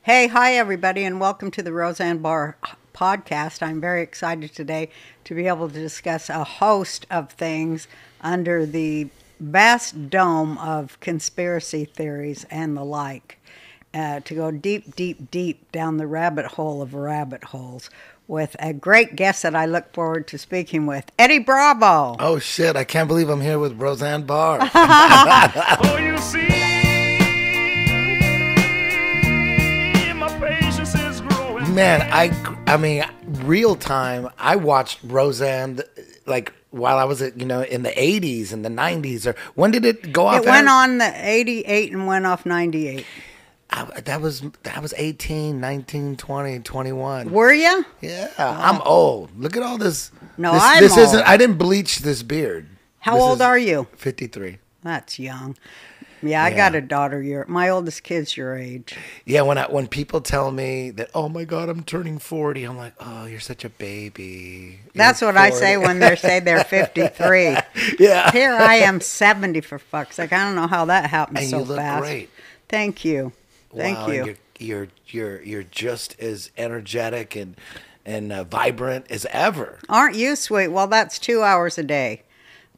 Hey, hi everybody, and welcome to the Roseanne Barr podcast. I'm very excited today to be able to discuss a host of things under the vast dome of conspiracy theories and the like, to go deep, deep, deep down the rabbit hole of rabbit holes with a great guest that I look forward to speaking with, Eddie Bravo. Oh, shit, I can't believe I'm here with Roseanne Barr. Oh, you see, my patience is growing. Man, I mean, real time, I watched Roseanne, like, while I was, in the 80s and the 90s. Or when did it go off? It went on the 88 and went off 98. That was 18, 19, 20, 21. Were you? Yeah, I'm old. Look at all this. No, this old. isn't. I didn't bleach this beard. How old are you? 53. That's young. Yeah, I got a daughter. My oldest kid's your age. Yeah, when people tell me that, oh my God, I'm turning 40, I'm like, oh, you're such a baby. That's what 40. I say when they say they're 53. Yeah. Here I am 70 for fuck's sake. I don't know how that happened And so you look fast. Great. Thank you. Thank Wow, you. And you're just as energetic and vibrant as ever. Aren't you sweet? Well, that's 2 hours a day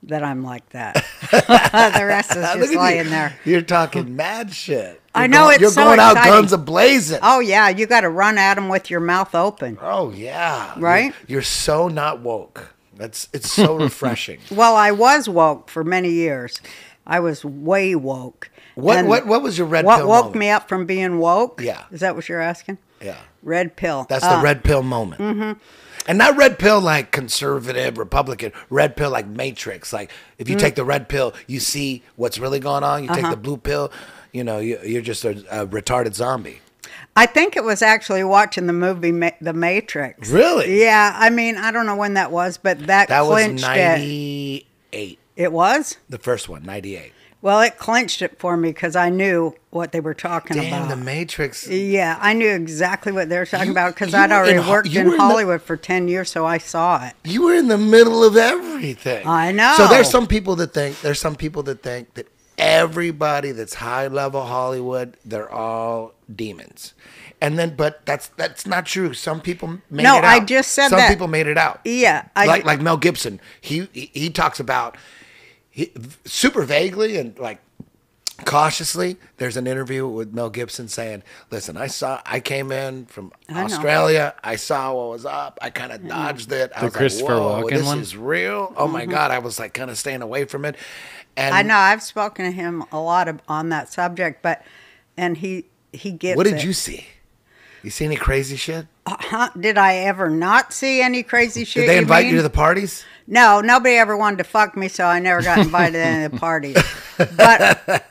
that I'm like that. The rest is Look just at laying you. there. You're talking mad shit. I know, it's You're so going out exciting. guns a-blazing. Oh, yeah. You got to run at them with your mouth open. Oh, yeah. Right? You're so not woke. It's so refreshing. Well, I was woke for many years. I was way woke. What was your red pill What woke moment? me up from being woke? Yeah. Is that what you're asking? Yeah. Red pill. That's the red pill moment. Mm-hmm. And not red pill like conservative, Republican. Red pill like Matrix. Like if you take the red pill, you see what's really going on. You take the blue pill, you're just a retarded zombie. I think it was actually watching the movie The Matrix. Really? Yeah. I mean, I don't know when that was, but that was clinched 98. It was? The first one, 98. Well, it clinched it for me because I knew what they were talking Damn, about. the Matrix. Yeah, I knew exactly what they were talking about because you I'd were already in worked you in were in the- Hollywood for 10 years, so I saw it. You were in the middle of everything. I know. So there's some people that think that everybody that's high level Hollywood, they're all demons. And then, but that's not true. Some people made it out. No, I just said some that. Some people made it out. Yeah. Like Mel Gibson. He talks about, super vaguely and like cautiously, there's an interview with Mel Gibson saying, listen, I came in from Australia. I saw what was up. I kind of dodged it. I was Christopher like, whoa, Walken this one? is real. Oh my God. I was like kind of staying away from it. And I know. I've spoken to him a lot on that subject, and he gets what did it. you see? You see any crazy shit? Did I ever not see any crazy shit? Did they invite mean? you to the parties? No, nobody ever wanted to fuck me, so I never got invited to any of the parties. But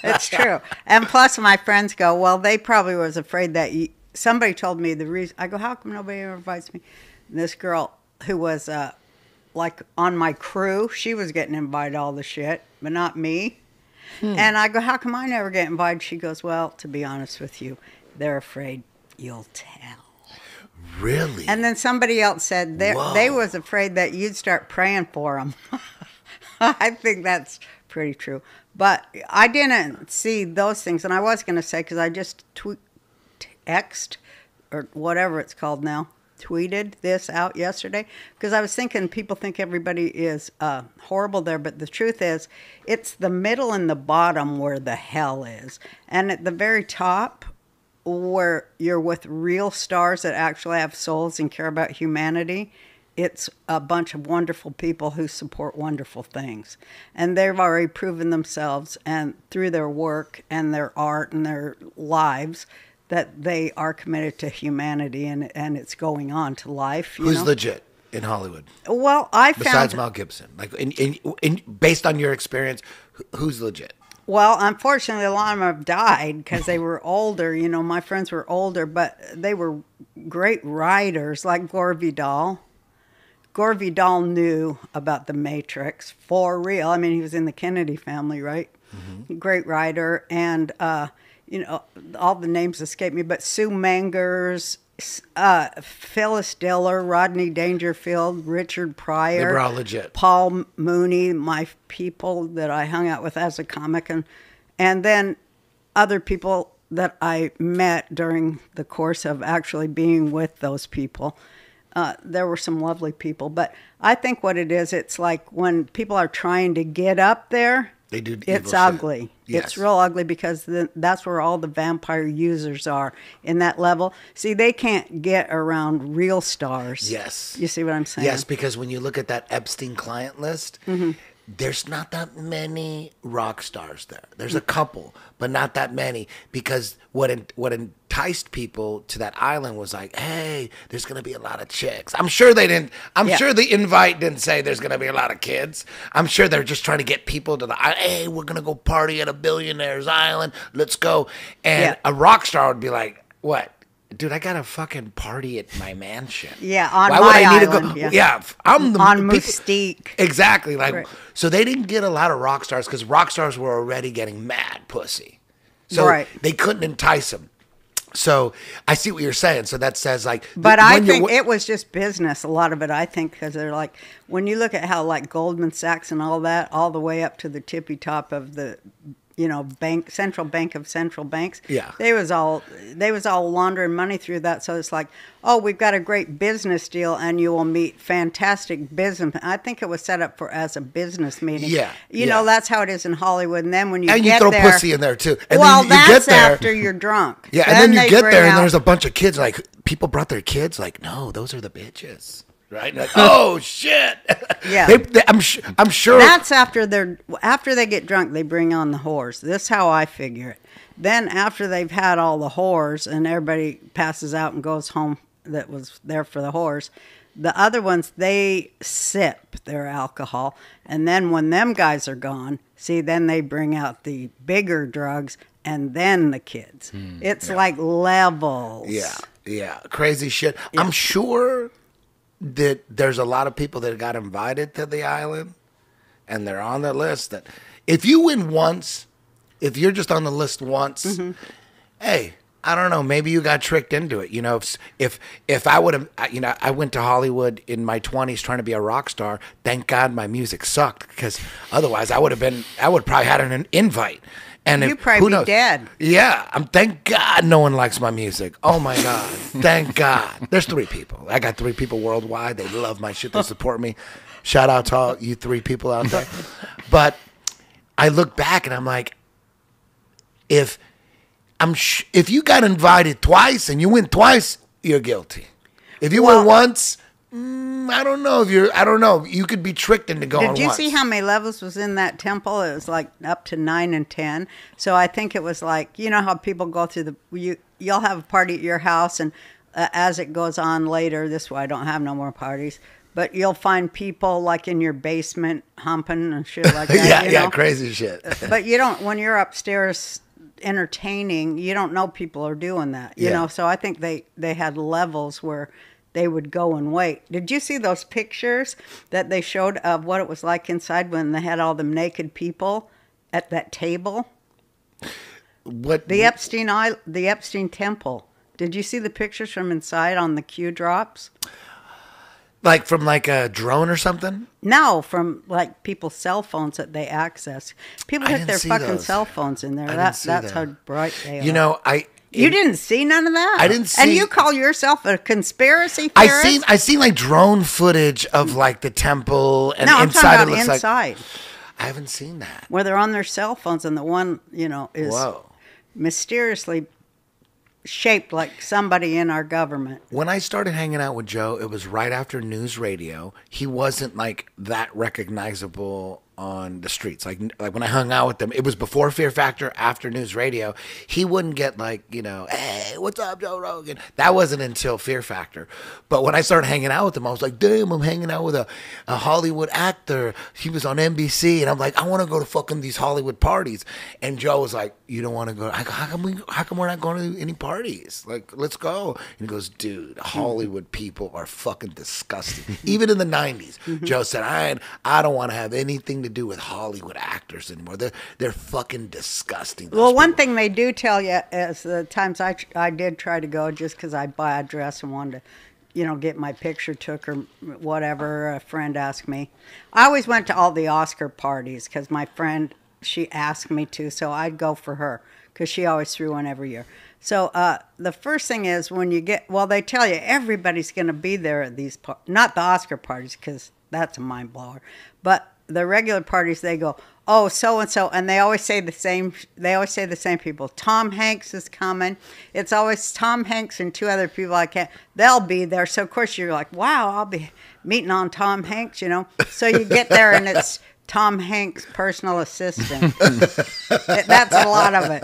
it's true. And plus, my friends go, well, they probably was afraid that somebody told me the reason. I go, how come nobody ever invites me? And this girl who was like on my crew, she was getting invited to all the shit, but not me. And I go, how come I never get invited? She goes, well, to be honest with you, they're afraid you'll tell. Really? And then somebody else said they was afraid that you'd start praying for them. I think that's pretty true. But I didn't see those things. And I was going to say, because I just texted, or whatever it's called now, tweeted this out yesterday. Because I was thinking people think everybody is horrible there. But the truth is, it's the middle and the bottom where the hell is. And at the very top, where you're with real stars that actually have souls and care about humanity, it's a bunch of wonderful people who support wonderful things. And they've already proven themselves, and through their work and their art and their lives, that they are committed to humanity, and it's going on to life. Who's legit in Hollywood? Well, I found... Besides Mel Gibson. Like, based on your experience, who's legit? Well, unfortunately, a lot of them have died because they were older. My friends were older, but they were great writers, like Gore Vidal. Gore Vidal knew about the Matrix for real. I mean, he was in the Kennedy family, right? Mm-hmm. Great writer. And, all the names escape me, but Sue Mengers, Phyllis Diller, Rodney Dangerfield, Richard Pryor. They were all legit. Paul Mooney, my people that I hung out with as a comic. And then other people that I met during the course of actually being with those people. There were some lovely people, but I think what it is, it's like when people are trying to get up there, They do it's evil ugly. shit. Yes. It's real ugly because that's where all the vampire users are in that level. See, they can't get around real stars. Yes. You see what I'm saying? Yes, because when you look at that Epstein client list, Mm-hmm. there's not that many rock stars there. There's a couple, but not that many. Because what enticed people to that island was like, hey, there's going to be a lot of chicks. I'm sure they didn't. I'm sure the invite didn't say there's going to be a lot of kids. I'm sure they're just trying to get people to the island. Hey, we're going to go party at a billionaire's island. Let's go. And a rock star would be like, what? Dude, I got a fucking party at my mansion. Yeah, on Why my would I need island. to go? Yeah, I'm the on people- Mystique. Exactly. Like, Right. so they didn't get a lot of rock stars because rock stars were already getting mad pussy. So Right. they couldn't entice them. So I see what you're saying. So that says like, But I when you're think wa- it was just business. A lot of it, I think, because they're like, when you look at how like Goldman Sachs and all that, all the way up to the tippy top of the, central bank of central banks. Yeah. they was all laundering money through that. So it's like, oh, we've got a great business deal, and you will meet fantastic business. I think it was set up as a business meeting. Yeah, you yeah. know, that's how it is in Hollywood. And then when you and get you throw there, pussy in there too. And well, then you that's get there. after you're drunk. Yeah, and then they you get bring there and out- there's a bunch of kids. Like people brought their kids. Like, no, those are the bitches. Right? Like, oh shit. Yeah. I'm sure. That's after they get drunk, they bring on the whores. This is how I figure it. Then after they've had all the whores and everybody passes out and goes home that was there for the whores, the other ones, they sip their alcohol. And then when them guys are gone, see, then they bring out the bigger drugs and then the kids. It's like levels. Yeah. Crazy shit. Yeah. I'm sure that there's a lot of people that got invited to the island and they're on the list that if you win once, if you're just on the list once, hey, I don't know, maybe you got tricked into it. You know, if I would have, I went to Hollywood in my 20s trying to be a rock star. Thank God my music sucked, because otherwise I would probably had an invite. And You'd probably be dead. Yeah. Thank God no one likes my music. Oh, my God. Thank God. There's 3 people. I got 3 people worldwide. They love my shit. They support me. Shout out to all you 3 people out there. But I look back and I'm like, if you got invited twice and you win twice, you're guilty. If you win once, I don't know. You could be tricked into going once. Did you see how many levels was in that temple? It was like up to 9 and 10. So I think it was like, you know how people go through you'll have a party at your house, and as it goes on later, this way I don't have no more parties, but you'll find people like in your basement humping and shit like that. Yeah, crazy shit. But you don't, when you're upstairs entertaining, you don't know people are doing that, you know? So I think they had levels where they would go and wait. Did you see those pictures that they showed of what it was like inside when they had all them naked people at that table? What The Epstein Temple. Did you see the pictures from inside on the Q drops? Like from like a drone or something? No, from like people's cell phones that they access. People I took didn't their see fucking those. cell phones in there. That's How bright they are. You know, You didn't see none of that? I didn't see. And you call yourself a conspiracy theorist? I seen like drone footage of like the temple, and No, I'm inside talking it about looks like. inside. I haven't seen that. Where they're on their cell phones, and the one, is Whoa. mysteriously shaped like somebody in our government. When I started hanging out with Joe, it was right after news radio. He wasn't like that recognizable on the streets. Like when I hung out with him, it was before Fear Factor, after news radio. He wouldn't get like, hey, what's up, Joe Rogan? That wasn't until Fear Factor. But when I started hanging out with him, I was like, damn, I'm hanging out with a Hollywood actor. He was on NBC. And I'm like, I want to go to fucking these Hollywood parties. And Joe was like, you don't want to go? How come we're not going to any parties? Like, let's go. And he goes, dude, Hollywood people are fucking disgusting. Even in the 90s, Joe said, I don't want to have anything to do with Hollywood actors anymore. They're fucking disgusting. Well, one thing they do tell you is the times I did try to go just because I buy a dress and wanted to, get my picture took or whatever. A friend asked me. I always went to all the Oscar parties because my friend, she asked me to, so I'd go for her because she always threw one every year. So the first thing is when you get, well, they tell you everybody's going to be there at these, not the Oscar parties, because that's a mind blower, but the regular parties, they go, oh, so-and-so, and they always say the same people. Tom Hanks is coming. It's always Tom Hanks and two other people I can't, they'll be there. So, of course, you're like, wow, I'll be meeting on Tom Hanks, you know. So you get there, and it's Tom Hanks' personal assistant. That's a lot of it.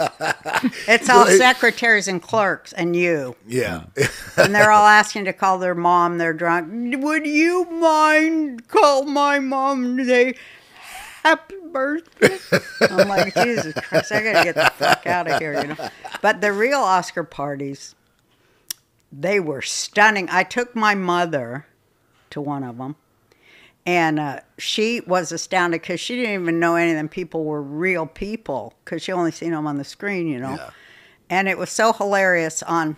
It's all secretaries and clerks and you. Yeah. And they're all asking to call their mom. They're drunk. Would you mind call my mom today? Happy birthday. I'm like, Jesus Christ, I got to get the fuck out of here, you know. But the real Oscar parties, they were stunning. I took my mother to one of them. And she was astounded because she didn't even know any of them people were real people because she only seen them on the screen, you know. Yeah. And it was so hilarious on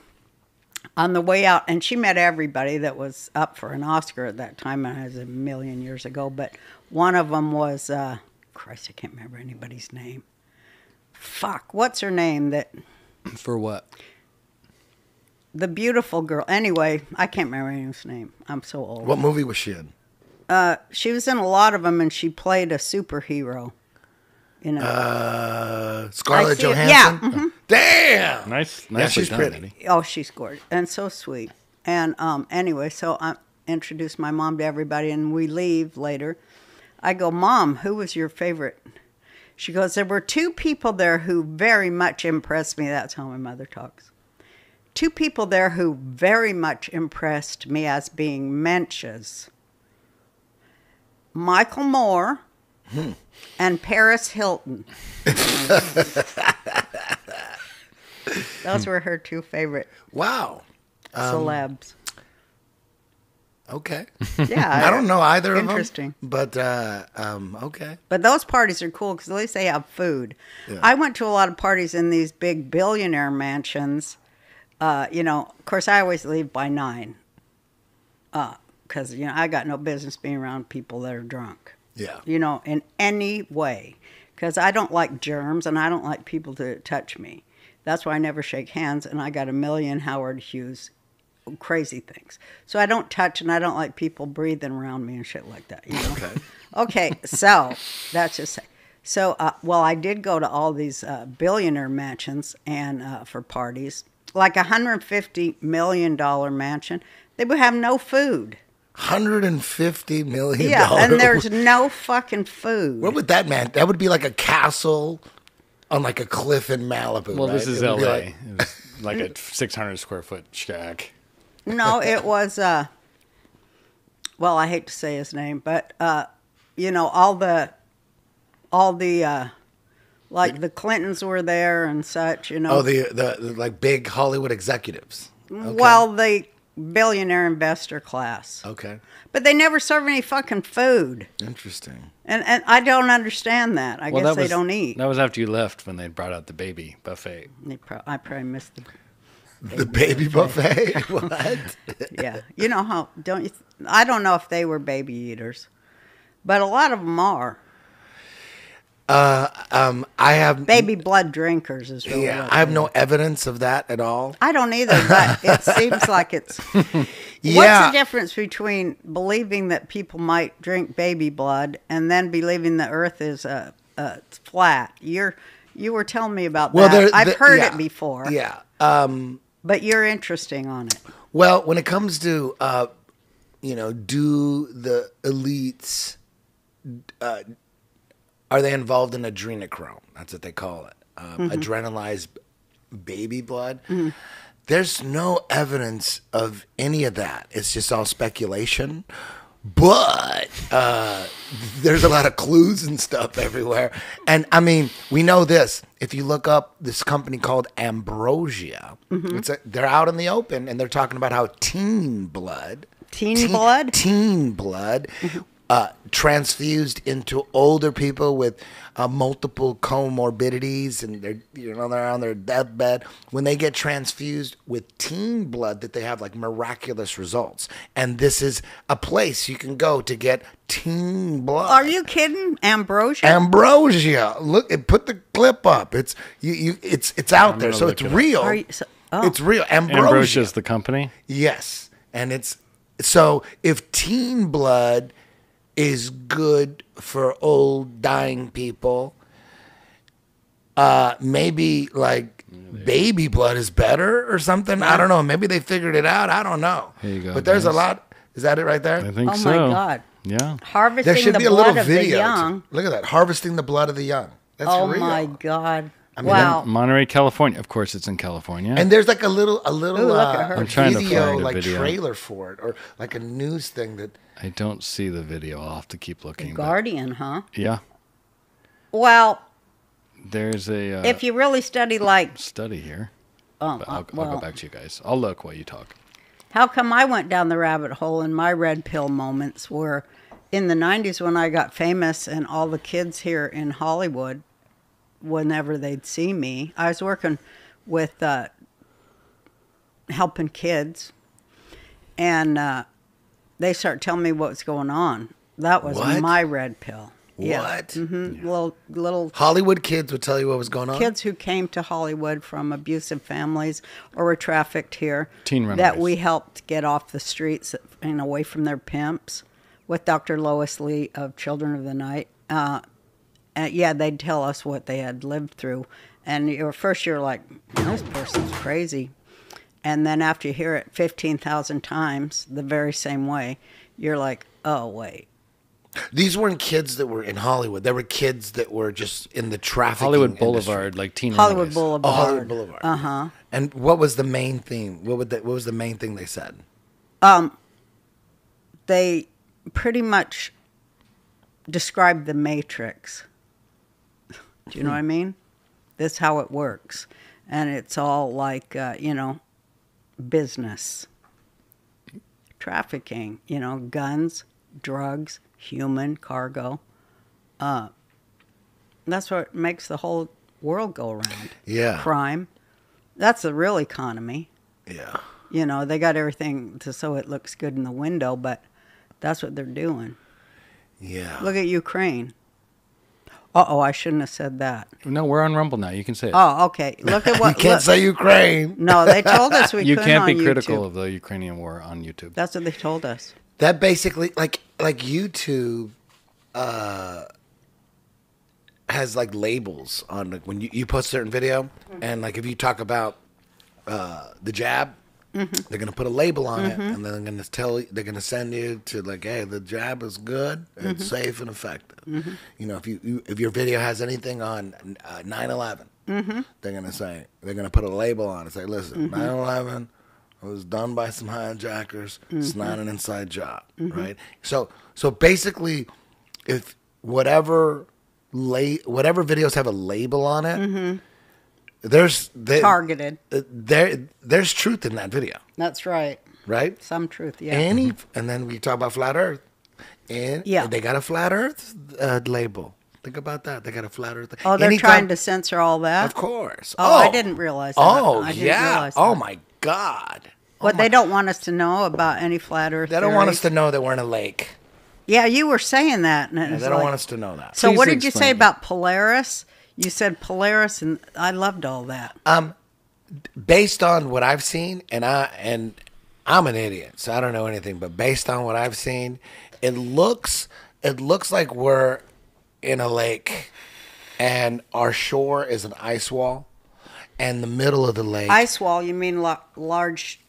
the way out. And she met everybody that was up for an Oscar at that time. And it was a million years ago. But one of them was, Christ, I can't remember anybody's name. Fuck, what's her name? That For what? The beautiful girl. Anyway, I can't remember anyone's name. I'm so old. What movie was she in? She was in a lot of them, and she played a superhero. You know, Scarlett Johansson. Yeah. Mm-hmm. Damn. Nice. Yeah, she's done, pretty. Eddie. Oh, she's gorgeous and so sweet. And anyway, so I introduced my mom to everybody, and we leave later. I go, Mom, who was your favorite? She goes, there were two people there who very much impressed me. That's how my mother talks. Two people there who very much impressed me as being mensches. Michael Moore and Paris Hilton. Those were her two favorite Wow. celebs. Okay. Yeah. I don't know either of them. Interesting. But, okay. But those parties are cool because at least they have food. Yeah. I went to a lot of parties in these big billionaire mansions. You know, of course, I always leave by 9. Because, you know, I got no business being around people that are drunk. Yeah. You know, in any way. Because I don't like germs and I don't like people to touch me. That's why I never shake hands. And I got a million Howard Hughes crazy things. So I don't touch and I don't like people breathing around me and shit like that. You know? Okay. Okay, so that's just... So, well, I did go to all these billionaire mansions and for parties. Like a $150 million mansion. They would have no food. $150 million. Yeah, and there's no fucking food. What would that mean? That would be like a castle on like a cliff in Malibu. Well, right? this is It would be LA. like- It was like a 600 square foot shack. No, it was, well, I hate to say his name, but, you know, all the like the Clintons were there and such, you know. Oh, the like big Hollywood executives. Okay. Well, the billionaire investor class. Okay. But they never serve any fucking food. Interesting. And I don't understand that. I guess they don't eat. That was after you left when they brought out the baby buffet. I probably missed The baby buffet? What? yeah. You know how, don't you, I don't know if they were baby eaters, but a lot of them are. I have Baby blood drinkers is really Yeah, what I have they no are. evidence of that at all. I don't either, but it seems like it's... Yeah. What's the difference between believing that people might drink baby blood and then believing the earth is flat? You were telling me about that. I've heard it before. Yeah. But you're interesting on it. Well, when it comes to, do the elites, are they involved in adrenochrome? That's what they call it. Adrenalized baby blood. Mm-hmm. There's no evidence of any of that. It's just all speculation. But there's a lot of clues and stuff everywhere. And, I mean, we know this. If you look up this company called Ambrosia, they're out in the open, and they're talking about how teen blood transfused into older people with multiple comorbidities, and they're on their deathbed. When they get transfused with teen blood, that they have like miraculous results. And this is a place you can go to get teen blood. Are you kidding? Ambrosia? Ambrosia. Look, put the clip up. It's it's out there, gonna so look it's it up. real. Oh. It's real. Ambrosia's the company. Yes, and it's so if teen blood is good for old dying people, maybe like baby blood is better or something. I don't know. Maybe they figured it out. I don't know. Here you go, But there's a guys. lot. Is that it right there? I think Oh so. my God. Yeah. Harvesting There should the be a blood little of the video. young. Look at that. Harvesting the blood of the young. That's Oh real. my God. mean, Wow. Monterey, California. Of course, it's in California. And there's like a little Ooh, look at her. I'm trying to video, find a like video. trailer for it, or like a news thing that. I don't see the video. I'll have to keep looking. but- Guardian, huh? Yeah. Well, There's a if you really study like, study here. oh, But I'll well, go back to you guys. I'll look while you talk. how come I went down the rabbit hole in my red pill moments were in the 90s when I got famous and all the kids here in Hollywood, whenever they'd see me, I was working with helping kids, and they start telling me what's going on. That was What? my red pill. Yeah. What? Mm-hmm. Little Hollywood kids would tell you what was going on. kids who came to Hollywood from abusive families or were trafficked here Teen that runaways. we helped get off the streets and away from their pimps with Dr. Lois Lee of Children of the Night. Yeah, they'd tell us what they had lived through. And first you're like, this person's crazy. And then after you hear it 15,000 times the very same way, you're like, oh, wait. These weren't kids that were in Hollywood. They were kids that were just in the trafficking Hollywood industry. Boulevard, like teen Hollywood runaways. Boulevard. Oh, Hollywood Boulevard. Uh-huh. And what was the main theme? What was the main thing they said? They pretty much described the Matrix. Do you know what I mean? That's how it works. And it's all like, business. Trafficking, guns, drugs, human cargo. That's what makes the whole world go around. Yeah. Crime. That's the real economy. Yeah. They got everything so it looks good in the window, but that's what they're doing. Yeah. Look at Ukraine. Uh-oh, I shouldn't have said that. No, we're on Rumble now. You can say it. Oh, okay. Look at what... You can't say Ukraine. No, they told us we you couldn't can't on be critical YouTube. of the Ukrainian war on YouTube. That's what they told us. That basically, like YouTube has like labels on like when you post a certain video, and like if you talk about the jab, they're gonna put a label on it, and then they're gonna send you to like, hey, the jab is good, it's safe and effective. If your video has anything on 9/11, they're gonna put a label on it, say, listen, 9/11 was done by some hijackers. It's not an inside job, right? So basically, if whatever videos have a label on it, Targeted. There's truth in that video, That's right. right? Some truth, yeah. And then we talk about flat Earth, and Yeah. they got a flat Earth label. Think about that. They got a flat Earth. Oh, they're trying to censor all that? Of course. Oh, I didn't realize that. Oh, I didn't yeah. realize Oh that. my God. What, they don't want us to know about any flat Earth They don't want us theories? to know that we're in a lake. Yeah, you were saying that. And They don't want us to know that. So Please what did you explain. say about Polaris? You said Polaris, and I loved all that. Based on what I've seen, and I'm an idiot, so I don't know anything. But based on what I've seen, it looks like we're in a lake, and our shore is an ice wall, and the middle of the lake. Ice wall, you mean large,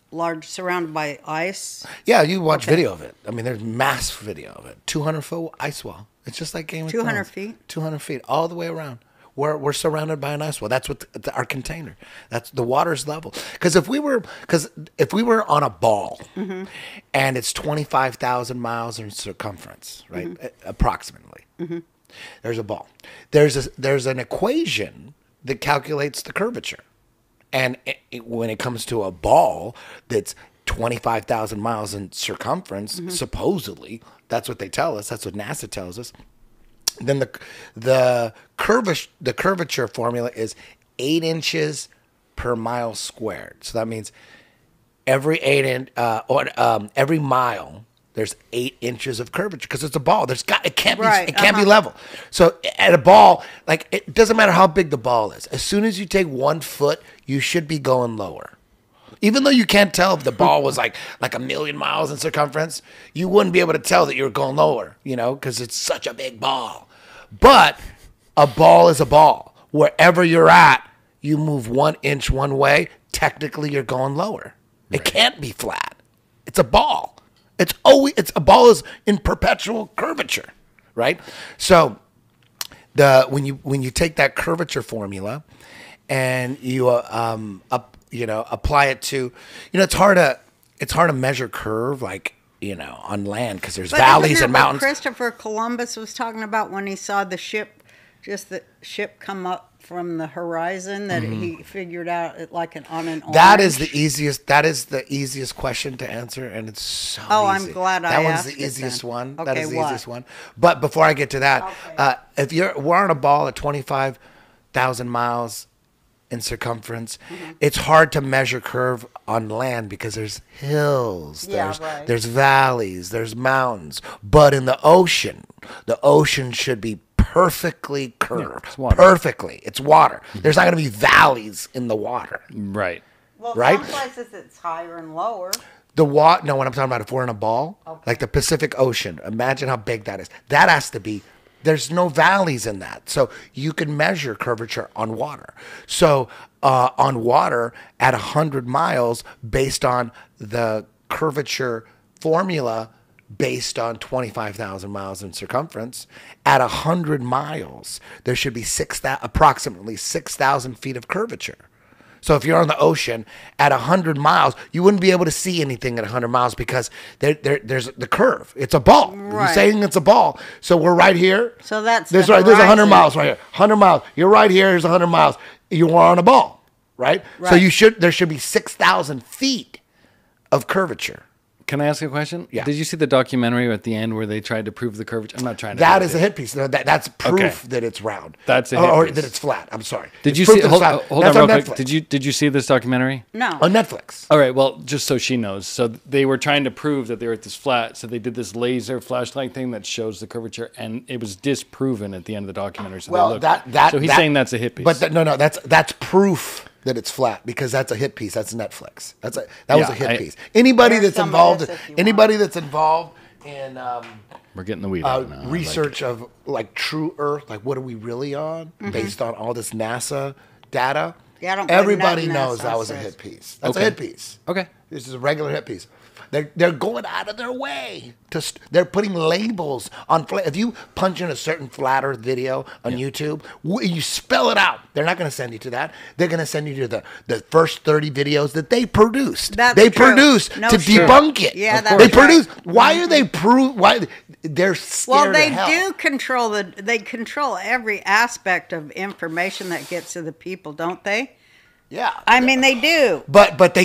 surrounded by ice? Yeah, you watch video of it. I mean, there's mass video of it. 200-foot ice wall. It's just like Game of 200 Thrones. feet? 200 feet, all the way around. We're surrounded by an ice wall. That's what our container. That's the water's level. Because if we were on a ball, and it's 25,000 miles in circumference, right, approximately. There's a ball. There's an equation that calculates the curvature, and when it comes to a ball that's 25,000 miles in circumference, supposedly. That's what they tell us. That's what NASA tells us. Then the curvature formula is 8 inches per mile squared. So that means every every mile there's 8 inches of curvature because it's a ball. It can't be level. So at a ball, like it doesn't matter how big the ball is. As soon as you take 1 foot, you should be going lower. Even though you can't tell if the ball was like 1,000,000 miles in circumference, you wouldn't be able to tell that you were going lower, because it's such a big ball. But a ball is a ball. Wherever you're at, you move 1 inch one way, technically you're going lower. Right. It can't be flat. It's a ball. A ball is in perpetual curvature, right? So when you take that curvature formula and you apply it to, it's hard to measure curve on land because there's valleys and mountains. What Christopher Columbus was talking about when he saw the ship come up from the horizon, that he figured out it on an orange. That is the easiest question to answer, and it's so easy. I'm glad I asked. That one's the easiest one. Okay, that is the easiest one. But before I get to that, if we're on a ball at 25,000 miles in circumference, it's hard to measure curve on land because there's hills, there's valleys, there's mountains. But in the ocean should be perfectly curved. It's water. Perfectly. It's water. There's not going to be valleys in the water. Right. Well, right? some places it's higher and lower. No, what I'm talking about, if we're in a ball, like the Pacific Ocean, imagine how big that is. That has to be, there's no valleys in that. So you can measure curvature on water. So on water at 100 miles, based on the curvature formula, based on 25,000 miles in circumference, at 100 miles, there should be approximately 6,000 feet of curvature. So if you're on the ocean at 100 miles, you wouldn't be able to see anything at 100 miles because there's the curve. It's a ball. Right. You're saying it's a ball. So we're right here. So that's there's 100 miles right here. 100 miles. You're right here. Here's 100 miles. You are on a ball, right? So there should be 6,000 feet of curvature. Can I ask a question? Yeah. Did you see the documentary at the end where they tried to prove the curvature? I'm not trying to. That is a hit piece. No, that's proof that it's round. That's a hit or piece. that it's flat. I'm sorry. Did you It's see? proof Hold that on, it's hold flat. on, real That's quick. Did you see this documentary? No. On Netflix. All right. Well, just so she knows. So they were trying to prove that the Earth is flat. So they did this laser flashlight thing that shows the curvature, and it was disproven at the end of the documentary. So Well, so he's saying that's a hit piece. But that's proof that it's flat because that's a hit piece. That's Netflix. That was a hit piece. Anybody There's that's some of involved, this if you anybody that's involved in we're getting the weed out now. research of true Earth, what are we really on, based on all this NASA data. Yeah, I don't believe everybody nothing knows NASA that was a says. hit piece. That's Okay. a hit piece. Okay. This is a regular hit piece. They're going out of their way they're putting labels on. If you punch in a certain flat Earth video on YouTube, you spell it out. They're not going to send you to that. They're going to send you to the first 30 videos that they produced. That's true. Produced No to shit. debunk it. Yeah, they that's produced. right. Why are they Why they're scared? Well, they of hell. do control they control every aspect of information that gets to the people, don't they? Yeah. I mean, they do. But they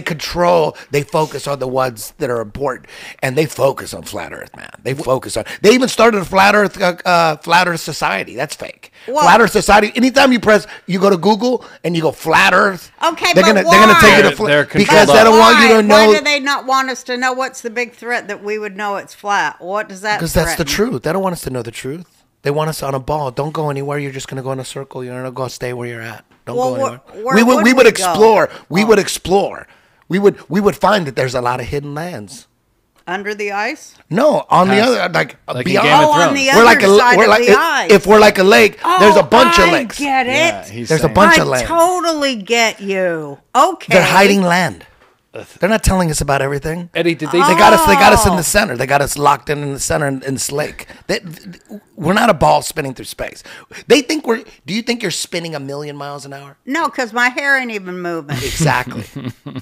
focus on the ones that are important, and they focus on flat Earth, man. They even started a flat Earth society. That's fake. Well, flat Earth society. Anytime you go to Google and you go flat Earth, Okay, they're but gonna take you They're to flat controlled because up. they don't want you to know. Why do they not want us to know what's the big threat that we would know it's flat? What does that? Because that's the threaten? truth. They don't want us to know the truth. They want us on a ball. Don't go anywhere. You're just going to go in a circle. You're going to go stay where you're at. Don't go anywhere. Where would we would we explore. go? We would explore. We would find that there's a lot of hidden lands. Under the ice? No, on the other, Like in beyond. Game of Oh, on Thrones. the We're other like side of the ice. If we're like a lake, there's a bunch of lakes. I get it. Yeah, he's There's a saying- bunch I of land. totally get you. Okay. They're hiding land. They're not telling us about everything. Eddie, did they? They got us. They got us in the center. They got us locked in the center in this lake. We're not a ball spinning through space. They think we're. Do you think you're spinning 1,000,000 miles an hour? No, because my hair ain't even moving. Exactly.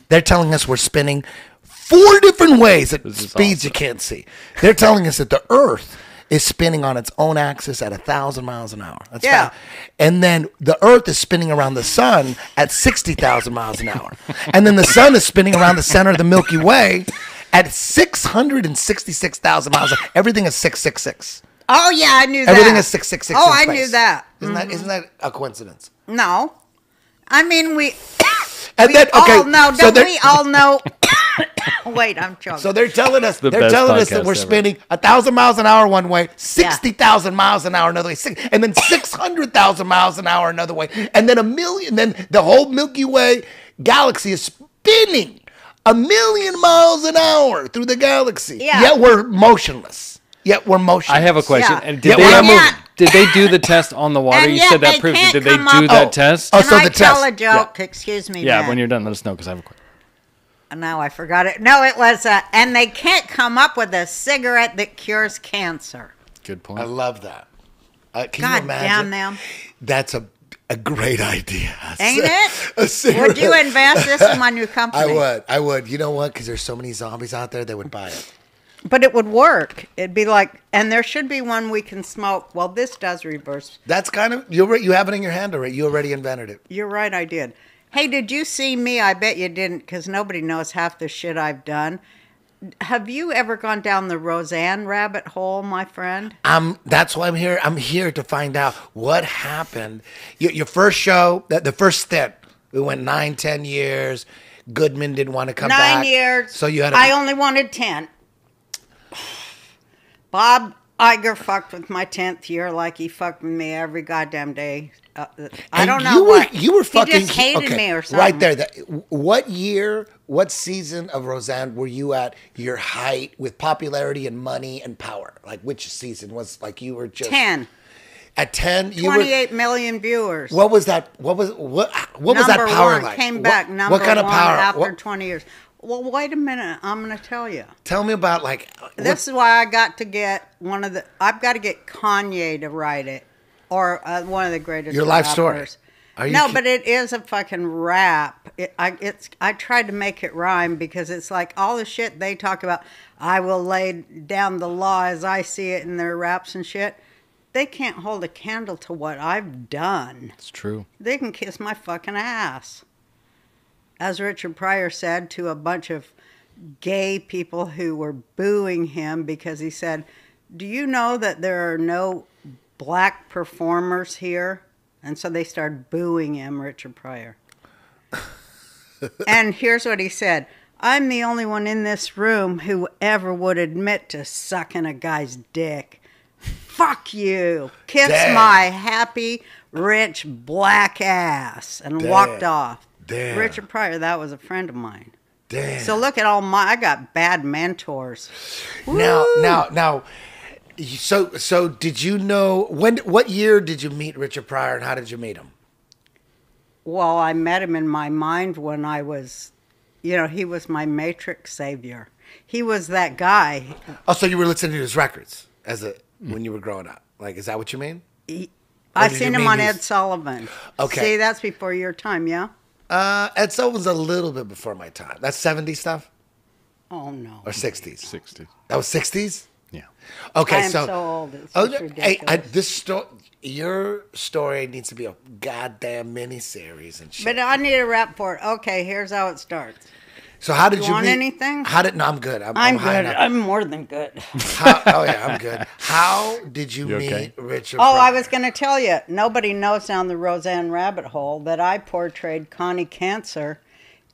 They're telling us we're spinning 4 different ways at is speeds awesome. you can't see. They're telling us that the Earth is spinning on its own axis at 1,000 miles an hour. That's Yeah. fast. And then the Earth is spinning around the sun at 60,000 miles an hour. And then the sun is spinning around the center of the Milky Way at 666,000 miles. Everything is 666. Oh yeah, I knew that. Everything is 666. Oh, in I space. knew that. Isn't that a coincidence? No, I mean we. And then okay, all know. so Don't we all know? Wait, I'm joking. So they're telling us The they're best telling us that podcast we're ever. spinning 1,000 miles an hour one way, 60,000 miles an hour another way, and then 600,000 miles an hour another way, and then a million. Then the whole Milky Way galaxy is spinning 1,000,000 miles an hour through the galaxy. Yeah. Yet we're motionless. I have a question. Yeah. And Yeah, we're not moving. did they do the test on the water? And You yet said that they proves it. can't Did they come do up- that Oh. test? Oh, Can so I the tell test. a joke? Excuse me. Yeah, Matt. when you're done, let us know because I have a question. Now I forgot it. No, it was, and they can't come up with a cigarette that cures cancer. Good point. I love that. Can God you imagine? damn them. That's a great idea. Ain't it? A cigarette. Would you invest this in my new company? I would. You know what? Because there's so many zombies out there, they would buy it. But it would work. It'd be like, and there should be one we can smoke. Well, this does reverse. That's kind of you have it in your hand already. You already invented it. You're right, I did. Hey, did you see me? I bet you didn't, because nobody knows half the shit I've done. Have you ever gone down the Roseanne rabbit hole, my friend? That's why I'm here. I'm here to find out what happened. Your first show, the first stint, we went 9-10 years. Goodman didn't want to come back. 9 years. So you had. I only wanted 10. Bob Iger fucked with my 10th year like he fucked with me every goddamn day. I don't know what. You were fucking. He just hated me or something. Right there. What year, what season of Roseanne were you at your height with popularity and money and power? Like which season was like you were just 10. At 10, you 28 million viewers. What was that? What was that Number power one, like? came back number what kind of one power? after 20 years. Well, wait a minute. I'm going to tell you. Tell me about like. This is why I got to get I've got to get Kanye to write it, or one of the greatest. Your life story. rappers. Are you No, ki- but it is a fucking rap. I tried to make it rhyme because it's like all the shit they talk about. I will lay down the law as I see it in their raps and shit. They can't hold a candle to what I've done. It's true. They can kiss my fucking ass. As Richard Pryor said to a bunch of gay people who were booing him because he said, "Do you know that there are no black performers here?" And so they started booing him, Richard Pryor. And here's what he said. "I'm the only one in this room who ever would admit to sucking a guy's dick. Fuck you. Kiss Damn. my happy, rich, black ass." And walked off. Damn. Richard Pryor, that was a friend of mine. Damn. So look at I got bad mentors. Now. So did you know what year did you meet Richard Pryor and how did you meet him? Well, I met him in my mind when I was, he was my Matrix savior. He was that guy. Oh, so you were listening to his records when you were growing up. Like, is that what you mean? I did seen you him mean on he's- Ed Sullivan. Okay. See, that's before your time, yeah? Ed Sullivan's a little bit before my time. That's 70s stuff Oh, no. or 60s? 60. That was 60s? Yeah. Okay, I am so old. It's just ridiculous. Your story needs to be a goddamn miniseries and shit. But I need a rap for it. Okay, here's how it starts. So how did you want meet? anything? No, I'm good. I'm I'm high good. enough. I'm more than good. Oh yeah, I'm good. How did you meet okay? Richard? Oh, Pryor? I was going to tell you. Nobody knows down the Roseanne rabbit hole that I portrayed Connie Cancer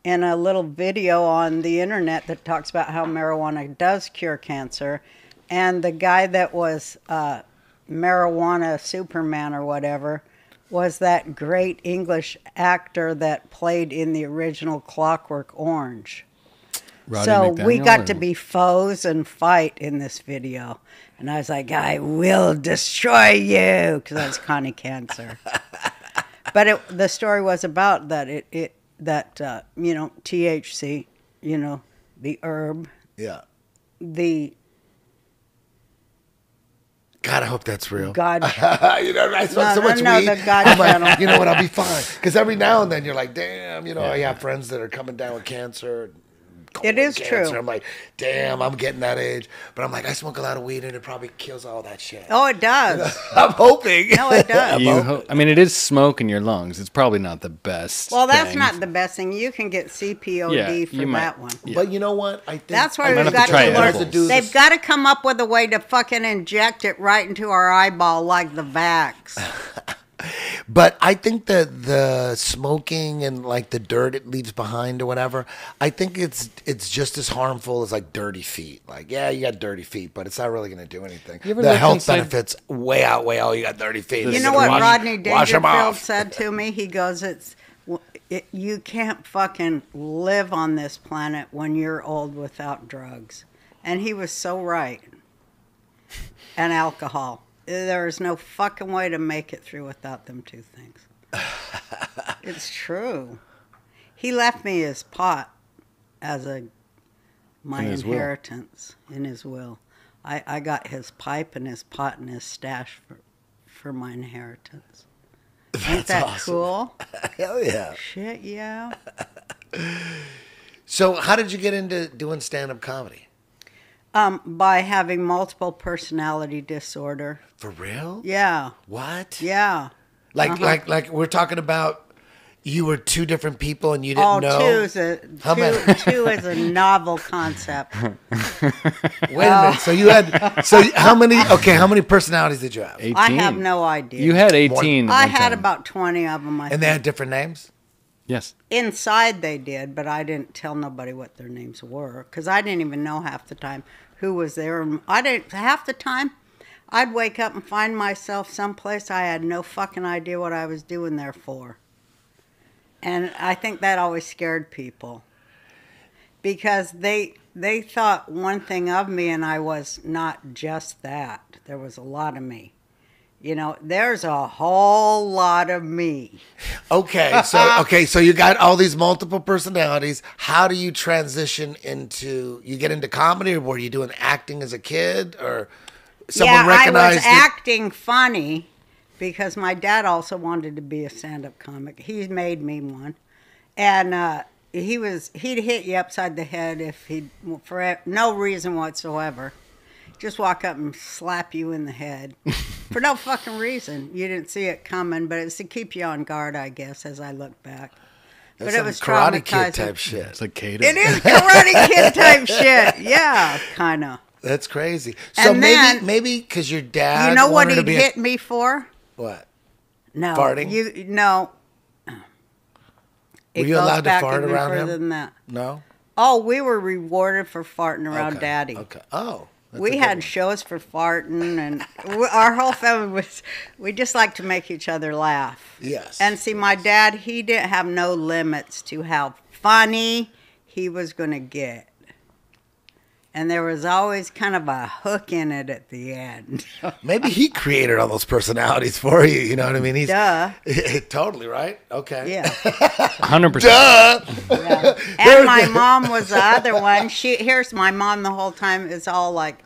in a little video on the internet that talks about how marijuana does cure cancer. And the guy that was marijuana Superman or whatever was that great English actor that played in the original Clockwork Orange. Roddy So we McDaniel, got or- to be foes and fight in this video. And I was like, "I will destroy you," because I was Connie Cancer. But the story was about that THC, the herb, Yeah. the God, I hope that's real. God. I smoke so much weed. the God I'm like, channel. you know what? I'll be fine. Because every now and then you're like, damn. I have friends that are coming down with cancer. colon It is cancer. true. I'm like, damn, I'm getting that age. But I'm like, I smoke a lot of weed and it probably kills all that shit. Oh, it does. I'm hoping. No, it does. I mean, it is smoke in your lungs. It's probably not the best. Well, that's thing. not the best thing. You can get CPOD Yeah, for you might- that one. Yeah. But you know what? I think That's why might we've have to got try to learn. edibles. They've got to come up with a way to fucking inject it right into our eyeball like the vax. But I think that the smoking and like the dirt it leaves behind or whatever, I think it's just as harmful as like dirty feet. Like, yeah, you got dirty feet, but it's not really going to do anything. You ever The look health inside- benefits way outweigh all you got dirty feet. You You're know gonna what Rodney wash 'em Dangerfield off. said to me? He goes, you can't fucking live on this planet when you're old without drugs. And he was so right. And alcohol. There is no fucking way to make it through without them two things. It's true. He left me his pot as my In his will. inheritance in his will. I got his pipe and his pot and his stash for my inheritance. Ain't that awesome. cool? Hell yeah. Shit, yeah. So how did you get into doing stand-up comedy? By having multiple personality disorder. For real? Yeah, What? yeah. Like we're talking about you were two different people and you didn't Oh, know. two is a novel concept. Wait a minute. So you had how many personalities did you have? 18. I have no idea. You had 18. at I one had time. about 20 of them. And they had different names? Yes. Inside they did, but I didn't tell nobody what their names were because I didn't even know half the time who was there. And half the time I'd wake up and find myself someplace I had no fucking idea what I was doing there for. And I think that always scared people because they thought one thing of me and I was not just that. There was a lot of me. You know, there's a whole lot of me. Okay, so you got all these multiple personalities. How do you transition you get into comedy, or were you doing acting as a kid, or someone recognized I was it? acting funny because my dad also wanted to be a stand-up comic. He made me one, and he'd hit you upside the head for no reason whatsoever. Just walk up and slap you in the head for no fucking reason. You didn't see it coming, but it's to keep you on guard, I guess, as I look back. That's But it some was Karate Kid traumatizing. type shit. It's like Kato. It is Karate Kid type shit. Yeah, kind of. That's crazy. So And then- maybe because your dad, You know what wanted to he'd be hit me for? what? No. Farting? No. It Were you goes allowed to back fart even around further him? than that. No. Oh, we were rewarded for farting around Okay. Daddy. Okay. Oh. that's a We good had one. shows for farting, and our whole family we just like to make each other laugh. Yes. And see, my dad, he didn't have no limits to how funny he was going to get. And there was always kind of a hook in it at the end. Maybe he created all those personalities for you. You know what I mean? He's Duh. totally right. Okay. Yeah. 100%. Duh. Yeah. And my mom was the other one. Here's my mom the whole time is all like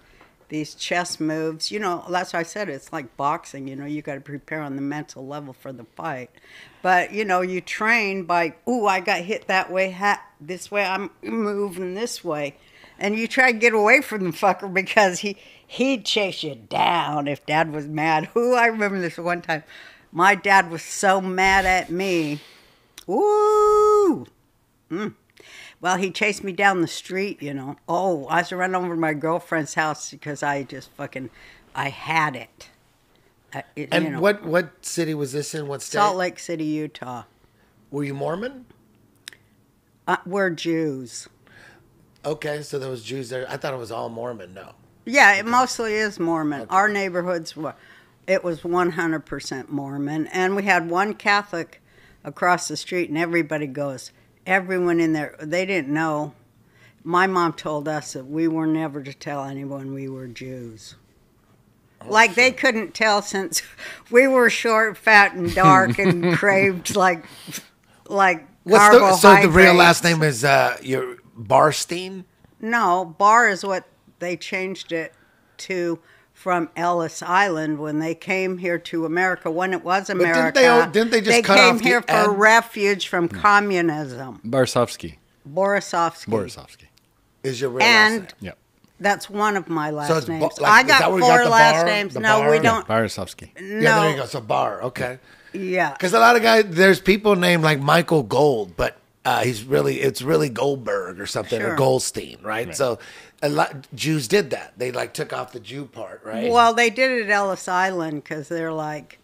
these chess moves. You know, that's why I said it's like boxing. You know, you got to prepare on the mental level for the fight. But, you know, you train by, ooh, I got hit that way, this way, I'm moving this way. And you try to get away from the fucker because he'd chase you down if Dad was mad. Ooh, I remember this one time. My dad was so mad at me. Ooh. Well, he chased me down the street, you know. Oh, I was running over to my girlfriend's house because I just I had it. And you know, what city was this in? What state? Salt Lake City, Utah. Were you Mormon? We're Jews. Okay, so there was Jews there. I thought it was all Mormon. No. Yeah, it mostly is Mormon. Okay. Our neighborhoods it was 100% Mormon, and we had one Catholic across the street, and everyone in there, they didn't know. My mom told us that we were never to tell anyone we were Jews. Like they couldn't tell since we were short, fat, and dark, and craved like carbohydrates. So the real last name is your Barstein? No, Barr is what they changed it to from Ellis Island when they came here to America. When it was America, didn't they just cut came off the here for end? refuge from communism. Borisovsky. Borisovsky. Is your real And last name? Yep. that's one of my last it's names. like- I is that got where 4 you got the last Barr? names. The No, Barr? we Yeah. don't. Barosovsky. No. Yeah, there you go. So Barr. Okay. Yeah. Because a lot of guys, there's people named like Michael Gold, but it's really Goldberg or something or Sure. Goldstein, right? So a lot Jews did that. They like took off the Jew part, right? Well, they did it at Ellis Island because they're like,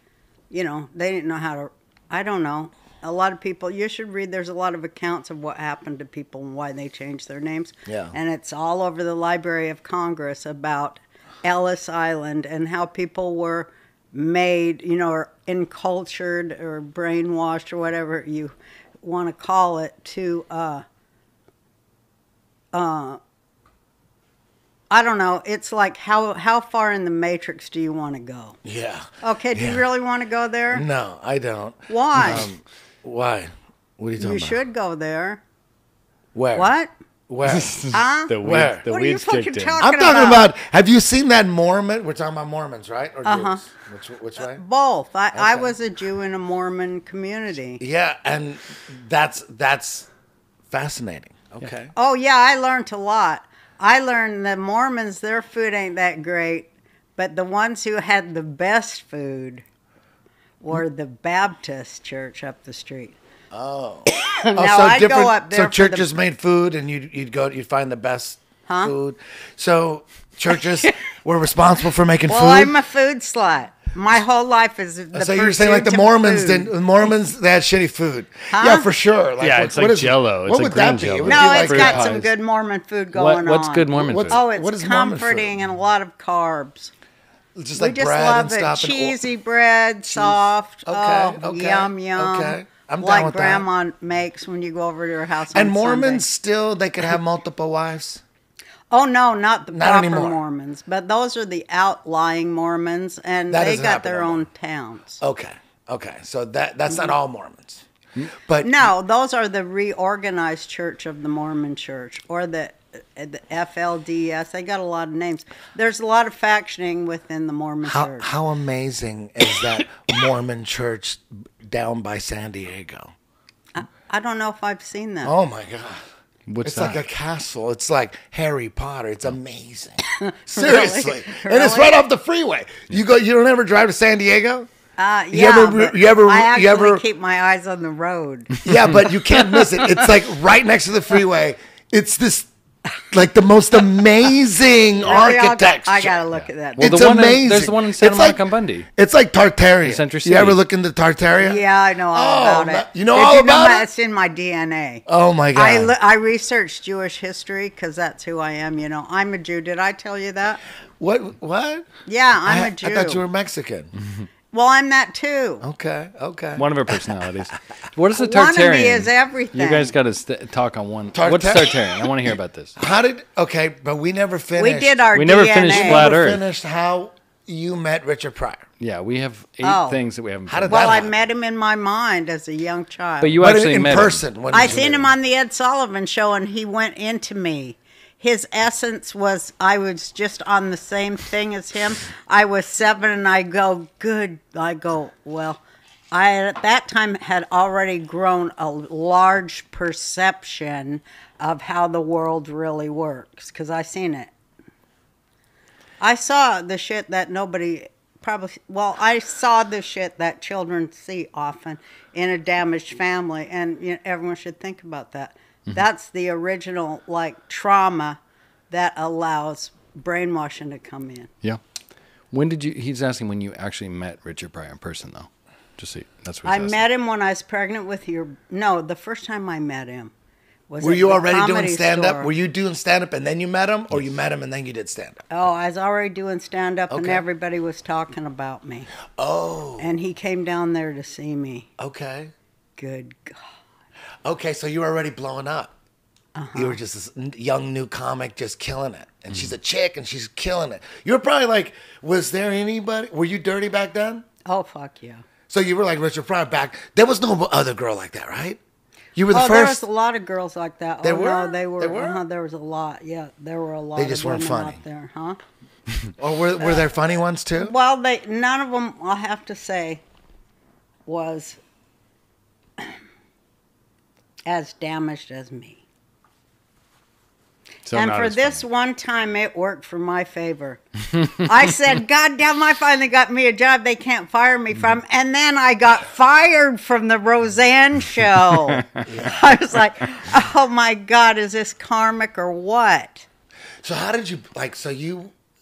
they didn't know how to. I don't know. A lot of people, you should read. There's a lot of accounts of what happened to people and why they changed their names. Yeah. And it's all over the Library of Congress about Ellis Island and how people were made, or encultured or brainwashed or whatever you want to call it to I don't know. It's like how far in the matrix do you want to go? Yeah. Okay, do Yeah. you really want to go there? No, I don't. Why? Why? What are you talking You about? should go there. Where? What? Where? Huh? The Where? weeds, the What are you weeds fucking kicked in. talking I'm talking about. Have you seen that Mormon? We're talking about Mormons, right? Or Jews? Which way? Both. I Okay. was a Jew in a Mormon community. Yeah, and that's fascinating. Okay. Oh yeah, I learned a lot. I learned that Mormons, their food ain't that great, but the ones who had the best food were the Baptist church up the street. Oh. Now, I'd go up there So for the- churches made food, and you'd find the best food. So churches were responsible for making Well, food. I'm a food slut. My whole life is the So you're saying like the pursuit of Mormons food. didn't? The Mormons, they had shitty food. Huh? Yeah, for sure. Like, Yeah, what- it's what like is- Jell-O. It's What like would that green be? Jell-O. It would No, be like it's got pies. some good Mormon food going What's on. good Mormon What's- food? Oh, it's What is Mormon food? comforting and a lot of carbs. just We like just bread love and it. stuff. and Cheesy bread, soft. Okay, Oh, okay, yum, yum. okay. I'm down like with that. Grandma makes when you go over to her house on And Mormons Sunday. still, they could have multiple wives. Oh, no, not the Not proper anymore. Mormons. But those are the outlying Mormons, and That they doesn't got happen their no more. own towns. Okay. So that's not all Mormons, but No, those are the reorganized Church of the Mormon Church, or the FLDS. They got a lot of names. There's a lot of factioning within the Mormon Church. how amazing is that Mormon church down by San Diego? I don't know if I've seen that. Oh my God. What's It's that? like a castle. It's like Harry Potter. It's amazing. Seriously. Really? And it's right off the freeway. You don't ever drive to San Diego? Yeah, but I actually keep my eyes on the road. Yeah, but you can't miss it. It's like right next to the freeway. It's this like the most amazing architecture. I gotta look at that. Well, It's the one in- amazing. there's the one in Santa It's Monica and Bundy. It's like Tartaria. Century You ever City. look into Tartaria? Yeah, I know all about it. You know all about it? It's in my DNA. Oh my God. I researched Jewish history because that's who I am. I'm a Jew. Did I tell you that? What? What? Yeah, I'm a Jew. I thought you were Mexican. Well, I'm that too. Okay. One of her personalities. What is a One of me Tartarian? is everything. You guys got to talk on one. Tartar- What's Tartarian? I want to hear about this. How did? Okay, but we never finished. We did our We never DNA. finished We Flat never Earth. finished how you met Richard Pryor. Yeah, we have 8 things that we haven't. How did finished. Well, that I happen? met him in my mind as a young child. But you But actually in met person. him. when did I you seen meet him on the Ed Sullivan Show, and he went into me. His essence was I was just on the same thing as him. I was 7, and I go, good. I go, well, I at that time had already grown a large perception of how the world really works because I seen it. I saw the shit that nobody probably, well, I saw the shit that children see often in a damaged family, and everyone should think about that. Mm-hmm. That's the original, trauma that allows brainwashing to come in. Yeah. When did you? He's asking when you actually met Richard Pryor in person, though. Just see. That's what I he's asking. met him when I was pregnant with the first time I met him was Were at you the already doing Comedy stand up? Store. Were you doing stand up and then you met him, or you met him and then you did stand up? Oh, I was already doing stand up, and Okay. everybody was talking about me. Oh, And he came down there to see me. okay. Good God. Okay, so you were already blowing up. You were just this young new comic just killing it. And she's a chick and she's killing it. You were probably like, was there anybody? Were you dirty back then? Oh, fuck yeah. So you were like Richard Pryor back. There was no other girl like that, right? You were the There was first. a lot of girls like that. There No, were? they were. There were? There was a lot. Yeah, there were a lot. They just of weren't women funny. out there, huh? Or were there funny ones too? Well, none of them. I'll have to say, was as damaged as me. So and not for as this funny. one time, it worked for my favor. I said, God damn, I finally got me a job they can't fire me from. And then I got fired from the Roseanne show. I was like, oh my God, is this karmic or what? So how did you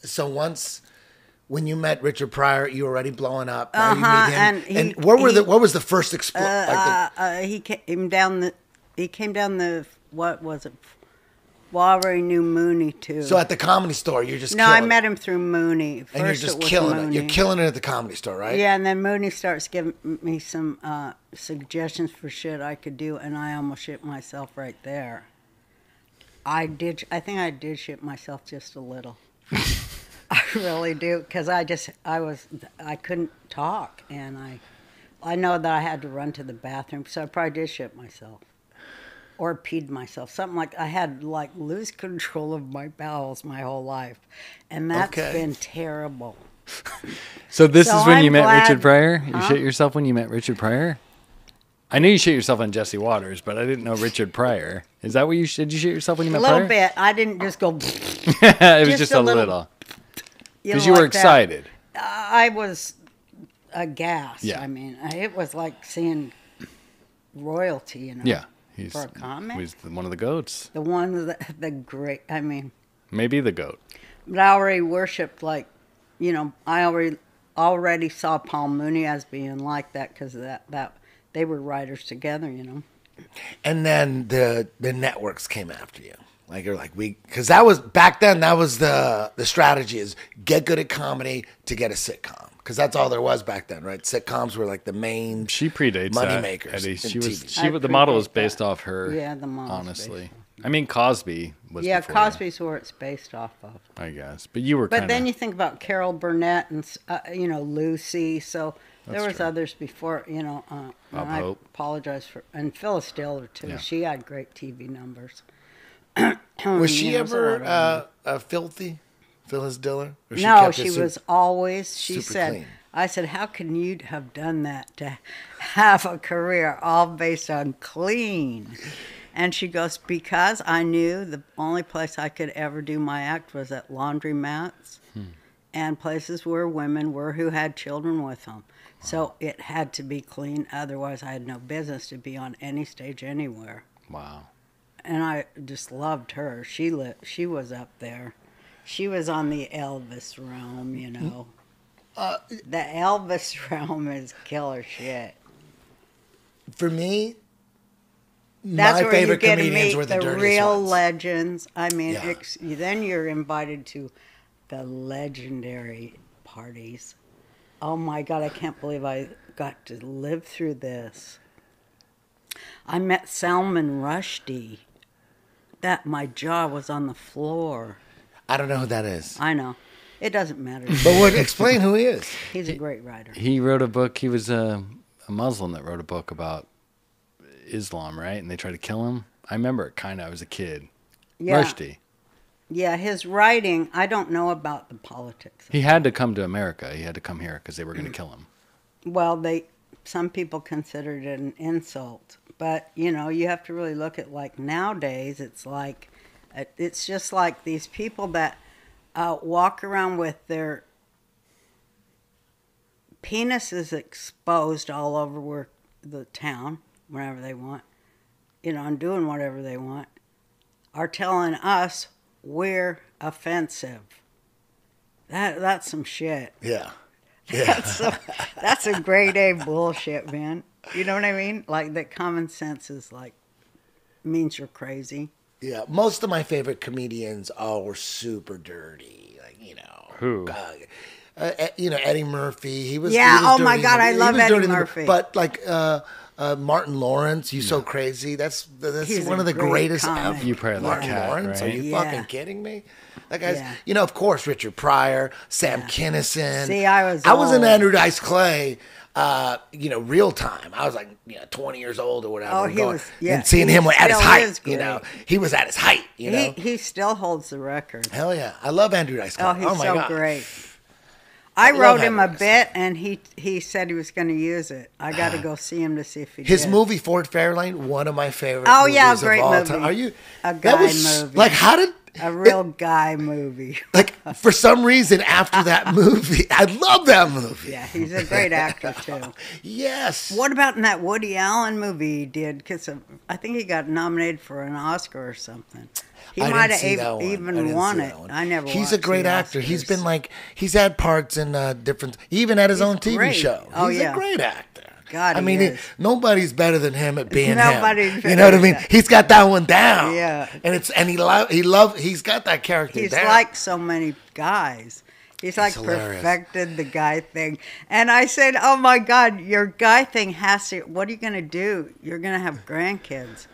so once when you met Richard Pryor, you were already blowing up. Now you meet him. And what was the first explosion? He came down the what was it? Well, I already knew Mooney too. So at the Comedy Store, you're just no, killing I met him through Mooney. First and you're just it was killing Mooney. it. You're killing it at the Comedy Store, right? Yeah, and then Mooney starts giving me some suggestions for shit I could do, and I almost shit myself right there. I think I did shit myself just a little. I really do, because I couldn't talk, and I know that I had to run to the bathroom, so I probably did shit myself. Or peed myself, something like I had lose control of my bowels my whole life, and that's been terrible. So this is when you met glad- Richard Pryor? You shit yourself when you met Richard Pryor? I knew you shit yourself on Jesse Waters, but I didn't know Richard Pryor. Is that what you did? You shit yourself when you met A little Pryor? bit. I didn't just go. It was just a little. Because you were excited. I was aghast. Yeah. I mean, it was like seeing royalty, you know. Yeah. For a comic? He's one of the goats. The one, the great, I mean. Maybe the goat. But I already worshipped, I already saw Paul Mooney as being like that because of that they were writers together, you know. And then the networks came after you. Because that was back then. That was the strategy: is get good at comedy to get a sitcom. Because that's all there was back then, right? Sitcoms were like the main. She predates money that, makers. Eddie. TV. The model was predate based that. off her. Yeah, the model. Honestly, I mean Cosby was. Yeah, before Cosby's where it's based off of. I guess, but you were. But then you think about Carol Burnett and Lucy. So there was true. others before. Bob I Hope. apologize and Phyllis Diller too. Yeah. She had great TV numbers. Was she It was a lot ever of filthy, Phyllis Diller? Or No, kept it she was always. She super said, clean? "I said, how can you have done that to have a career all based on clean?" And she goes, "Because I knew the only place I could ever do my act was at laundromats and places where women were who had children with them. So it had to be clean. Otherwise, I had no business to be on any stage anywhere." Wow. And I just loved her. She was up there. She was on the Elvis realm, you know. The Elvis realm is killer shit. For me, That's my where favorite you get to comedians meet were the the dirtiest real ones. legends. I mean, Yeah. then you're invited to the legendary parties. Oh my God, I can't believe I got to live through this. I met Salman Rushdie. My jaw was on the floor. I don't know who that is. I know. It doesn't matter. But explain who he is. He's a great writer. He wrote a book. He was a Muslim that wrote a book about Islam, right? And they tried to kill him. I remember it kind of. I was a kid. Yeah. Rushdie. Yeah, his writing, I don't know about the politics. He had to come to America. He had to come here because they were going to kill him. Well, some people considered it an insult. But, you have to really look at, nowadays, it's just like these people that walk around with their penises exposed all over the town, wherever they want, and doing whatever they want, are telling us we're offensive. That's some shit. Yeah. Yeah. That's a grade A bullshit, man. You know what I mean? That common sense is means you're crazy. Yeah. Most of my favorite comedians were super dirty. Who? Eddie Murphy. He was. Yeah, he was oh my dirty. God, I He love was Eddie dirty in the- Murphy. But Martin Lawrence, You So Crazy. That's He's one a of the great greatest comic. ever. You probably like Martin Cat, Lawrence? right? Are you Yeah. fucking kidding me? That guy's. Yeah. Of course, Richard Pryor, Sam Kinison. See, I was in old. Andrew Dice Clay. Real time. I was 20 years old or whatever. Oh, he was- yeah, and seeing he him at his still height. is great. He was at his height. He still holds the record. Hell yeah, I love Andrew Dice Clay. Oh, he's my so God. great. I love wrote him a Andrew Dice. bit, and he said he was going to use it. I got to go see him to see if he His did. movie Fort Fairlane, one of my favorite. Oh, yeah, movies great of all movie. time. Are you A that guy was movie. how did A real guy movie. Like, for some reason, after that movie, I love that movie. Yeah, he's a great actor, too. Yes. What about in that Woody Allen movie he did? Because I think he got nominated for an Oscar or something. He I might didn't see that have one. I even didn't won see it. that one. I never He's a watched great the actor. He's been Oscars. like, he's had parts in different, he even had his own TV great. show. Oh, He's yeah. a great actor. God, I mean, he is. nobody's better than him at being Nobody's him. better You know what I than mean? that. He's got that one down. Yeah. And he's got that character He's down. like so many guys. He's like hilarious. perfected the guy thing. And I said, oh my God, your guy thing has to, what are you going to do? You're going to have grandkids.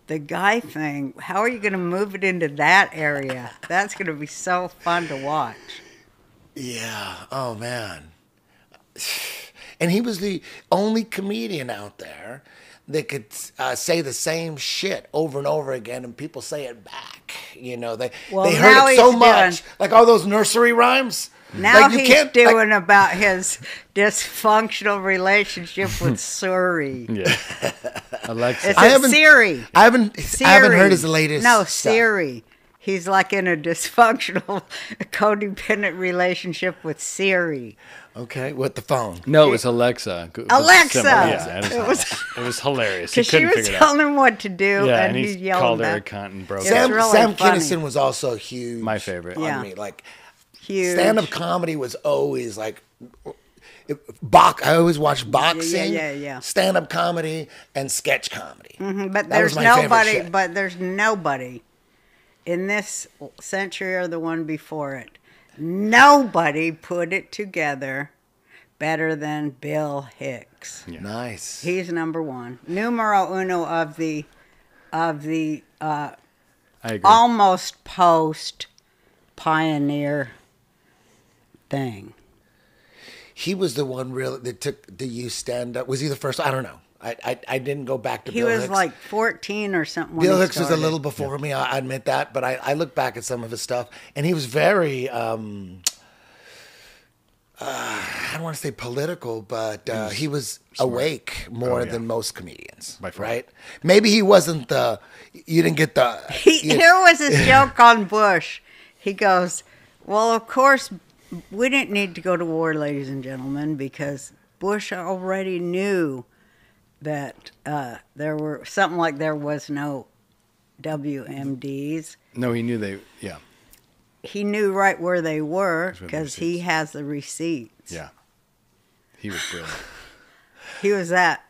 The guy thing, how are you going to move it into that area? That's going to be so fun to watch. Yeah. Oh, man. And he was the only comedian out there that could say the same shit over and over again, and people say it back. You know, they Well, they now heard it so he's much, doing- like all those nursery rhymes. Now Like, you he's can't, doing like, about his dysfunctional relationship with Suri. Yeah. Alexa. It's I a haven't- Siri. I haven't Siri. heard his latest. No, stuff. Siri. He's like in a dysfunctional, codependent relationship with Siri. Okay, with the phone. No, it was Alexa. Alexa! Yeah, It it was hilarious. He Because she couldn't was figure it out. telling him what to do, Yeah, and and he he yelled called her a back. cunt and broke It's it. Sam, really Sam funny. Kinison was also huge. My favorite. on Yeah. me. Like, Huge. stand-up comedy was always like I always watched boxing, yeah. stand-up comedy, and sketch comedy. But That there's was my favorite nobody. shit. But there's nobody in this century or the one before it. Nobody put it together better than Bill Hicks. Yeah. Nice. He's number one, numero uno of the I agree. almost post pioneer thing. He was the one really that took the youth stand-up. Was he the first? I don't know. I didn't go back to He Bill was Hicks. like 14 or something when Bill he Hicks was a started. little before me. I admit that, but I look back at some of his stuff, and he was very. I don't want to say political, but he was awake more than most comedians. By far. Right? Maybe he wasn't the. You didn't get the. Here was his joke on Bush. He goes, well, of course, we didn't need to go to war, ladies and gentlemen, because Bush already knew that there were something like there was no WMDs. No, he knew they. Yeah. He knew right where they were That's where the because he receipts. has the receipts. Yeah. He was brilliant. He was that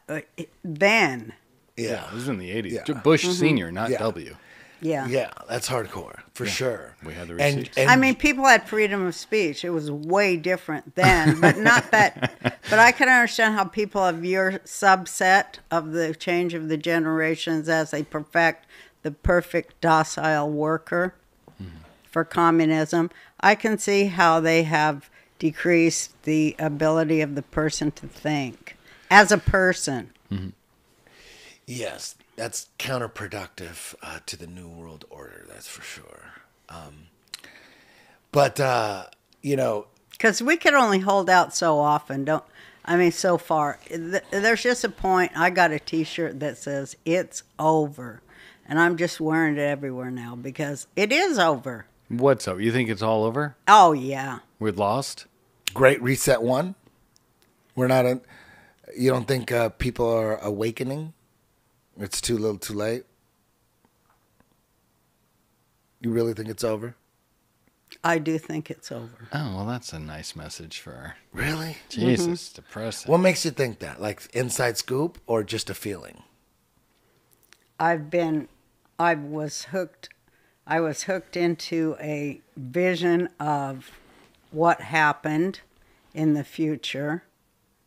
then. Yeah. It was in the 80s. Yeah. Bush Senior, not Yeah. W. Yeah. Yeah, that's hardcore for sure. We had the And, receipts. and I mean, people had freedom of speech. It was way different then, but not that. But I can understand how people of your subset of the change of the generations as they perfect the perfect docile worker for communism. I can see how they have decreased the ability of the person to think as a person. yes, that's counterproductive to the New World Order. That's for sure. But you know, Because we can only hold out so often, so far. There's just a point. I got a T-shirt that says, "It's over." And I'm just wearing it everywhere now because it is over. What's up? You think it's all over? Oh, yeah. We're lost? Great Reset 1. We're not in. You don't think people are awakening? It's too little, too late. You really think it's over? I do think it's over. Oh, well, that's a nice message for our. Really? Jesus, depressing. What makes you think that? Like inside scoop or just a feeling? I was hooked into a vision of what happened in the future,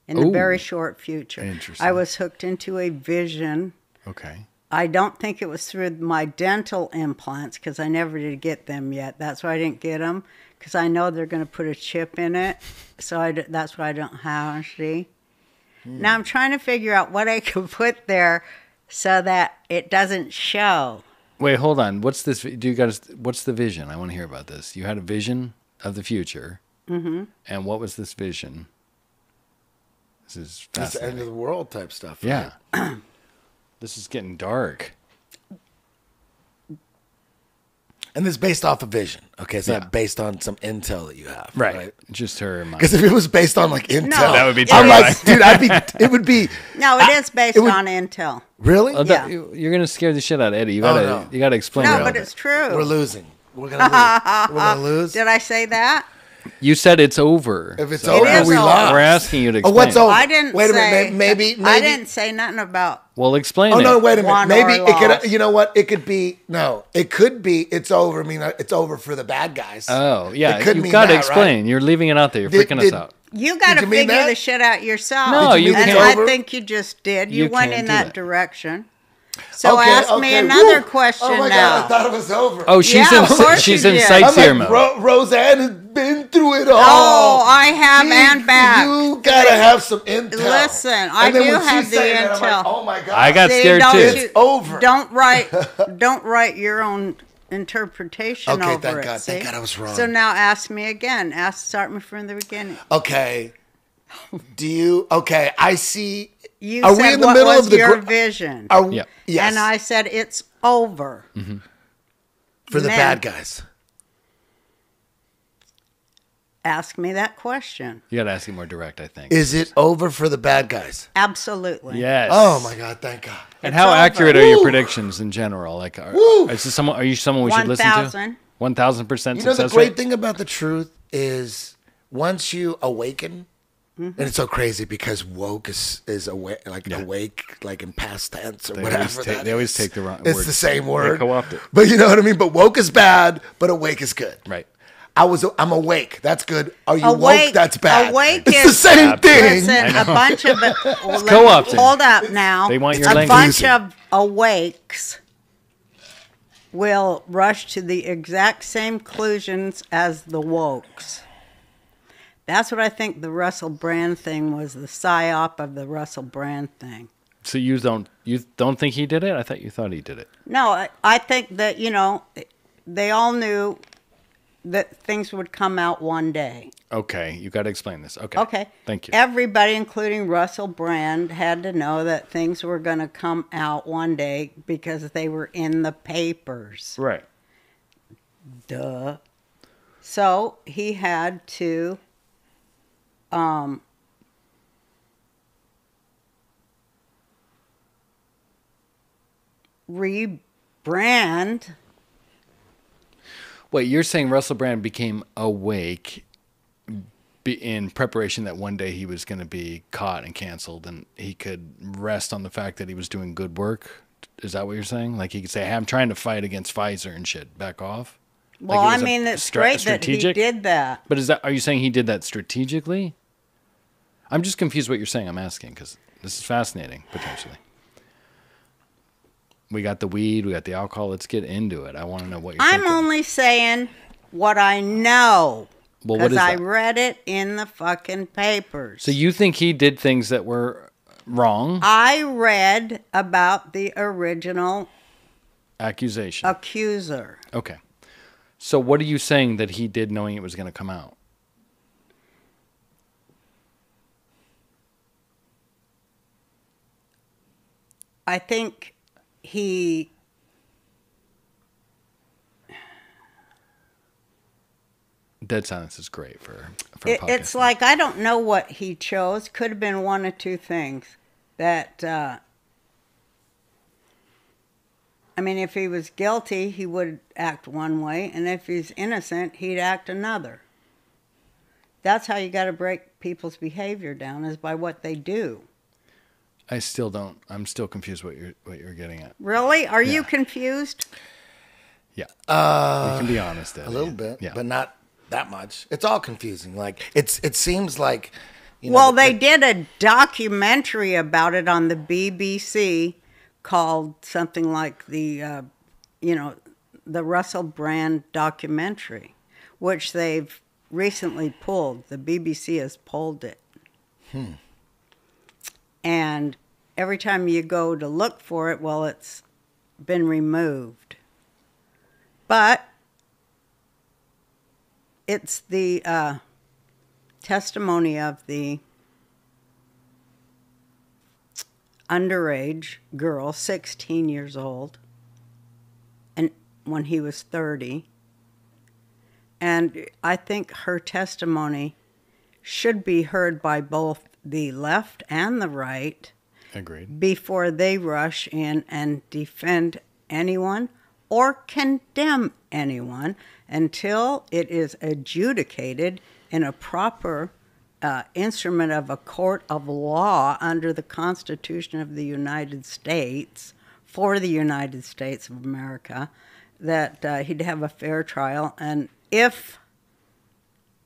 in the Ooh. very short future. Interesting. I was hooked into a vision. Okay. I don't think it was through my dental implants because I never did get them yet. That's why I didn't get them because I know they're going to put a chip in it. So that's why I don't have see. Now I'm trying to figure out what I can put there so that it doesn't show. Wait, hold on. What's this? What's the vision? I want to hear about this. You had a vision of the future. Mm-hmm. And what was this vision? This is It's the fascinating. end of the world type stuff. Yeah. This is getting dark. And this is based off a vision. Okay, it's Yeah. not based on some intel that you have. Right. Just her and mine. Because if it was based on like intel, That would be I'm like, terrifying. dude, it would be. No, it is based on intel. Really? Yeah. You're gonna scare the shit out of Eddie. You gotta, no. you gotta explain. No, it. but it's true. We're losing. We're gonna lose. We're gonna lose. Did I say that? You said it's over. If it's It over, is we over. lost. We're asking you to Oh, explain. what's over? I didn't Wait a say. minute. Maybe. I didn't say nothing about. Well, explain Oh it. no! Wait a minute. Won Maybe or it could. lost. You know what? It could be. No, it could be. It's over. I mean, it's over for the bad guys. Oh, yeah. It could You've mean got to that, explain. right? You're leaving it out there. You're Did- freaking us did- out. You got to you mean figure that? the shit out yourself. No, you and can't. I Over? think you just did. You, You went can't in do that that. direction. So Okay, ask me okay. another Woo! question Oh my now. God! I thought it was over. Oh, she's Yeah, of course she's you in did. sightseer I'm like, mode. Roseanne has been through it all. Oh, I have and back. You gotta have some intel. Listen, I And then do when she's have the saying that, I'm like, intel. oh my God! I got See, scared don't too. It's over. Don't write your own interpretation Okay, over thank it. God. See? Thank God I was wrong. So now ask me again. Start me from the beginning. Okay. Do you? Okay, I see. You Are said we in the what middle was of the? your vision, Are, Yeah. Yes. and I said it's over. for the Man. bad guys. Ask me that question. You got to ask it more direct, I think. Is it over for the bad guys? Absolutely. Yes. Oh my God! Thank God. And It's how over. accurate are your Woo! predictions in general? Like, Woo! is this someone? Are you someone we should listen to? 1,000. 1,000% You know, the success great rate? thing about the truth is once you awaken, and it's so crazy because woke is awake, like awake, like in past tense or They whatever. always take- that they always is. take the wrong It's word. the same word. co-opt it. But you know what I mean. But woke is bad, but awake is good. Right. I'm awake. That's good. Are you Awake- woke? That's bad. awake it's is- the same thing. Listen, a bunch of co-opting. hold up now. They want your a language. bunch of awakes will rush to the exact same conclusions as the wokes. That's what I think the Russell Brand thing was, the psyop of the Russell Brand thing. So you don't think he did it? I thought you thought he did it. No, I think that, they all knew that things would come out one day. Okay, you got to explain this. Okay. Okay. Thank you. Everybody, including Russell Brand, had to know that things were going to come out one day because they were in the papers. Right. Duh. So he had to rebrand. Wait, you're saying Russell Brand became awake in preparation that one day he was going to be caught and canceled and he could rest on the fact that he was doing good work? Is that what you're saying? Like he could say, hey, I'm trying to fight against Pfizer and shit. Back off? Well, Like it I was a mean, it's great that he strategic? did that. But are you saying he did that strategically? I'm just confused what you're saying. I'm asking because this is fascinating, potentially. We got the weed, we got the alcohol. Let's get into it. I want to know what you're I'm thinking. only saying what I know. Well, what Because is I that? read it in the fucking papers. So you think he did things that were wrong? I read about the original Accusation. accuser. Okay. So what are you saying that he did knowing it was going to come out? I think he Dead silence is great for a podcast. it's like I don't know what he chose. Could have been one of two things. That I mean, if he was guilty, he would act one way, and if he's innocent, he'd act another. That's how you got to break people's behavior down, is by what they do. I still don't. I'm still confused what you're getting at. Really? Are you confused? Yeah. We can be honest. A little bit, Yeah. but not that much. It's all confusing. Like it seems like. Well, they did a documentary about it on the BBC called something like the Russell Brand documentary, which they've recently pulled. The BBC has pulled it. And every time you go to look for it, well, it's been removed. But it's the testimony of the underage girl, 16 years old. And when he was 30. And I think her testimony should be heard by both the left and the right. Agreed. Before they rush in and defend anyone or condemn anyone until it is adjudicated in a proper instrument of a court of law under the Constitution of the United States for the United States of America, that he'd have a fair trial. And if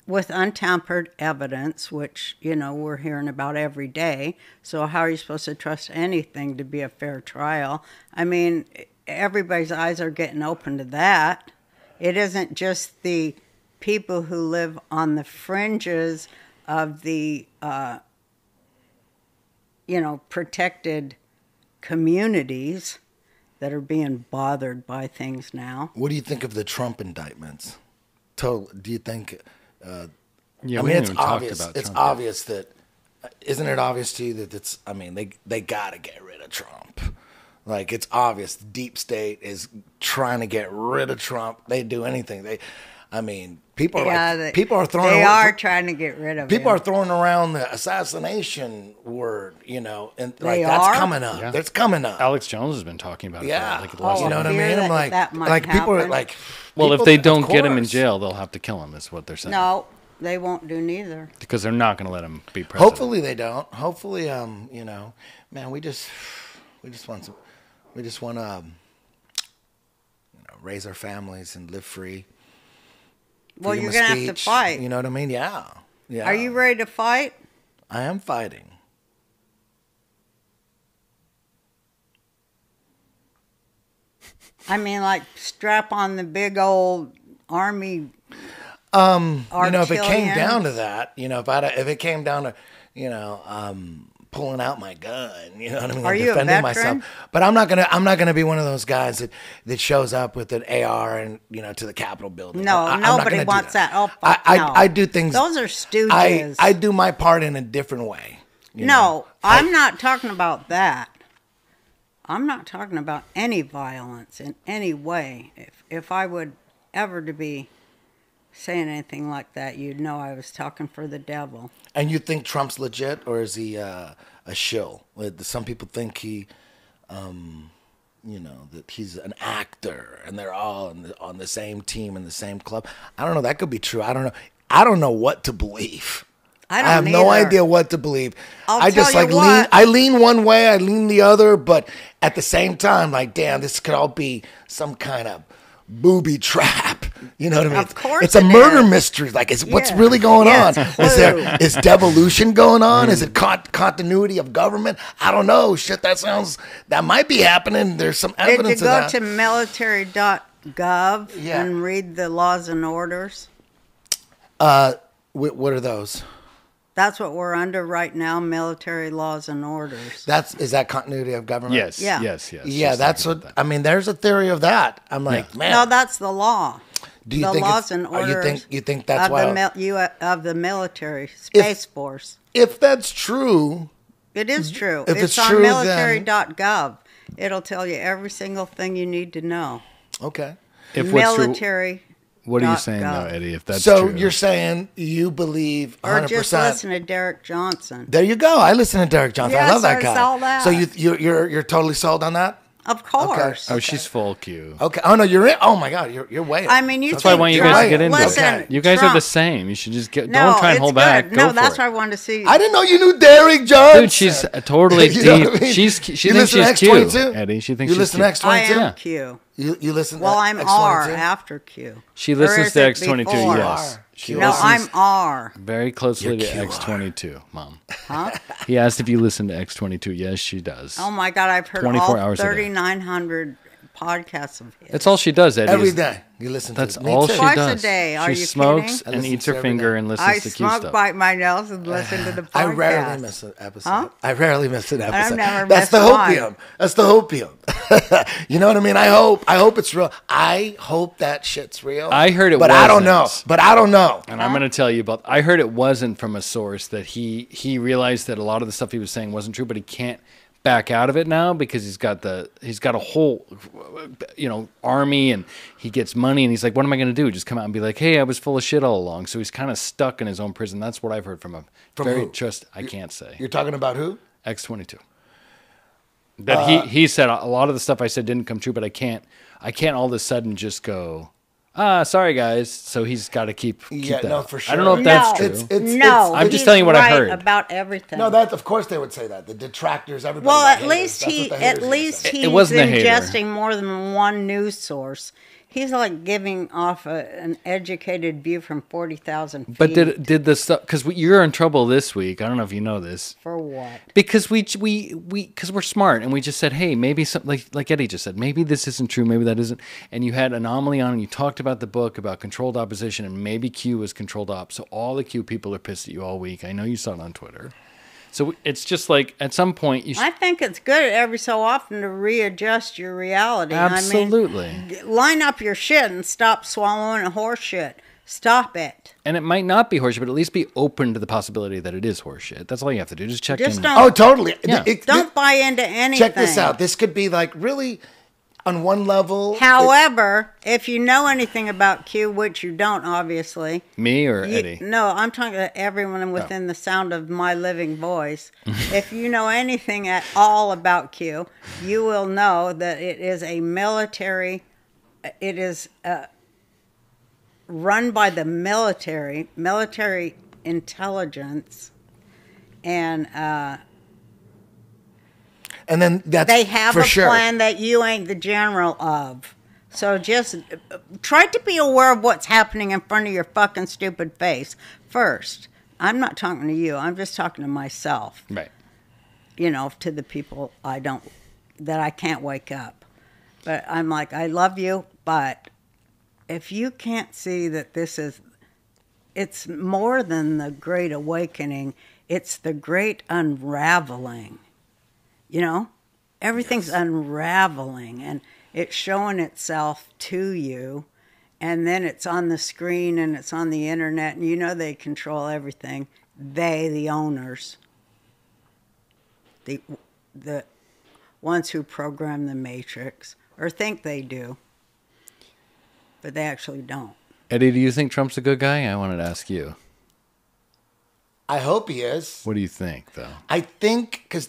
with untampered evidence, which, we're hearing about every day, so how are you supposed to trust anything to be a fair trial? I mean, everybody's eyes are getting open to that. It isn't just the people who live on the fringes of the, protected communities that are being bothered by things now. What do you think of the Trump indictments? Do you think... Yeah, I we mean, haven't it's even talked obvious. about It's Trump obvious that, isn't it obvious to you that it's? I mean, they got to get rid of Trump. Like, it's obvious. The deep state is trying to get rid of Trump. They do anything. People are people are throwing. They are trying to get rid of. People him. are throwing around the assassination word, and They that's are? coming up. Yeah. That's coming up. Alex Jones has been talking about it. Yeah, For like the last you know what I fear mean. I'm that might like people are happen. like. Well, if people- they of don't get him in course. jail, they'll have to kill him. Is what they're saying. No, they won't do neither. Because they're not going to let him be president. Hopefully they don't. Hopefully, man, we just want to, raise our families and live free. Well, Freedom you're of going to have to speech, fight. You know what I mean? Yeah. Yeah. Are you ready to fight? I am fighting. I mean, like, strap on the big old army. If it came Artillery. down to that, if it came down to, pulling out my gun, you know what I mean? Are and you a defending veteran? myself. But I'm not gonna be one of those guys that shows up with an AR and to the Capitol building. No, I'm not nobody gonna do wants that. Oh, fuck I no. I do things. Those are stooges. I do my part in a different way. No, I'm not talking about that. I'm not talking about any violence in any way. If I would ever to be saying anything like that, you'd know I was talking for the devil. And you think Trump's legit, or is he a shill? Some people think he, that he's an actor, and they're all on the same team in the same club. I don't know. That could be true. I don't know. I don't know what to believe. I have don't no either. idea what to believe. I'll tell you lean. what. I lean one way, I lean the other, but at the same time, like, damn, this could all be some kind of booby trap. You know what I mean? Of course it's a it murder is. mystery. Like, what's Yeah. really going Yes, on? Is devolution going on? Is it continuity of government? I don't know. Shit, that might be happening. There's some Did you evidence go of that. to military.gov Yeah. and read the laws and orders? What are those? That's what we're under right now, military laws and orders. Is that continuity of government? Yes. Yeah. Yes. Yeah, She's that's talking what about that. I mean. There's a theory of that. I'm like, man. No, that's the law. Do you the think laws it's- and oh, orders you think that's of why? of the military space force. If that's true, It is true. If it's it's on true, then- military.gov. It'll tell you every single thing you need to know. okay. If what's true, Military. what are you dot saying gov. though, Eddie? If that's So true, you're saying you believe Or 100%. just listen to Derek Johnson. There you go. I listen to Derek Johnson. I Yes, love that I guy. saw that. So you're totally sold on that? Of course. oh, she's full Q. Okay. Oh no, you're in. Oh my God, you're way. I mean, you That's why I think want you Trump- guys to get into listen, it. You guys are the Trump- same. You should just get. No, don't try and it's hold good. back. No, Go that's for why I it. wanted to see. I didn't know you knew Derek Johnson. Dude, she's totally You know deep. what I mean? She You thinks listen to she's Q, X22? Eddie. She thinks You she's listen Q. to X22? I am Q. You listen. Well, to I'm X22? R after Q. She Or listens is to it X22. before? Yes. She No, listens I'm R. very closely You're to QR. X22, Mom. Huh? He asked if you listen to X22. Yes, she does. Oh my God, I've heard 24 all hours a day. 3,900 podcasts of his. That's all she does, Eddie. Every is- day you listen That's to. Me all too. she Twice a does. day. Are she you smokes kidding? I and listen eats to her every finger day. and listens I to Q smoke, stuff. bite my nails, and listen to the podcast. I rarely miss an episode. Huh? I rarely miss an episode. never That's the missed one. hopium. That's the hopium. You know what I mean? I hope it's real. I hope that shit's real. I heard it but I don't wasn't. know. But I don't know. And I'm going to tell you about. I heard it wasn't from a source that he realized that a lot of the stuff he was saying wasn't true, but he can't back out of it now because he's got a whole, army, and he gets money, and he's like, what am I going to do? Just come out and be like, hey, I was full of shit all along. So he's kind of stuck in his own prison. That's what I've heard from him. I can't say. You're talking about who? X-22. That he said a lot of the stuff I said didn't come true, but I can't all of a sudden just go, sorry guys. So he's got to keep that. No, for sure. I don't know if that's true. I'm just telling you what I heard about everything. No, that of course they would say that. The detractors, everybody. Well, got at haters. least he's It wasn't a hater. ingesting more than one news source. He's like giving off an educated view from 40,000 feet. But did the stuff, because you're in trouble this week. I don't know if you know this. For what? Because because we're smart, and we just said, hey, maybe something like Eddie just said, maybe this isn't true, maybe that isn't. And you had Anomaly on, and you talked about the book about controlled opposition, and maybe Q was controlled op. So all the Q people are pissed at you all week. I know you saw it on Twitter. So it's just like at some point you. I think it's good every so often to readjust your reality. Absolutely. I mean, line up your shit and stop swallowing a horse shit. Stop it. And it might not be horseshit, but at least be open to the possibility that it is horseshit. That's all you have to do. Just check in. Oh, totally. Yeah. Don't buy into anything. Check this out. This could be like really on one level. However, if you know anything about Q, which you don't, obviously. Me or Eddie? No, I'm talking to everyone within the sound of my living voice. If you know anything at all about Q, you will know that it is a military. It is run by the military intelligence, and then they have a plan that you ain't the general of. So just try to be aware of what's happening in front of your fucking stupid face first. I'm not talking to you. I'm just talking to myself. Right. To the people that I can't wake up. But I'm like, I love you, but if you can't see that it's more than the Great Awakening, it's the Great Unraveling. Everything's unraveling, and it's showing itself to you, and then it's on the screen and it's on the internet, and they control everything. They, the owners, the ones who program the Matrix, or think they do, but they actually don't. Eddie, do you think Trump's a good guy? I wanted to ask you. I hope he is. What do you think, though? I think, because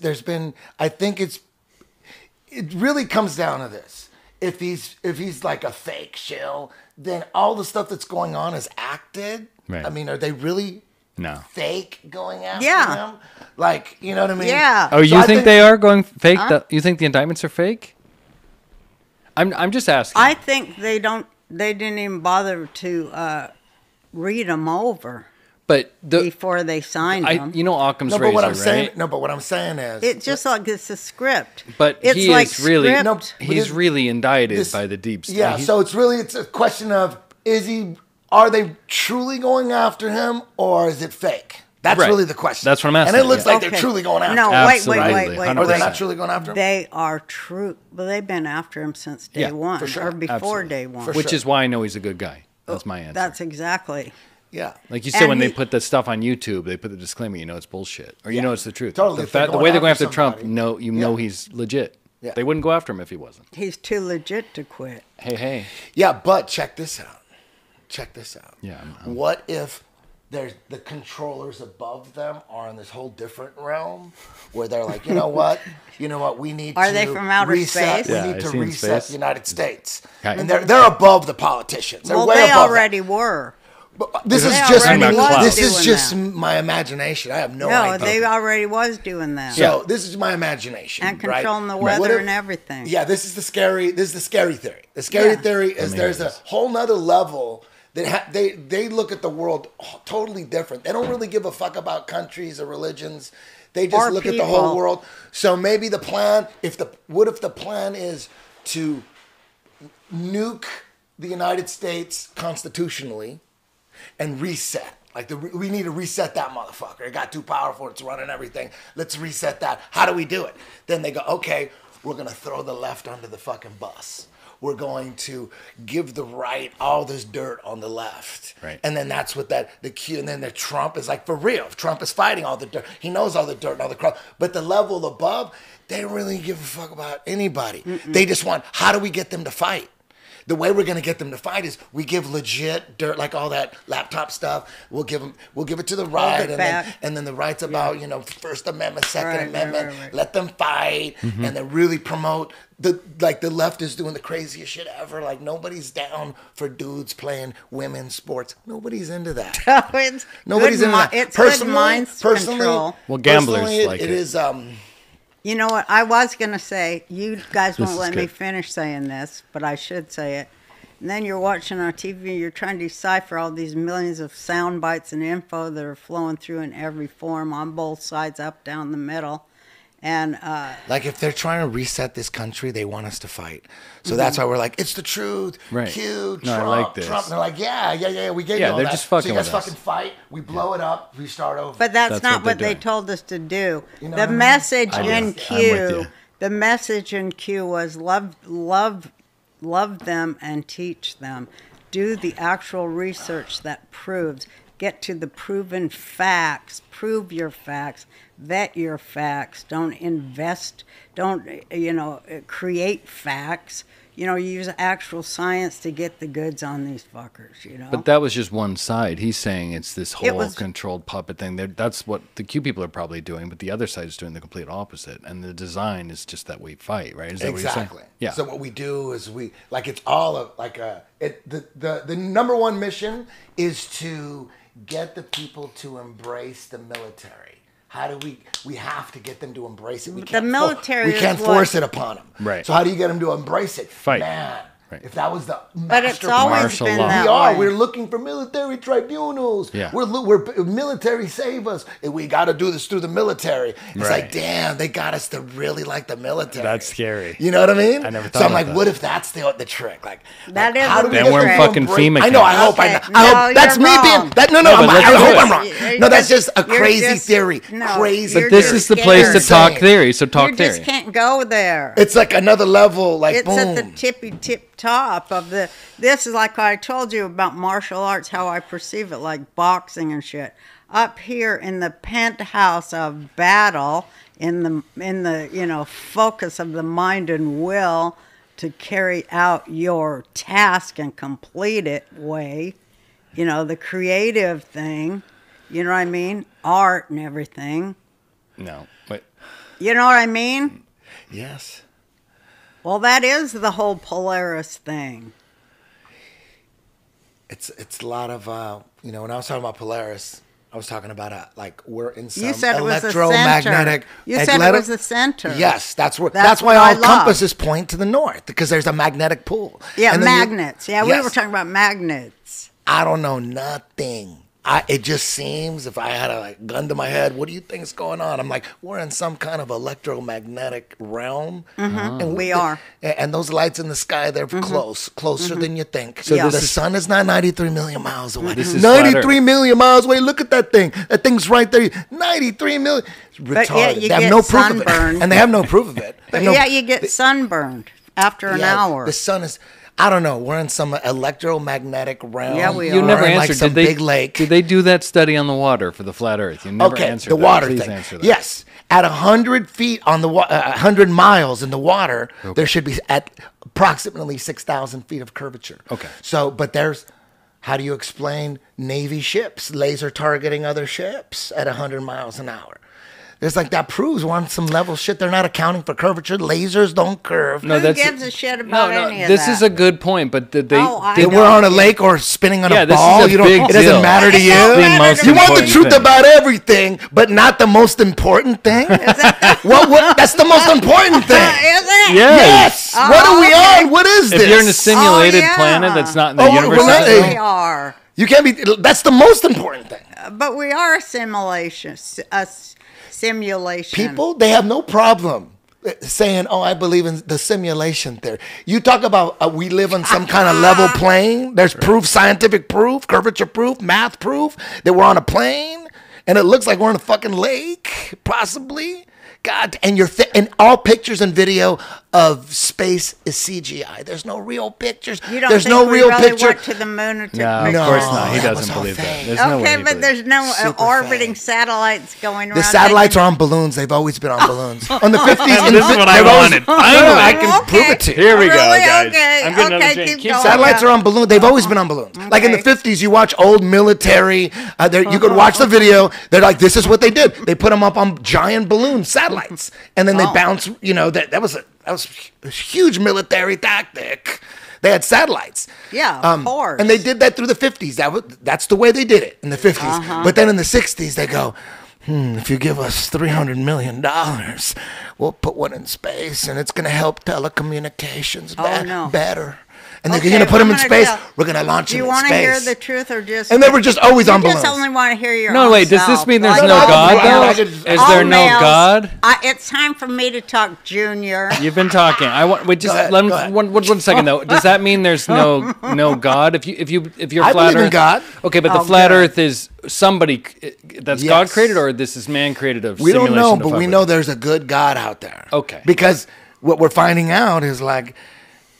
it really comes down to this. If he's like a fake shill, then all the stuff that's going on is acted. Right. I mean, are they really fake going after him? Like, you know what I mean? Yeah. Oh, you think they are going fake? You think the indictments are fake? I'm just asking. I think they didn't even bother to read them over. But before they signed them. Occam's razor, right? But what I'm saying is... It's just like it's a script. But it's he like is really... script. he's really indicted by the deep state. Yeah, so it's a question of, are they truly going after him, or is it fake? That's really the question. That's what I'm asking. And it looks like they're truly going after him. No, wait. Are they not truly going after him? They are true. Well, they've been after him since day one. For sure. Or before day one. Which is why I know he's a good guy. That's my answer. That's exactly... Yeah. Like you said, when they put the stuff on YouTube, they put the disclaimer, it's bullshit. Or it's the truth. Totally. The way they're going after Trump, know he's legit. Yeah. They wouldn't go after him if he wasn't. He's too legit to quit. Hey. Yeah, but check this out. Yeah. What if there's the controllers above them are in this whole different realm where they're like, you know what, we need to they from outer reset. space? We need to reset the United States. Okay. And they're above the politicians. They're way they above already them. were. But this is just my imagination. I have no idea. No, they already was doing that. So this is my imagination. And controlling the weather and everything. Yeah, this is the scary theory. The scary theory is there's a whole nother level that they look at the world totally different. They don't really give a fuck about countries or religions. They just look at the whole world. So maybe the plan, what if the plan is to nuke the United States constitutionally and reset? Like we need to reset that motherfucker. It got too powerful. It's running everything. Let's reset that. How do we do it? Then they go, okay, we're going to throw the left under the fucking bus. we're going to give the right all this dirt on the left. Right. And then that's what the Q, and then the Trump is like, for real. Trump is fighting all the dirt. He knows all the dirt and all the crap. But the level above, they don't really give a fuck about anybody. They just want, how do we get them to fight? The way we're going to get them to fight is we give legit dirt, like all that laptop stuff. We'll give it to the right, and then the right's about First Amendment, Second Amendment. Right. Let them fight, and then really promote the left is doing the craziest shit ever. Like nobody's down for dudes playing women's sports. Nobody's into that. Nobody's into that. It's good mind control. Well, gamblers like it is. You know what? I was going to say, you guys won't let me finish saying this, but I should say it. And then you're watching on TV, you're trying to decipher all these millions of sound bites and info that are flowing through in every form on both sides, up, down, the middle. And like if they're trying to reset this country, they want us to fight. So that's why we're like, it's the truth. Right. Q, Trump, I like this. Trump. And they're like, yeah, we gave you all they're that. just fucking so you guys with us. fucking fight. We blow it up. We start over. But that's not what they doing. told us to do. You know the what I mean? message I'm in with Q, you. the message in Q was love them and teach them. Do the actual research that proves. Get to the proven facts. Prove your facts. Vet your facts. Don't create facts. Use actual science to get the goods on these fuckers, But that was just one side. He's saying it's this whole controlled puppet thing. That's what the Q people are probably doing, but the other side is doing the complete opposite. And the design is just that we fight, right? Is that what you're saying? Yeah. So what we do is it's all the number one mission is to get the people to embrace the military. How do we have to get them to embrace it. We can't force it upon them. Right. So how do you get them to embrace it? Fight. Man, Right. if that was the But it's always martial been law. that way. We're looking for military tribunals. Yeah. We're military save us. And we got to do this through the military. It's Right. like, damn, they got us to really like the military. That's scary. You know what I mean? I never So thought I'm about like, that. what if that's the trick? Like, That is how the do we trick. get Then we're them in to fucking embrace- FEMA I know. I camp. hope. Okay, I hope that's you're me wrong. being that. No, but let's I do hope it. I'm wrong. No, that's just a You're crazy just- theory. no, Crazy. you're This just is the scared. place to talk Insane. theory. So talk You theory. just can't go there. It's like another level. Like It's boom. at the tippy tip top of the. This is like I told you about martial arts, how I perceive it, like boxing and shit. Up here in the penthouse of battle, in the focus of the mind and will to carry out your task and complete it way, the creative thing, you know what I mean, art and everything. No. Wait. You know what I mean? Yes. Well, that is the whole Polaris thing. It's a lot of when I was talking about Polaris, I was talking about we're in some You said it was the electromagnetic. center. You said it was the center. Yes, that's where. That's That's why what I all love. compasses point to the north because there's a magnetic pull. Yeah, And then magnets. We were talking about magnets. I don't know nothing. It just seems if I had a gun to my head, what do you think's going on? I'm like, we're in some kind of electromagnetic realm, and We are. And those lights in the sky, they're closer than you think. So the this sun is not 93 million miles away. This is flat 93 Earth. million miles away. Look at that thing. That thing's right there. 93 million. It's retarded. But yet you they have get no proof of sunburned. it, and they have no proof of it. They But have no- yeah, you get sunburned after an hour. The sun is. I don't know. We're in some electromagnetic realm. Yeah, we You are. never We're in, answered. some did they, big lake. Did they do that study on the water for the flat Earth? You never answered the that. water Please thing. answer that. Yes, at 100 feet on the 100 miles in the water, there should be at approximately 6,000 feet of curvature. Okay. So, but there's, how do you explain Navy ships laser targeting other ships at 100 miles an hour? There's that proves we're on some level shit. They're not accounting for curvature. Lasers don't curve. No, Who gives a shit about any of This that? is a good point, but did they? I did- If we're on a lake or spinning on Yeah, a this is ball, a you don't. big It doesn't deal. matter to It you. don't the matter most to You me. want the important truth thing. about everything, but not the most important thing. What? That's the most important thing. Is it? Yeah. Yes. Oh, What are we okay. on? What is this? If you're in a simulated yeah. planet that's not in the Oh, universe, we're not- We are. You can't be. That's the most important thing. But we are a simulation. Simulation. People, they have no problem saying, "Oh, I believe in the simulation theory." You talk about we live on some kind of level plane. There's proof, scientific proof, curvature proof, math proof that we're on a plane, and it looks like we're in a fucking lake, possibly. God, and and all pictures and video of space is CGI. There's no real pictures. You don't there's think no we real really picture. went to the moon or to No, of pictures? course not. He that was doesn't all believe that. fake. There's no way Okay, he but believes there's no Super orbiting fake. satellites going around. The satellites taking- are on balloons. They've always been on balloons. On the 50s, This is what I they've always- wanted. No, Finally. I can Okay. prove it to you. Here we go, Really? guys. Okay, I'm getting okay, another drink. keep Keep going. Satellites are on balloons. They've always been on balloons. Like in the Okay. 50s, you watch old military. You could watch the video. They're like, this is what they did. They put them up on giant balloon satellites, and then they bounce. You know that was a huge military tactic. They had satellites. Yeah, of course. And they did that through the 50s. That's the way they did it in the 50s. But then in the 60s, they go, if you give us $300 million, we'll put one in space, and it's going to help telecommunications better. And they're going to put them in space. We're going to launch them in space. Do you want to hear the truth or just... And they were just always on You just balloons. only want to hear your No, own wait. Does this self, mean there's like- no No, God no, though? I Is just- there All no males. God? It's time for me to talk, Junior. You've been talking. I want. Wait, just Go ahead, let me, go ahead. one second though. Does that mean there's no God? If you're I flat believe in Earth, God. Okay, but the Oh, flat good. Earth is somebody that's God Yes. created, or this is man created of We don't simulation know, to but fuck we with? know there's a good God out there. Okay. Because what we're finding out is like,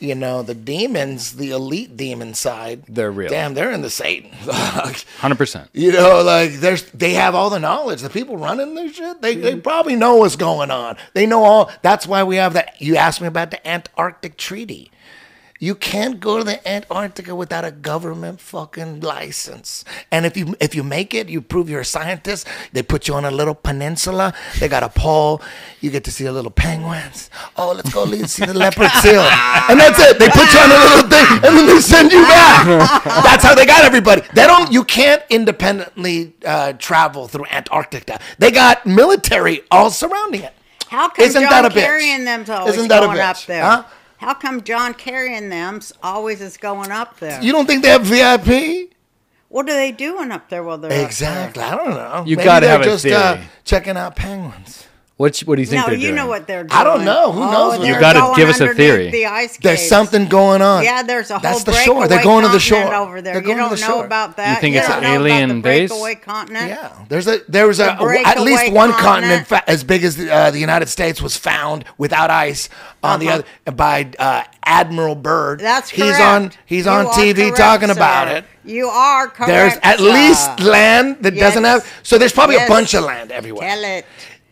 the demons, the elite demon side, They're real. Damn, they're in the Satan. 100%. They have all the knowledge. The people running this shit, they probably know what's going on. They know all. That's why we have that. You asked me about the Antarctic Treaty. You can't go to the Antarctica without a government fucking license. And if you make it, you prove you're a scientist. They put you on a little peninsula. They got a pole. You get to see the little penguins. Oh, let's go see the leopard seal. And that's it. They put you on a little thing, and then they send you back. That's how they got everybody. You can't independently travel through Antarctica. They got military all surrounding it. How come Isn't John that a bitch? carrying them's always Isn't that a going up bitch? there? Huh? How come John carrying them's always is going up there? You don't think they have VIP? What are they doing up there while they're Exactly. I don't know. You Maybe gotta they're have a just theory. checking out penguins. What do you think No, they're you doing? know what they're doing. I don't know. Who knows what they're they're gotta going give us a underneath theory. The ice There's caves. something going on. Yeah, there's a whole That's the breakaway shore. They're going to the continent shore. over there. They're You going to don't the know shore. about that. You think it's don't an know about alien the base? breakaway continent? Yeah, there's a at least breakaway one continent. continent as big as the United States was found without ice on the other by Admiral Byrd. That's He's correct. He's You on are TV correct, talking about sir. it. You are correct. There's at sir. least land that doesn't Yes. have. So there's probably Yes. a bunch of land everywhere. Tell it.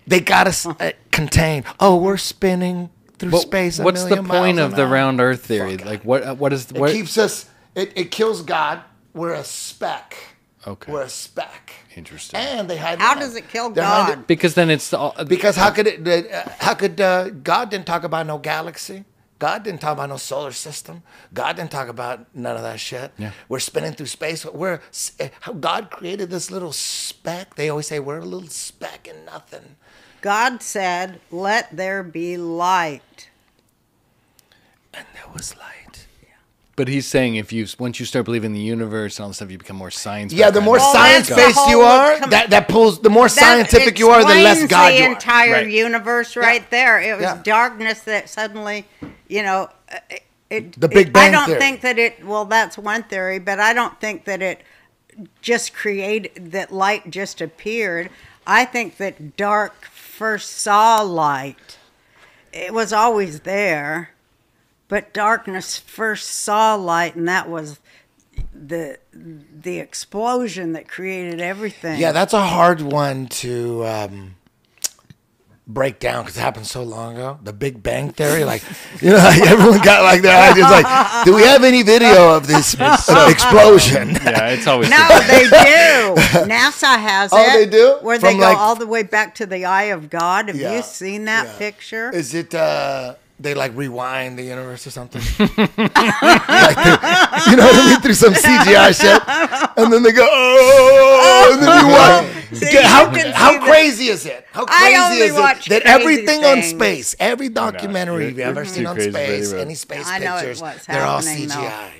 They got us contained. Oh, we're spinning through space. What's the point miles of an the hour. round Earth theory? Fuck. Like what is It what? keeps us. It kills God. We're a speck. Okay. We're a speck. Interesting. And they hide. How land. does it kill They're hiding- God? Because then it's all, Because how could it? How could God didn't talk about no galaxy? God didn't talk about no solar system. God didn't talk about none of that shit. Yeah. We're spinning through space. How God created this little speck. They always say we're a little speck in nothing. God said, "Let there be light." And there was light. But he's saying once you start believing in the universe and all this stuff, you become more science. Yeah, the more Well, that's the science-based you whole are, com- that pulls. The more scientific you are, the less explains God the you are. entire Right. universe right there. It was Yeah. darkness that suddenly, The Big Bang I don't theory. think that it. Well, that's one theory, but I don't think that it just created that light just appeared. I think that dark first saw light. It was always there, but darkness first saw light, and that was the explosion that created everything. Yeah, that's a hard one to break down because it happened so long ago. The Big Bang Theory, like everyone got like their ideas. Like, do we have any video of this explosion? Yeah, it's always No, they do. NASA has Oh, it. they do? Where From they go like- all the way back to the Eye of God. Have Yeah, you seen that yeah. picture? Is it? They like rewind the universe or something. Like you know what I mean? Through some CGI shit, and then they go, oh, and then you watch. See, you can How see crazy is it? How I crazy only is it watch that crazy everything on things. space, every documentary You're- you've ever you're seen too on crazy for space, any any space I know pictures, what's they're all happening, though. CGI.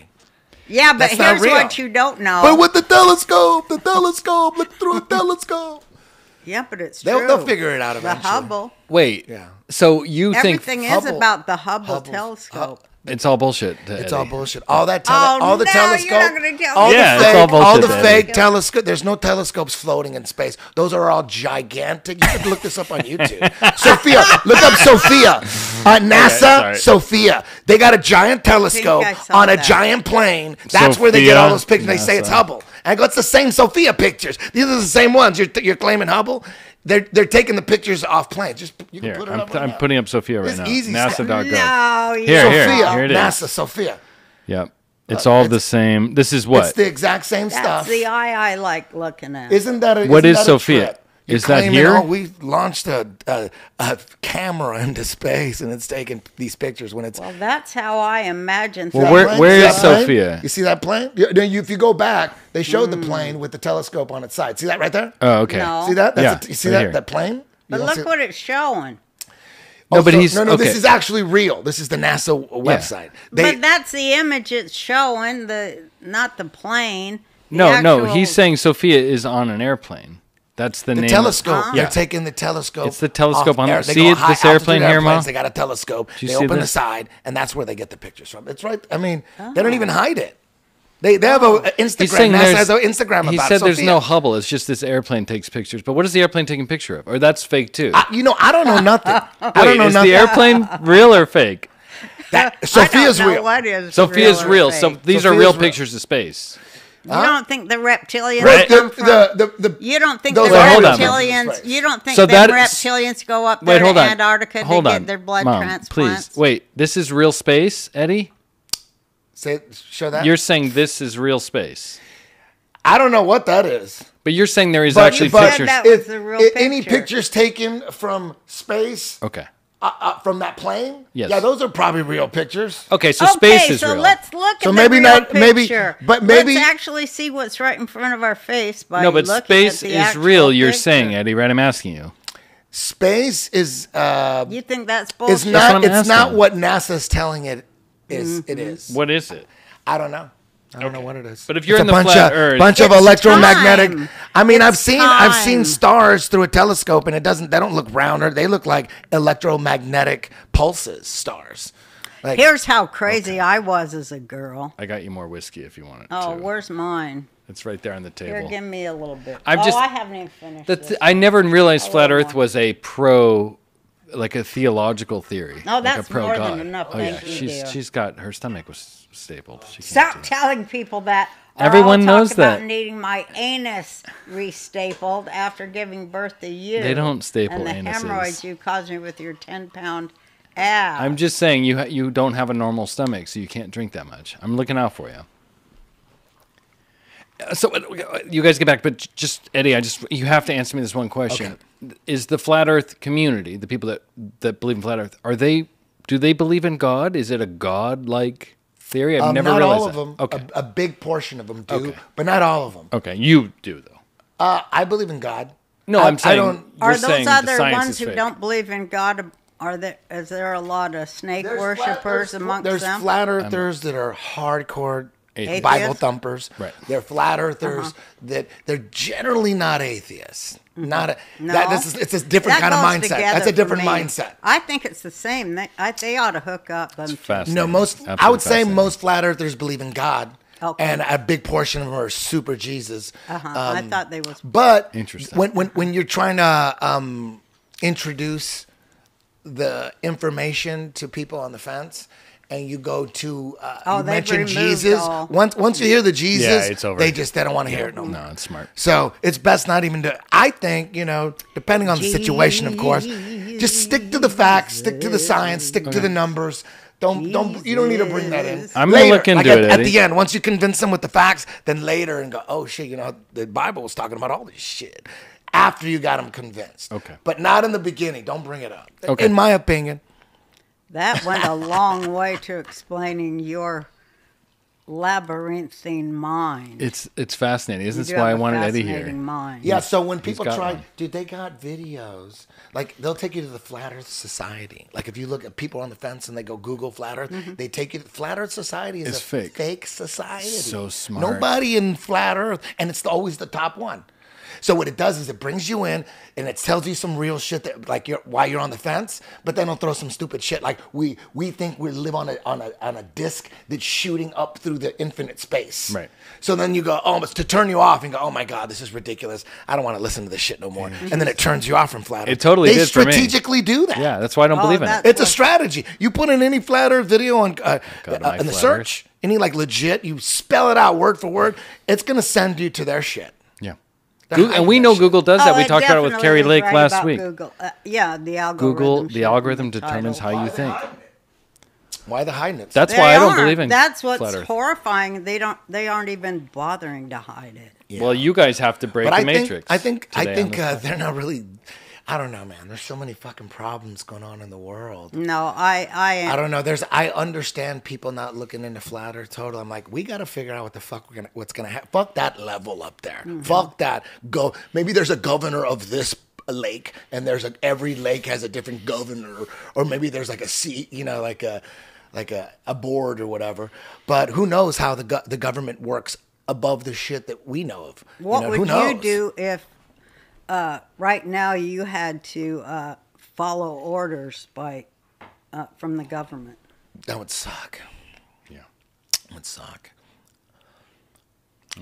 Yeah, but That's not here's real. what you don't know. But with the telescope, look through a telescope. yeah, but it's true. They'll figure it out The eventually. Hubble. Wait. Yeah. So you think Everything is Hubble- about the Hubble Hubble's- telescope. It's all bullshit. It's Eddie. all bullshit. All that Oh, all the no, telescope, you're not gonna tell all me. the Yeah, fake, it's all all the bullshit, fake Eddie. telescope. There's no telescopes floating in space. Those are all gigantic. You can look this up on YouTube. Sophia, look up Sophia. NASA, sorry. Sophia. They got a giant telescope I saw on a that. giant plane. That's where they get all Sophia, those pictures. They say it's NASA. Hubble. And I go, it's the same Sophia pictures. These are the same ones. You're claiming Hubble. They're taking the pictures off planes. Just you can Here, put it up. I'm putting up Sophia right It's now. easy stuff. NASA.gov. No, Here, Sophia, here it is. NASA, Sophia. Yep. It's all the same. This is what? It's the exact same That's stuff. the eye I like looking at. Isn't that a What isn't is that a Sophia? trip? Is You're that claiming, here? Oh, we launched a camera into space and it's taking these pictures when it's. Well, that's how I imagine. Well, things. where See is that plane? Sophia? You see that plane? If you go back, they showed the plane with the telescope on its side. See that right there? Oh, okay. No. See that? Yeah, You see right here. that plane? But You don't look see- what it's showing. No, but so- he's no. okay. This is actually real. This is the NASA website. But that's the image it's showing, not the plane. The no, actual- he's saying Sophia is on an airplane. That's the the name. telescope. Yeah. They're taking the telescope. It's the telescope off on air. the- They see go it- high this airplane altitude here, Ma? airplanes, They got a telescope. you They see open the this? side, and that's where they get the pictures from. It's right. I mean, they don't even hide it. They have a Instagram. He's saying NASA there's has an Instagram He about said there's Sophia. no Hubble. It's just this airplane takes pictures. But what is the airplane taking a picture of? Or that's fake too. I don't know nothing. I don't Wait, know is nothing. the airplane real or fake? Sophia's I don't know real. What is Sophia's or real. So fake. these are Sophia's real real. pictures of space. You don't think the reptilians Right, come from? You don't think the those are- hold on. reptilians? You don't think So them that is- reptilians go up Wait, there hold to on. Antarctica Hold to on. get their blood Mom, transplants? please. Wait, this is real space, Eddie? Show that. You're saying this is real space. I don't know what that is. But you're saying there is But- actually but pictures. that was the real any picture. pictures taken from space, Okay. from that plane, Yes. yeah, those are probably real pictures. Okay, so space is so real. let's look So at maybe the real not- maybe- picture. but maybe- let's actually see what's right in front of our face by No, but looking space at the is actual real, you're picture. saying, Eddie, right? I'm asking you. Space is You think that's bullshit? it's what not I'm it's not asking. what NASA's telling it is. It is. What is it? I don't know. I don't know what it is. But if you're It's in a the bunch flat of, Earth- bunch of It's electromagnetic. time. I mean, I've It's seen time. stars through a telescope, and they don't look rounder. They look like electromagnetic pulses. Stars. Like, Here's how crazy I was as a girl. I got you more whiskey if you want it. Oh, too. where's mine? It's right there on the Here, table. give me a little bit. I'm just- I haven't even finished this. I never realized flat want Earth more. was like a theological theory. No, like that's a pro more than God. enough. Oh yeah, Thank you, dear. she's got her stomach was stapled. She can't Stop do it. telling people that. or Everyone I'll knows talk about that. needing my anus restapled after giving birth to you. They don't staple and the anuses. hemorrhoids you caused me with your 10-pound ass. I'm just saying you don't have a normal stomach, so you can't drink that much. I'm looking out for you. So you guys get back, but just Eddie, you have to answer me this one question: Is the flat Earth community, the people that believe in flat Earth, do they believe in God? Is it a God-like theory? I've never not realized all of that. them. Okay, A big portion of them do, Okay. but not all of them. okay, you do though. I believe in God. No, I I'm saying don't. you're Are saying those the other science ones is who fake. don't believe in God? Is there a lot of snake worshippers amongst There's them? flat earthers that are hardcore Atheists. Bible thumpers. Right. They're flat earthers that they're generally not atheists. Not a, No. it's a different That kind of goes mindset. together That's a for different me. mindset. I think it's the same. They ought to hook up. It's fascinating. No, I would Absolutely say fascinating. most flat earthers believe in God. Okay. And a big portion of them are super Jesus. I thought they was. But Interesting. when you're trying to introduce the information to people on the fence, and you go to you they've mention removed Jesus, all. once you hear the Jesus, Yeah, it's over. they don't want to hear it no more. No, it's smart. So it's best not even to. I think depending on the situation, of course, just stick to the facts, stick to the science, stick to the numbers. Don't you don't need to bring that in. I'm gonna look into it, at Eddie. the end. Once you convince them with the facts, then later and go, oh shit, the Bible was talking about all this shit. After you got them convinced, Okay. but not in the beginning. Don't bring it up. Okay. In my opinion, That went a long way to explaining your labyrinthine mind. It's fascinating. Isn't You this do why I have a wanted Eddie here? fascinating mind. yeah. So when people got try, one. dude, they got videos. Like they'll take you to the Flat Earth Society. Like if you look at people on the fence and they go Google Flat Earth, they take you. Flat Earth Society is It's a fake. society. So smart. Nobody in Flat Earth, and it's always the top one. So what it does is it brings you in and it tells you some real shit that like why you're on the fence, but then it'll throw some stupid shit like we think we live on a disc that's shooting up through the infinite space. Right. So then you go, oh, it's to turn you off and go, oh my God, this is ridiculous. I don't want to listen to this shit no more. And then it turns you off from flat Earth. It totally They did for me. strategically do that. Yeah, that's why I don't believe in it. It's a strategy. You put in any flat Earth video on my in the flat search, any like legit, you spell it out word for word, it's gonna send you to their shit. Yeah. They're Google, and we hiding know that Google does that. We it talked about it with definitely Carrie is Lake right last about week. Google. Yeah, the algorithm. Google, the should algorithm be the determines title. how you think. Why the hiding it? That's They why I don't aren't. believe in That's flat what's Earth. horrifying. They aren't even bothering to hide it. Yeah. Well, you guys have to break But the I think matrix. I think today on this they're not really. I don't know, man. There's so many fucking problems going on in the world. No, I I don't know. I understand people not looking into flat Earth total. I'm like, we got to figure out what the fuck what's gonna happen. Fuck that level up there. Mm-hmm. Fuck that. Go. Maybe there's a governor of this lake, and every lake has a different governor, or maybe there's like a seat, like a board or whatever. But who knows how the government works above the shit that we know of? What who would you knows? do if right now you had to follow orders from the government? That would suck. Yeah. It would suck.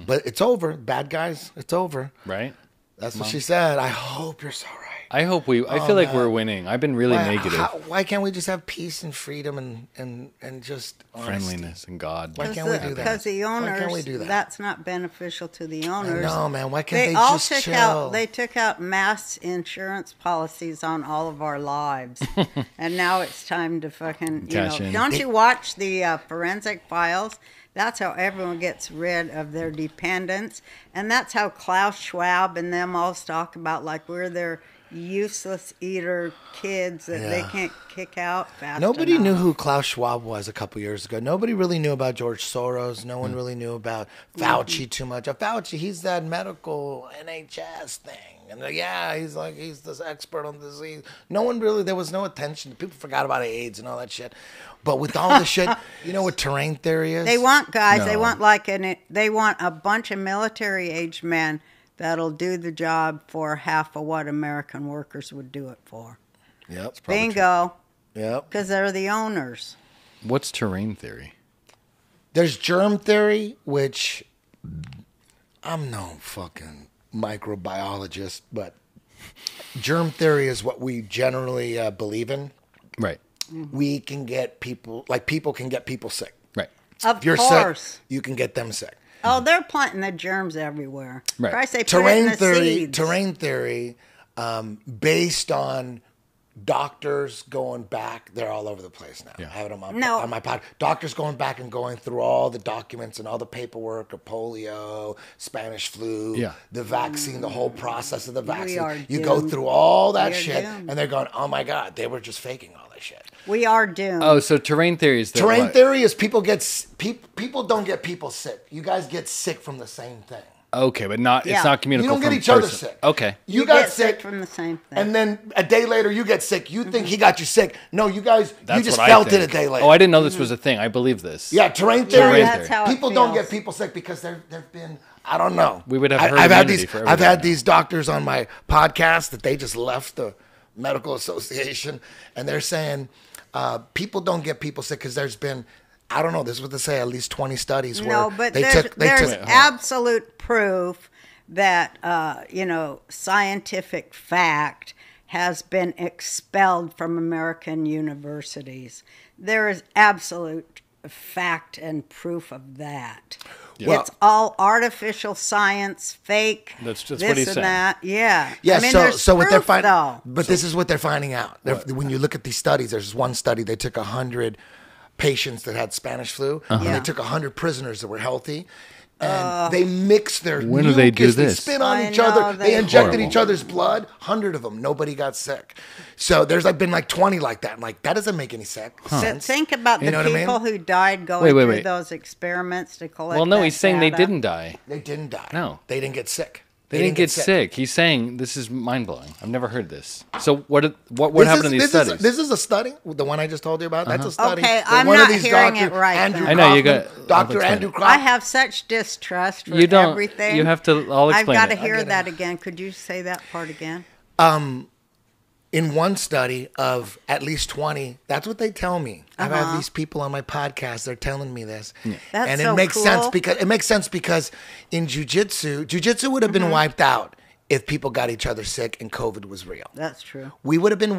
But it's over. Bad guys, it's over. Right? That's what she said. I hope you're so right. I hope I feel like we're winning. I've been really negative. Why can't we just have peace and freedom and just honesty? Friendliness and God. Why can't we do that? Because the owners, Why can't we do that? that's not beneficial to the owners. No, man. Why can't they all just took chill? out. They took out mass insurance policies on all of our lives, and now it's time to fucking Cash in. Don't you watch the forensic files? That's how everyone gets rid of their dependents, and that's how Klaus Schwab and them all talk about like we're their useless eater kids that they can't kick out fast Nobody enough. knew who Klaus Schwab was a couple years ago. Nobody really knew about George Soros. No one really knew about Fauci too much. Fauci, he's that medical NHS thing. And he's this expert on disease. No one really, there was no attention. People forgot about AIDS and all that shit. But with all the shit, you know what terrain theory is? They want guys. No. They want they want a bunch of military-aged men that'll do the job for half of what American workers would do it for. Yep. Bingo. Yep. Because they're the owners. What's terrain theory? There's germ theory, which I'm no fucking microbiologist, but germ theory is what we generally believe in. Right. We can get people can get people sick. Right. Of If you're course. sick, you can get them sick. Oh, they're planting the germs everywhere. Right. Christ, they put it in the Terrain seeds. theory, based on doctors going back. They're all over the place now. Yeah. I have it on No. my pod. Doctors going back and going through all the documents and all the paperwork of polio, Spanish flu, Yeah. the vaccine, the whole process of the vaccine. are You go doomed. through all that We are shit, doomed. and they're going, "Oh my God, they were just faking all that shit." We are doomed. Oh, so terrain theory is Terrain theory is people don't get people sick. You guys get sick from the same thing. Okay, but not Yeah. it's not You communicable don't get from each other person. sick. Okay. You got get sick from the same thing. and then a day later you get sick. You think he got you sick. No, you guys, That's you just what I felt it a think. day later. Oh, I didn't know this was a thing. I believe this. Yeah, terrain theory. Terrain that's theory. how it People don't feels. get people sick because there've been, I don't know. We would have herd I've had immunity these for I've everything had now. these doctors on my podcast that they just left the medical association, and they're saying people don't get people sick because there's been, I don't know, this is what they say, at least 20 studies where No, but they there's took absolute proof that scientific fact has been expelled from American universities. There is absolute fact and proof of that. Well- It's all artificial science, fake. That's this what he's and saying. that. Yeah. Yeah, I mean, so there's what they're proof, finding, though. but this is what they're finding out. When you look at these studies, there's one study they took 100 patients that had Spanish flu, and Yeah. they took 100 prisoners that were healthy, and they mixed their When do they do mucus, this? They spit on I each know, other, they they- injected Horrible. each other's blood. 100 of them, nobody got sick. So there's been like 20 like that. I'm like, that doesn't make any sense. Think about You the know what I mean? people who died going Wait, through wait. those experiments to collect Well, no, that he's saying they data. didn't die. They didn't die. No. They didn't get sick. They didn't get sick. He's saying this is mind blowing. I've never heard this. So what happened in these studies? This is a study. The one I just told you about. That's a study. Okay, that I'm one not of these hearing doctors, it right. Andrew then. I know, you Kaufman, got- Dr. I'll Andrew explain I Kaufman. have such distrust for You don't. everything. You have to. I'll I've explain got to it. hear that again. Could you say that part again? In one study of at least 20, that's what they tell me. I have these people on my podcast. They're telling me this, That's and so it makes sense cool. because in jujitsu would have been wiped out if people got each other sick and COVID was real. That's true. We would have been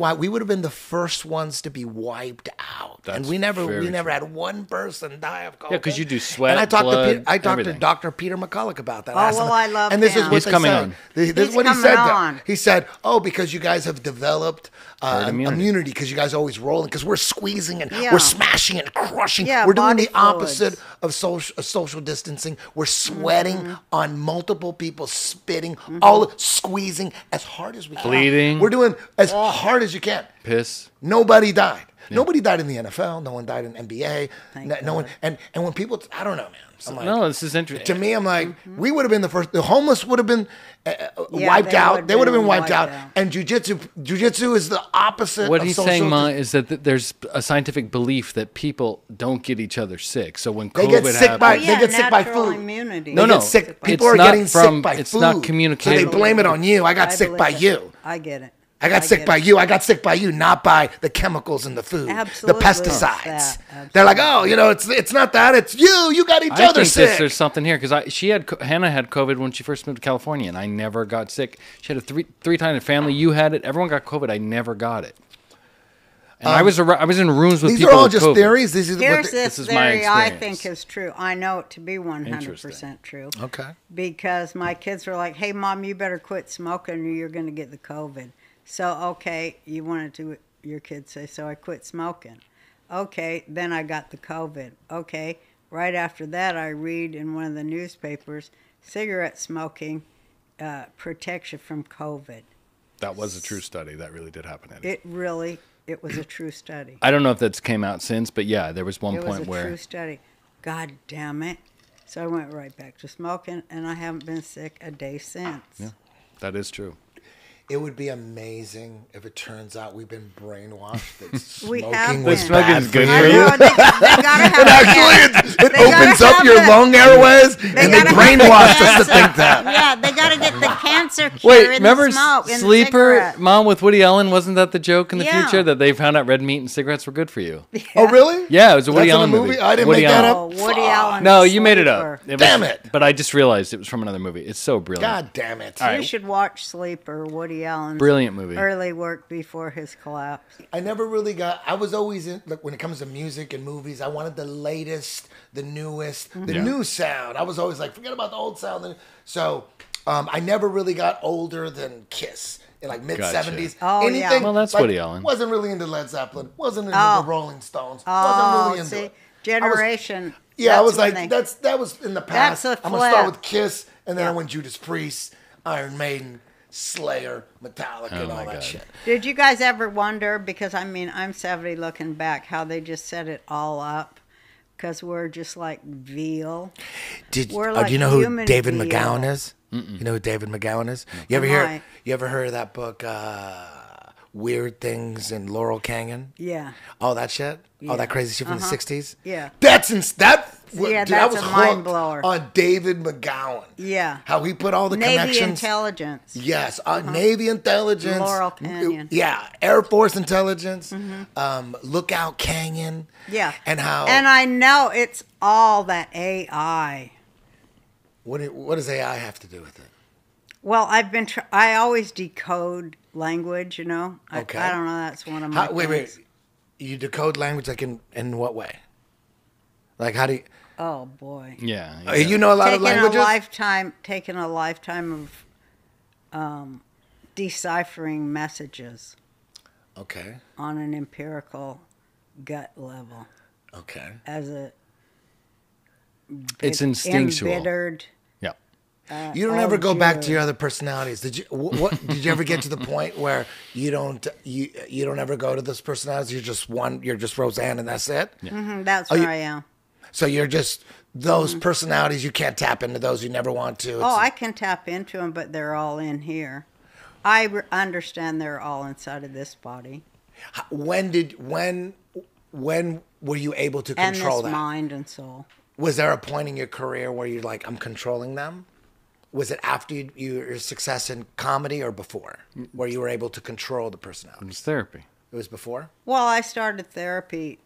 the first ones to be wiped out, and That's we never very had one person die of COVID. Yeah, 'cause you do sweat, And I talked blood, to everything. Dr. Peter McCulloch about that. Oh, asked him- well, I love And this is him. what He's they coming said. on. This is He's what he coming said. on. He said, "Oh, because you guys have developed Herd immunity, because you guys are always rolling, because we're squeezing and Yeah. we're smashing and crushing. Yeah, we're doing body the opposite fluids. of social distancing. We're sweating on multiple people, spitting, all squeezing as hard as we can. Bleeding. We're doing as hard as you can. Piss. Nobody died. Nobody died in the NFL. No one died in NBA. Thank No one. God. And when people, I don't know, man. I'm like, No, this is interesting. to me, I'm like, we would have been the first. The homeless would have been Yeah, wiped they out. would've They would have been been wiped out. wiped out. And jujitsu is the opposite. What of he's social saying, Ma, is that there's a scientific belief that people don't get each other sick. So when They COVID get sick happened, by Oh, yeah, they get sick by natural food. immunity. They No, get sick. it's People are not getting from- sick by it's food. not So they communicated. blame it on you. I got sick believe by it. you. I get it. I got sick get by it. you. I got sick by you, not by the chemicals in the food, Absolutely, the it's pesticides. that. They're like, oh, it's not that. It's you. You got each I other think sick. there's something here because Hannah had COVID when she first moved to California, and I never got sick. She had a three times family. You had it. Everyone got COVID. I never got it. And I was in rooms with These people are all with just COVID. theories. These are Here's what this is my theory I experience. think is true. I know it to be 100% Interesting. true. Okay. Because my kids were like, hey, Mom, you better quit smoking or you're going to get the COVID. So, okay, you wanted to, your kids say, so I quit smoking. Okay, then I got the COVID. Okay, right after that, I read in one of the newspapers, cigarette smoking protects you from COVID. That was a true study. That really did happen. Eddie. It was a true study. I don't know if that's came out since, but yeah, there was one It was point a where true study. God damn it. So I went right back to smoking, and I haven't been sick a day since. yeah, that is true. It would be amazing if it turns out we've been brainwashed that We smoking have was been. bad Smoking's for good you. I for you. know, they gotta have Actually, it They gotta opens up have your it. lung airways, and they gotta have brainwashed the us to cancer. think that. Yeah, they got to get the cancer cure Wait, in remember the smoke, in Sleeper, the cigarette. Mom with Woody Allen? Wasn't that the joke in the Yeah. future that they found out red meat and cigarettes were good for you? Oh, really? Yeah, it was a Woody That's in Allen a movie? I didn't Woody make that Allen. up. Oh, Woody Allen. No, you made it up. Sleeper. It Damn it. But I just realized it was from another movie. It's so brilliant. God damn it. All You right. should watch Sleeper, Woody Allen's Brilliant movie. early work before his collapse. I never really got. I was always in. Like when it comes to music and movies, I wanted the latest, the newest, the Yeah. new sound. I was always like, forget about the old sound. So, I never really got older than Kiss in like mid '70s. Oh, yeah. Anything. Well, that's like, Woody Allen. Wasn't really into Led Zeppelin. Wasn't into Oh. the Rolling Stones. Oh, wasn't really into see, it. Generation. Yeah, I was that's when like, they- that was in the past. That's a I'm gonna start flip. with Kiss, and then I Yeah. went Judas Priest, Iron Maiden, Slayer, Metallica, and all my that God. shit. Did you guys ever wonder, because I mean, I'm 70 looking back, how they just set it all up? Because we're just like veal. Did We're do you like know who human David veal. McGowan is? You know who David McGowan is? You ever hear? Why? You ever heard of that book, Weird Things in Laurel Canyon? Yeah. All that shit, all Yeah. that crazy shit from the '60s. Yeah. That's that. Yeah, dude, I that's was a hooked mind blower. on David McGowan. Yeah. How he put all the Navy connections. intelligence. Yes, Navy intelligence, Laurel Canyon. Yeah, Air Force intelligence, Lookout Canyon. Yeah. and how And I know it's all that AI. what does AI have to do with it? Well, I've been. I always decode language. You know. Okay. I don't know. That's one of my. Wait, things. you decode language like in what way? Like how do you? Oh boy. Yeah. You know a lot of languages. Taking a lifetime of deciphering messages Okay. on an empirical gut level Okay. as a. It's instinctual. Embittered. Yeah. You don't ever go back to Jew. your other personalities. Did you? What did you ever get to the point where you don't ever go to those personalities? You're just one. You're just Roseanne, and that's it. Mhm, that's Are you- where I am. So you're just those personalities, you can't tap into those. You never want to. Oh, I can tap into them, but they're all in here. I understand they're all inside of this body. When were you able to And control this that? mind and soul. Was there a point in your career where you're like, I'm controlling them? Was it after your success in comedy or before, where you were able to control the personality? It's therapy. It was before? Well, I started therapy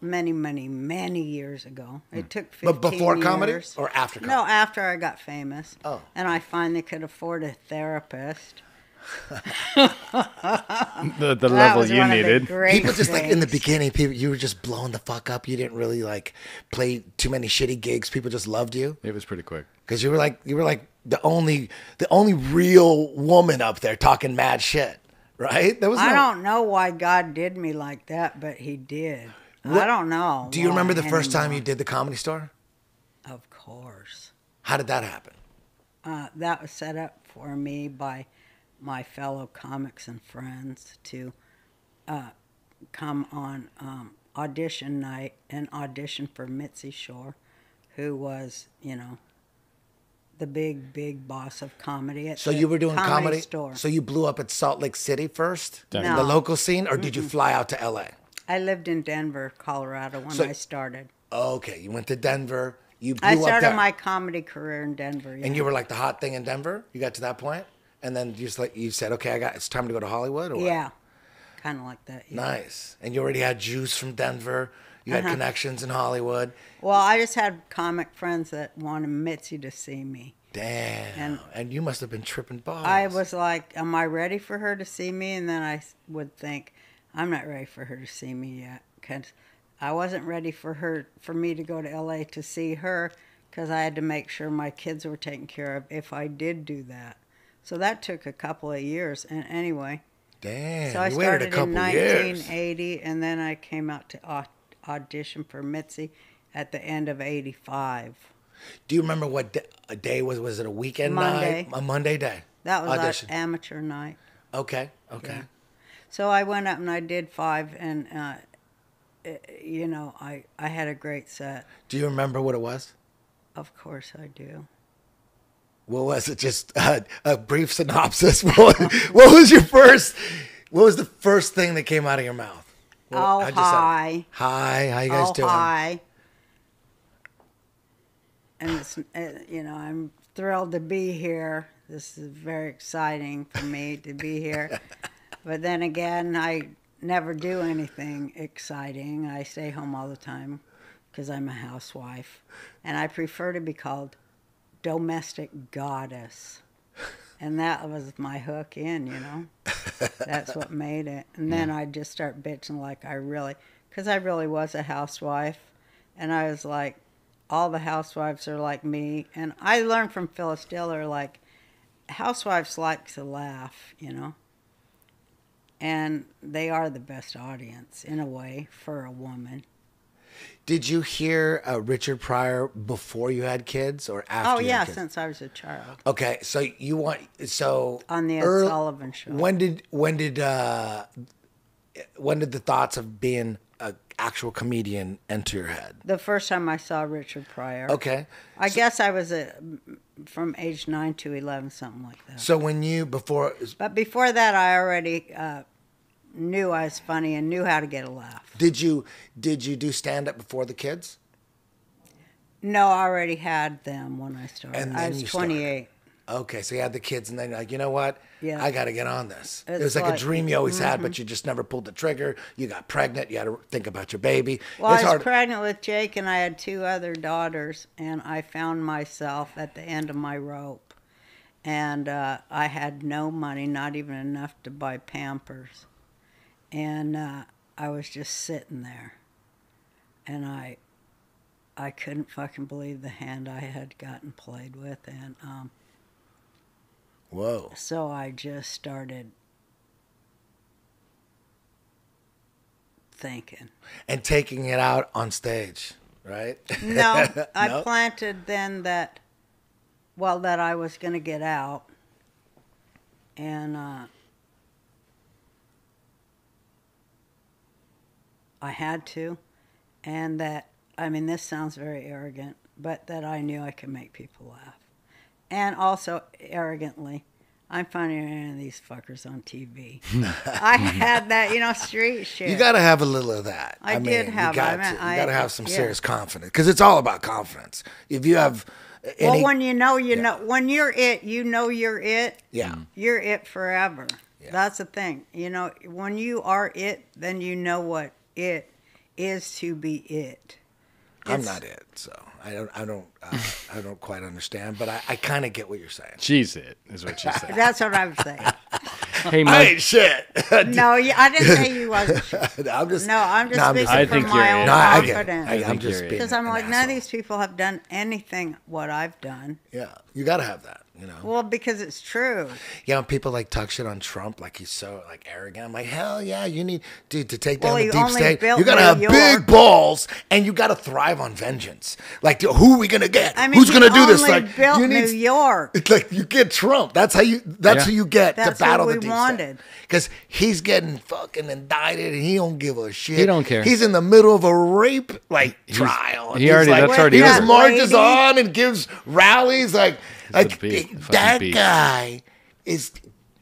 many, many, many years ago. It took 15 But before comedy years. or after comedy? No, after I got famous. Oh. And I finally could afford a therapist. The That level was you one of the needed. great People just like in the things. beginning, you were just blowing the fuck up. You didn't really like play too many shitty gigs. People just loved you It was pretty quick. because you were like the only real woman up there talking mad shit, right? There was I no- don't know why God did me like that, but he did. I don't know. Do you remember the why first time anymore. you did the Comedy Store? Of course. How did that happen? That was set up for me by my fellow comics and friends to come on audition night and audition for Mitzi Shore, who was, the big boss of comedy at So the you were doing comedy. store. So you blew up at Salt Lake City first, No. in the local scene, or did you fly out to LA? I lived in Denver, Colorado when So- I started. Okay, you went to Denver. You blew I up started there. my comedy career in Denver. Yeah. And you were like the hot thing in Denver. You got to that point, and then you said, "Okay, it's time to go to Hollywood." Or what? Yeah, kind of like that. Yeah. Nice. And you already had juice from Denver. You had connections in Hollywood. Well, I just had comic friends that wanted Mitzi to see me. Damn. And you must have been tripping balls. I was like, am I ready for her to see me? And then I would think, I'm not ready for her to see me yet. Because I wasn't ready for me to go to LA to see her, because I had to make sure my kids were taken care of if I did do that. So that took a couple of years. And anyway, Damn. so I you waited a started couple in years. 1980, and then I came out to audition for Mitzi at the end of 85. Do you remember what a day was? Was it a weekend Monday. night? A Monday day. That was audition. our amateur night. Okay. Yeah. So I went up and I did 5, and I had a great set. Do you remember what it was? Of course I do. What was it? Just a brief synopsis. What was your first? What was the first thing that came out of your mouth? Oh, how'd you say it? hi. Hi. How you guys doing? Hi. And it's, I'm thrilled to be here. This is very exciting for me to be here. But then again, I never do anything exciting. I stay home all the time because I'm a housewife. And I prefer to be called domestic goddess. And that was my hook in, That's what made it. And then I'd just start bitching because I really was a housewife. And I was like, all the housewives are like me. And I learned from Phyllis Diller, like, housewives like to laugh, And they are the best audience, in a way, for a woman. Did you hear Richard Pryor before you had kids or after? Oh, you yeah, had kids? since I was a child. Okay, so On the Ed Sullivan Show. When did the thoughts of being an actual comedian enter your head? The first time I saw Richard Pryor. Okay, I guess I was from age 9 to 11, something like that. so But before that, I already knew I was funny and knew how to get a laugh. did you do stand up before the kids? No, I already had them when I started. And I then was you started. 28. Okay, so you had the kids, and then you're like, you know what? Yeah. I got to get on this. It was It's like a like- dream you always had, but you just never pulled the trigger. You got pregnant. You had to think about your baby. Well, It's I was hard. pregnant with Jake, and I had 2 other daughters, and I found myself at the end of my rope. And I had no money, not even enough to buy Pampers. And I was just sitting there. And I couldn't fucking believe the hand I had gotten played with. And Whoa. so I just started thinking. And taking it out on stage, right? No, I No? planted then that I was going to get out. And I had to. And that, this sounds very arrogant, but that I knew I could make people laugh. And also, arrogantly, I'm funnier than any of these fuckers on TV. I had that, street shit. You got to have a little of that. I did have You got it. to. You got to have some serious confidence because it's all about confidence. If you have any, well, when you know, when you're it, you're it. Yeah. You're it forever. Yeah. That's the thing. When you are it, then you know what it is to be it. I'm not it, so I don't quite understand, but I kind of get what you're saying. She's it, is what she said. That's what I'm saying. Hey, I Mike. ain't shit. No, I didn't say you wasn't shit. I'm just speaking I from think my you're own it. No, I get it. confidence. I'm just being Because I'm an like, none of asshole. these people have done anything what I've done. Yeah, you got to have that. Well, because it's true. Yeah, when people talk shit on Trump, like he's so arrogant. I'm like, hell yeah, you need to take down Well, the he deep only state. built You gotta New have York. big balls, and you gotta thrive on vengeance. Like, who are we gonna get? I mean, Who's gonna do this? only Like, built you New need. York. It's like you get Trump. That's how you. That's Yeah. who you get That's to battle who the we deep wanted. Because he's getting fucking indicted, and he don't give a shit. He don't care. He's in the middle of a rape trial. and he he's already- like, that's already he just over. marches Lady. on and gives rallies like a beast, fucking that beast. guy is.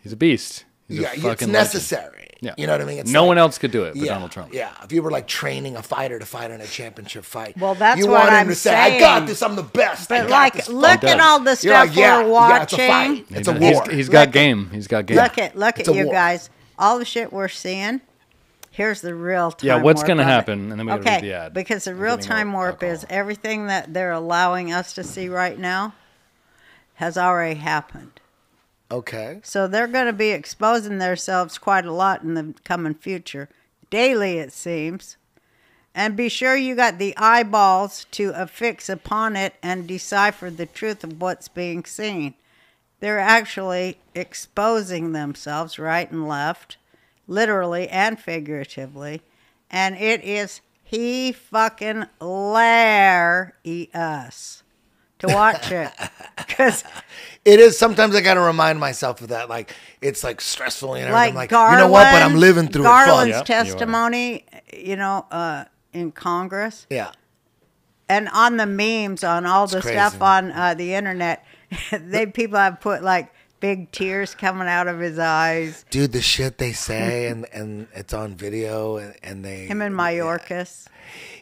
He's a beast. He's Yeah, a it's fucking necessary. legend. Yeah. You know what I mean? It's No like- one else could do it but yeah, Donald Trump. Yeah, if you were training a fighter to fight in a championship fight, Well, that's you what want him I'm to say, "I got saying. this. I'm the best." I But got this." look at all the You're stuff like, yeah, we're yeah, it's a watching. fight. It's a He's- war. He's got game. He's got game. Look It's at a you war. guys. All the shit we're seeing. Here's the real time. Yeah, what's warp gonna of it. happen? And then we gotta read okay, the ad. because the I'm real getting time more warp is alcohol. everything that they're allowing us to see right now has already happened. Okay. So they're going to be exposing themselves quite a lot in the coming future. Daily, it seems. And be sure you got the eyeballs to affix upon it and decipher the truth of what's being seen. They're actually exposing themselves right and left, literally and figuratively. And it is he fucking hilarious to watch it. Because It is. Sometimes I got to remind myself of that. It's stressful and everything. like I'm you know what? But I'm living through Garland's it. Yep, you are. testimony, in Congress. Yeah. And on the memes, on all the crazy. stuff on the internet, people have put big tears coming out of his eyes. Dude, the shit they say and it's on video and they. Him and Mayorkas.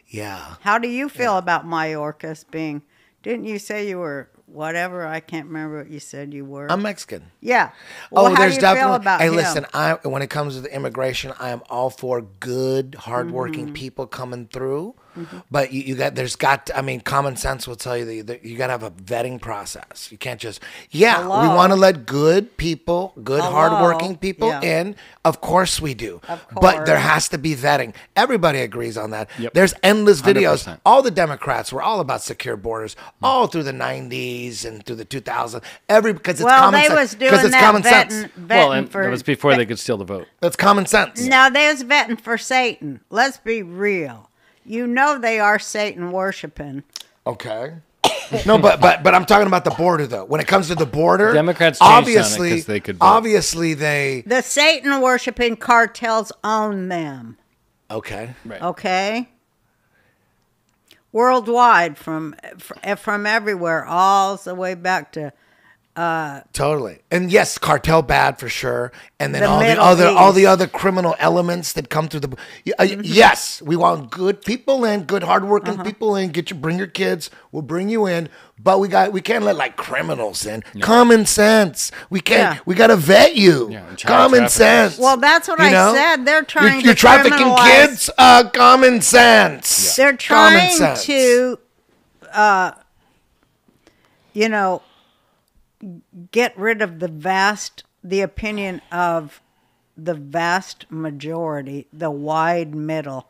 Yeah. How do you feel about Mayorkas being? Didn't you say you were whatever? I can't remember what you said you were. I'm Mexican. Yeah. Well, how there's do you definitely. feel about hey, him? listen. When it comes to the immigration, I am all for good, hardworking Mm-hmm. people coming through. But common sense will tell you that you got to have a vetting process. You can't just. Yeah, Hello? we want to let good people, good, Hello? hardworking people Yeah. in. Of course we do. Of But there course. has to be vetting. Everybody agrees on that. Yep. There's endless videos. 100%. All the Democrats were all about secure borders, all through the 90s and through the 2000s. Because it's well, common they sense. was doing Because it's that common sense. vetting Well, and for. that was before they could steal the vote. That's common sense. No, they was vetting for Satan. Let's be real. You know they are Satan worshiping. Okay. No, but I'm talking about the border though. When it comes to the border, Democrats changed on it obviously 'cause they could vote. obviously they The Satan worshiping cartels own them. okay. Right. Okay? Worldwide, from everywhere, all the way back to Totally. And yes, cartel bad for sure. And then The all Middle the East. other criminal elements that come through the yes, we want good people in, good hardworking people in. Bring your kids. We'll bring you in. But we can't let criminals in. Common sense. We can't. Yeah. We got to vet you. Yeah, and child Common traffickers. sense. Well, that's what You I know? said. They're trying You're to trafficking criminalize- kids. Common sense. They're Common trying sense. to, get rid of the opinion of the vast majority, the wide middle.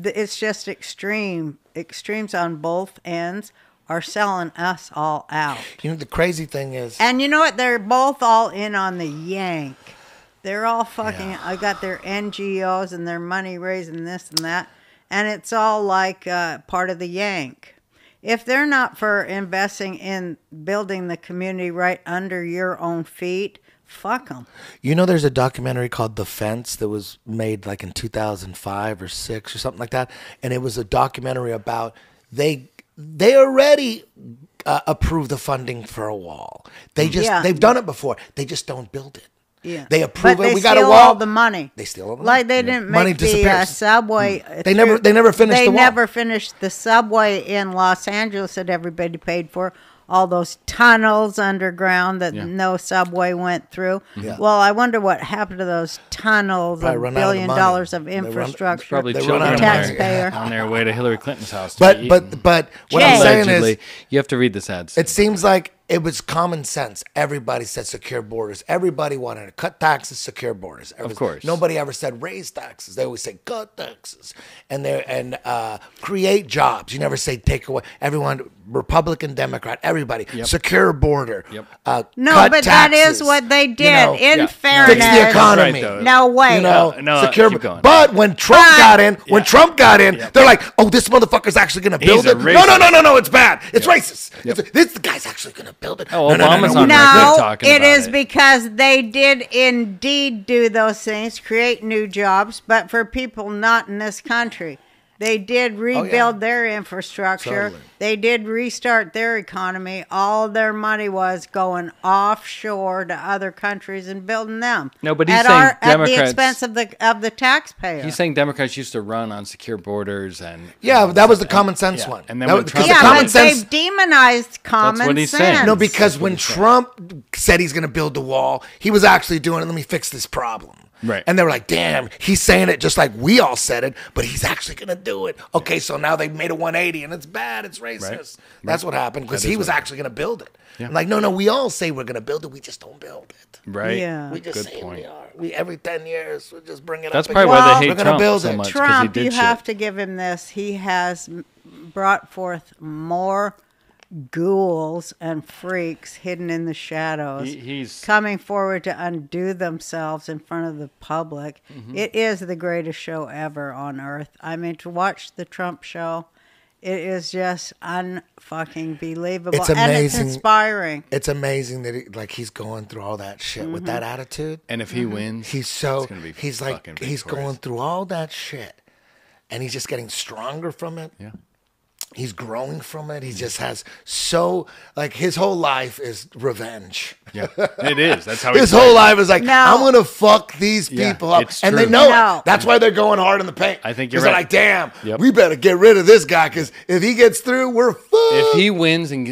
It's just extremes on both ends are selling us all out. You know the crazy thing is. And you know what? They're both all in on the yank. They're all fucking. I got their NGOs and their money raising this and that, and it's all part of the yank. If they're not for investing in building the community right under your own feet, fuck them. You know, there's a documentary called The Fence that was made in 2005 or 6 or something like that. And it was a documentary about they already approve the funding for a wall. They've done it before. They just don't build it. Yeah. They approve but it. they We got a steal wall. all the money. They steal all the money. Like they didn't Money make the disappears. subway. They never finished the wall. They never finished the subway in Los Angeles that everybody paid for. All those tunnels underground that no subway went through. Yeah. Well, I wonder what happened to those tunnels, Probably $1 run out of billion money. of infrastructure. Probably They children run out of taxpayer. on their way to Hillary Clinton's house. To But be but eaten. but what I'm saying Allegedly, is, you have to read this ad. it seems like it was common sense. Everybody said secure borders. Everybody wanted to cut taxes, secure borders. Of course. Nobody ever said raise taxes. They always say cut taxes and create jobs. You never say take away. Everyone, Republican, Democrat, everybody, secure border. Yep. No, cut but taxes, that is what they did. In yeah. fairness, fix the economy. That's right, though. No way. No, secure. keep going. But when Trump got in, they're like, "Oh, this motherfucker's actually going to build He's a it." racist. No, it's bad. It's racist. This guy's actually going to build it. Oh, No, Obama's on record No, talking it about is it. because they did indeed do those things, create new jobs, but for people not in this country. They did rebuild their infrastructure. Totally. They did restart their economy. All their money was going offshore to other countries and building them. No, but he's at saying at the Democrats- expense of the taxpayer. He's saying Democrats used to run on secure borders and that was the common sense yeah. one. And then That when was- Trump- because yeah, the common but sense. they've demonized common what he's sense. saying. No, because when Trump said he's going to build the wall, he was actually doing it. Let me fix this problem. Right. And they were like, damn, he's saying it just like we all said it, but he's actually going to do it. Okay, so now they made a 180 and it's bad. It's racist. Right. That's what happened because That is he was what actually going to build it. Yeah. I'm like, no, we all say we're going to build it. We just don't build it. right. Yeah. We just Good say point. we are. We every 10 years, we just bring it That's up. probably again. why Well, they we're hate gonna Trump build so it. much. 'cause Trump, he you did have shit. to give him this. He has brought forth more ghouls and freaks hidden in the shadows, He's coming forward to undo themselves in front of the public. Mm-hmm. It is the greatest show ever on earth. I mean, to watch the Trump show, it is just unfucking believable. It's And it's amazing. inspiring. It's amazing that he's going through all that shit with that attitude. and if he wins, He's so it's gonna be he's fucking like he's victorious. going through all that shit, and he's just getting stronger from it. Yeah. He's growing from it. He just has his whole life is revenge. Yeah, it is. That's how he His plays. whole life is like, No. I'm gonna fuck these Yeah, people up, it's and they true. know No. it. That's why they're going hard in the paint. I think you're they're right. like, damn, Yep. we better get rid of this guy because if he gets through, we're fucked. If he wins and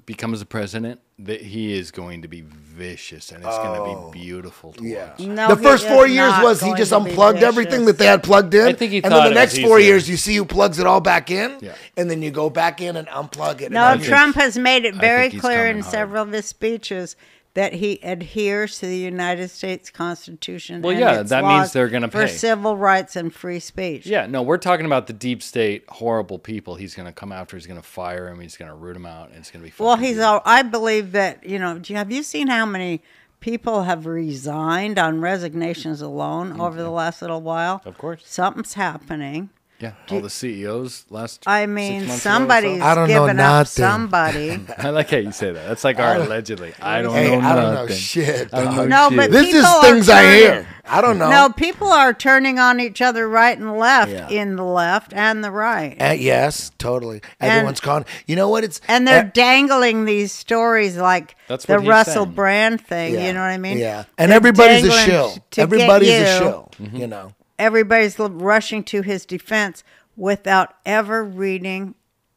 becomes the president, that he is going to be vicious and it's going to be beautiful to watch. No, the he first is 4 years not was he going just to be unplugged vicious. everything that they had plugged in. I think he and thought then the it was next 4 easier. years, you see who plugs it all back in, Yeah. and then you go back in and unplug it. No, and Trump has made it very think he's clear coming in hard. several of his speeches that he adheres to the United States Constitution. Well, and yeah, its that means laws they're gonna for pay. civil rights and free speech. Yeah, no, we're talking about the deep state, horrible people. He's going to come after. He's going to fire him. He's going to root him out, and it's going to be. Well, fucking beautiful. I believe that have you seen how many people have resigned on resignations alone over the last little while? Of course. Something's happening. Yeah, all the CEOs last. I 6 mean, months ago or so. somebody's I don't know given up nothing. somebody. I like how you say that. That's like our allegedly. I don't Hey, know I don't know nothing. shit. I don't dog. know No, shit. but This is people are things I turning- hear. I don't know. No, people are turning on each other right and left, Yeah. in the left and the right. Yes, totally. Everyone's calling. You know what? It's And they're dangling these stories like That's the what he's Russell saying. Brand thing. Yeah. You know what I mean? Yeah. And They're everybody's a dangling shill. to get Everybody's a you. shill. Mm-hmm. You know. Everybody's rushing to his defense without ever reading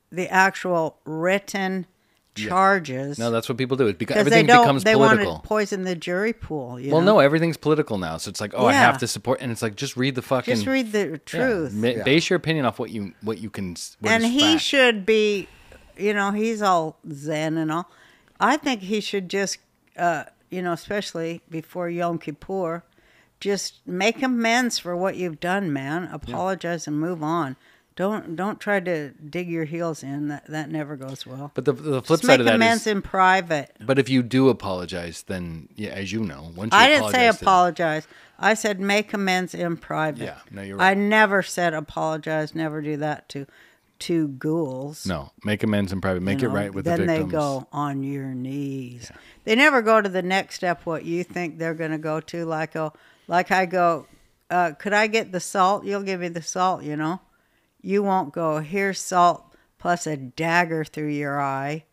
the actual written charges. No, that's what people do. It's because because they everything don't. becomes They want political. to poison the jury pool. You Well, know? no, everything's political now. So it's like, oh, I Yeah. have to support, and it's like, just read the fucking. Just read the truth. Base your opinion off what you can. What And is he fact. should be, he's all zen and all. I think he should just, especially before Yom Kippur, just make amends for what you've done, man. Apologize and move on. Don't try to dig your heels in. That never goes well. But the flip Just side make of that amends is, in private. but if you do apologize, then yeah, as you know, once you I didn't say to- apologize. I said make amends in private. Yeah, no, you're I right. never said apologize. Never do that to ghouls. No, make amends in private. Make You it know, right with the then victims. they go on your knees. They never go to the next step. What you think they're going to go to? Like I go. Could I get the salt? You'll give me the salt. You won't go. Here's salt plus a dagger through your eye.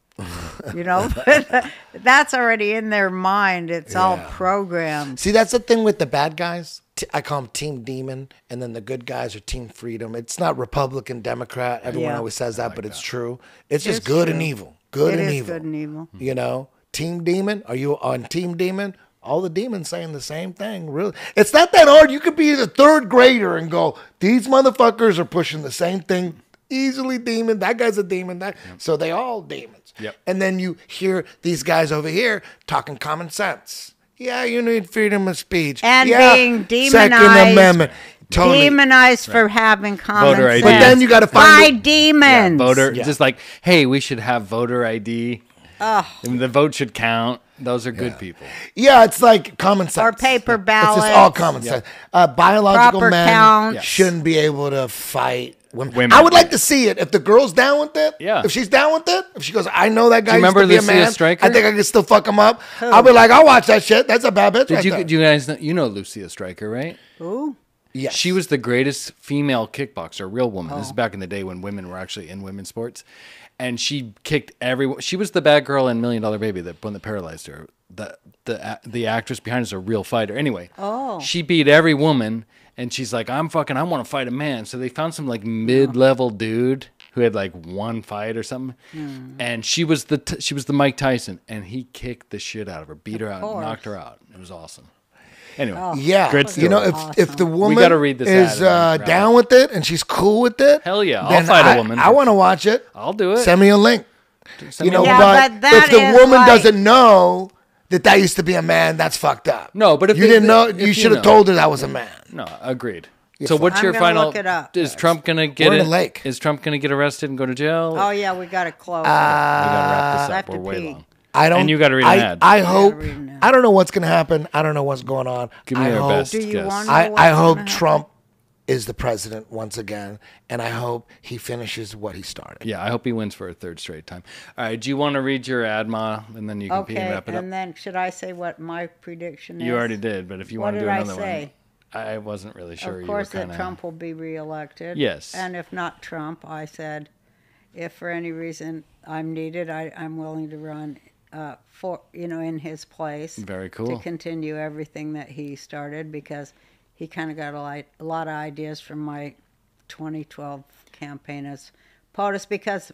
That's already in their mind. It's all programmed. See, that's the thing with the bad guys. I call them Team Demon, and then the good guys are Team Freedom. It's not Republican, Democrat. Everyone always says that, but it's true. It's just good and evil. Good and evil. You know, Team Demon. Are you on Team Demon? All the demons saying the same thing. Really, it's not that hard. You could be the third grader and go, these motherfuckers are pushing the same thing. Easily demon. That guy's a demon. So they all demons. Yep. And then you hear these guys over here talking common sense. Yeah, you need freedom of speech. And being demonized. Second Amendment. Totally. Demonized for having common Voter sense. ID. But then you got to find By demons. Just like, hey, we should have voter ID. And the vote should count. Those are good people. Yeah, it's like common sense. Or paper ballots. It's just all common sense. Biological Proper men count. shouldn't be able to fight women. Women. I would like to see it if the girl's down with it. Yeah. If she's down with it, if she goes, I know that guy Do you used to remember be a Lucia man. Stryker? I think I can still fuck him up. I'll be like, I'll watch that shit. That's a bad bitch. Did you guys know, you know Lucia Stryker, right? Ooh. Yes. She was the greatest female kickboxer, real woman. This is back in the day when women were actually in women's sports. And she kicked everyone. She was the bad girl in $1 Million Baby, the one that paralyzed her. The actress behind is a real fighter. Anyway, she beat every woman, and she's like, I want to fight a man. So they found some like mid-level dude who had like one fight or something, and she was the Mike Tyson, and he kicked the shit out of her, beat her out, knocked her out. It was awesome. Anyway, Yeah, great story. you know, if the woman gotta read this is ad and down with it and she's cool with it, hell yeah, I'll then fight a woman. I want to watch it. I'll do it. Send me a link. Send me You know, a link. Yeah, but but that if the is woman like- doesn't know that used to be a man, that's fucked up. No, but if you they- didn't know, if you you should have know. told her that was a man. No, agreed. So what's I'm your gonna final? look it up. Is Trump gonna get We're in it? the lake. Is Trump gonna get arrested and go to jail? Oh, yeah, we got to close. We gotta wrap this I up. have We're to way pee. long. I don't. And you gotta read an ad. I hope. read an ad. I don't know what's gonna happen. I don't know what's going on. Give me I your hope, best Do you guess. want- I what's hope gonna happen? Trump is the president once again, and I hope he finishes what he started. Yeah, I hope he wins for a third straight time. All right, do you want to read your ad, Ma, and then you can pee and Okay, wrap it up? and then should I say what my prediction is? You already did, but if you What want to do did I another say? one, I wasn't really sure. Of course, you were that kinda... Trump will be reelected. Yes. And if not Trump, I said, if for any reason I'm needed, I'm willing to run for in his place. Very cool. To continue everything that he started, because he kind of got a lot of ideas from my 2012 campaign as POTUS, because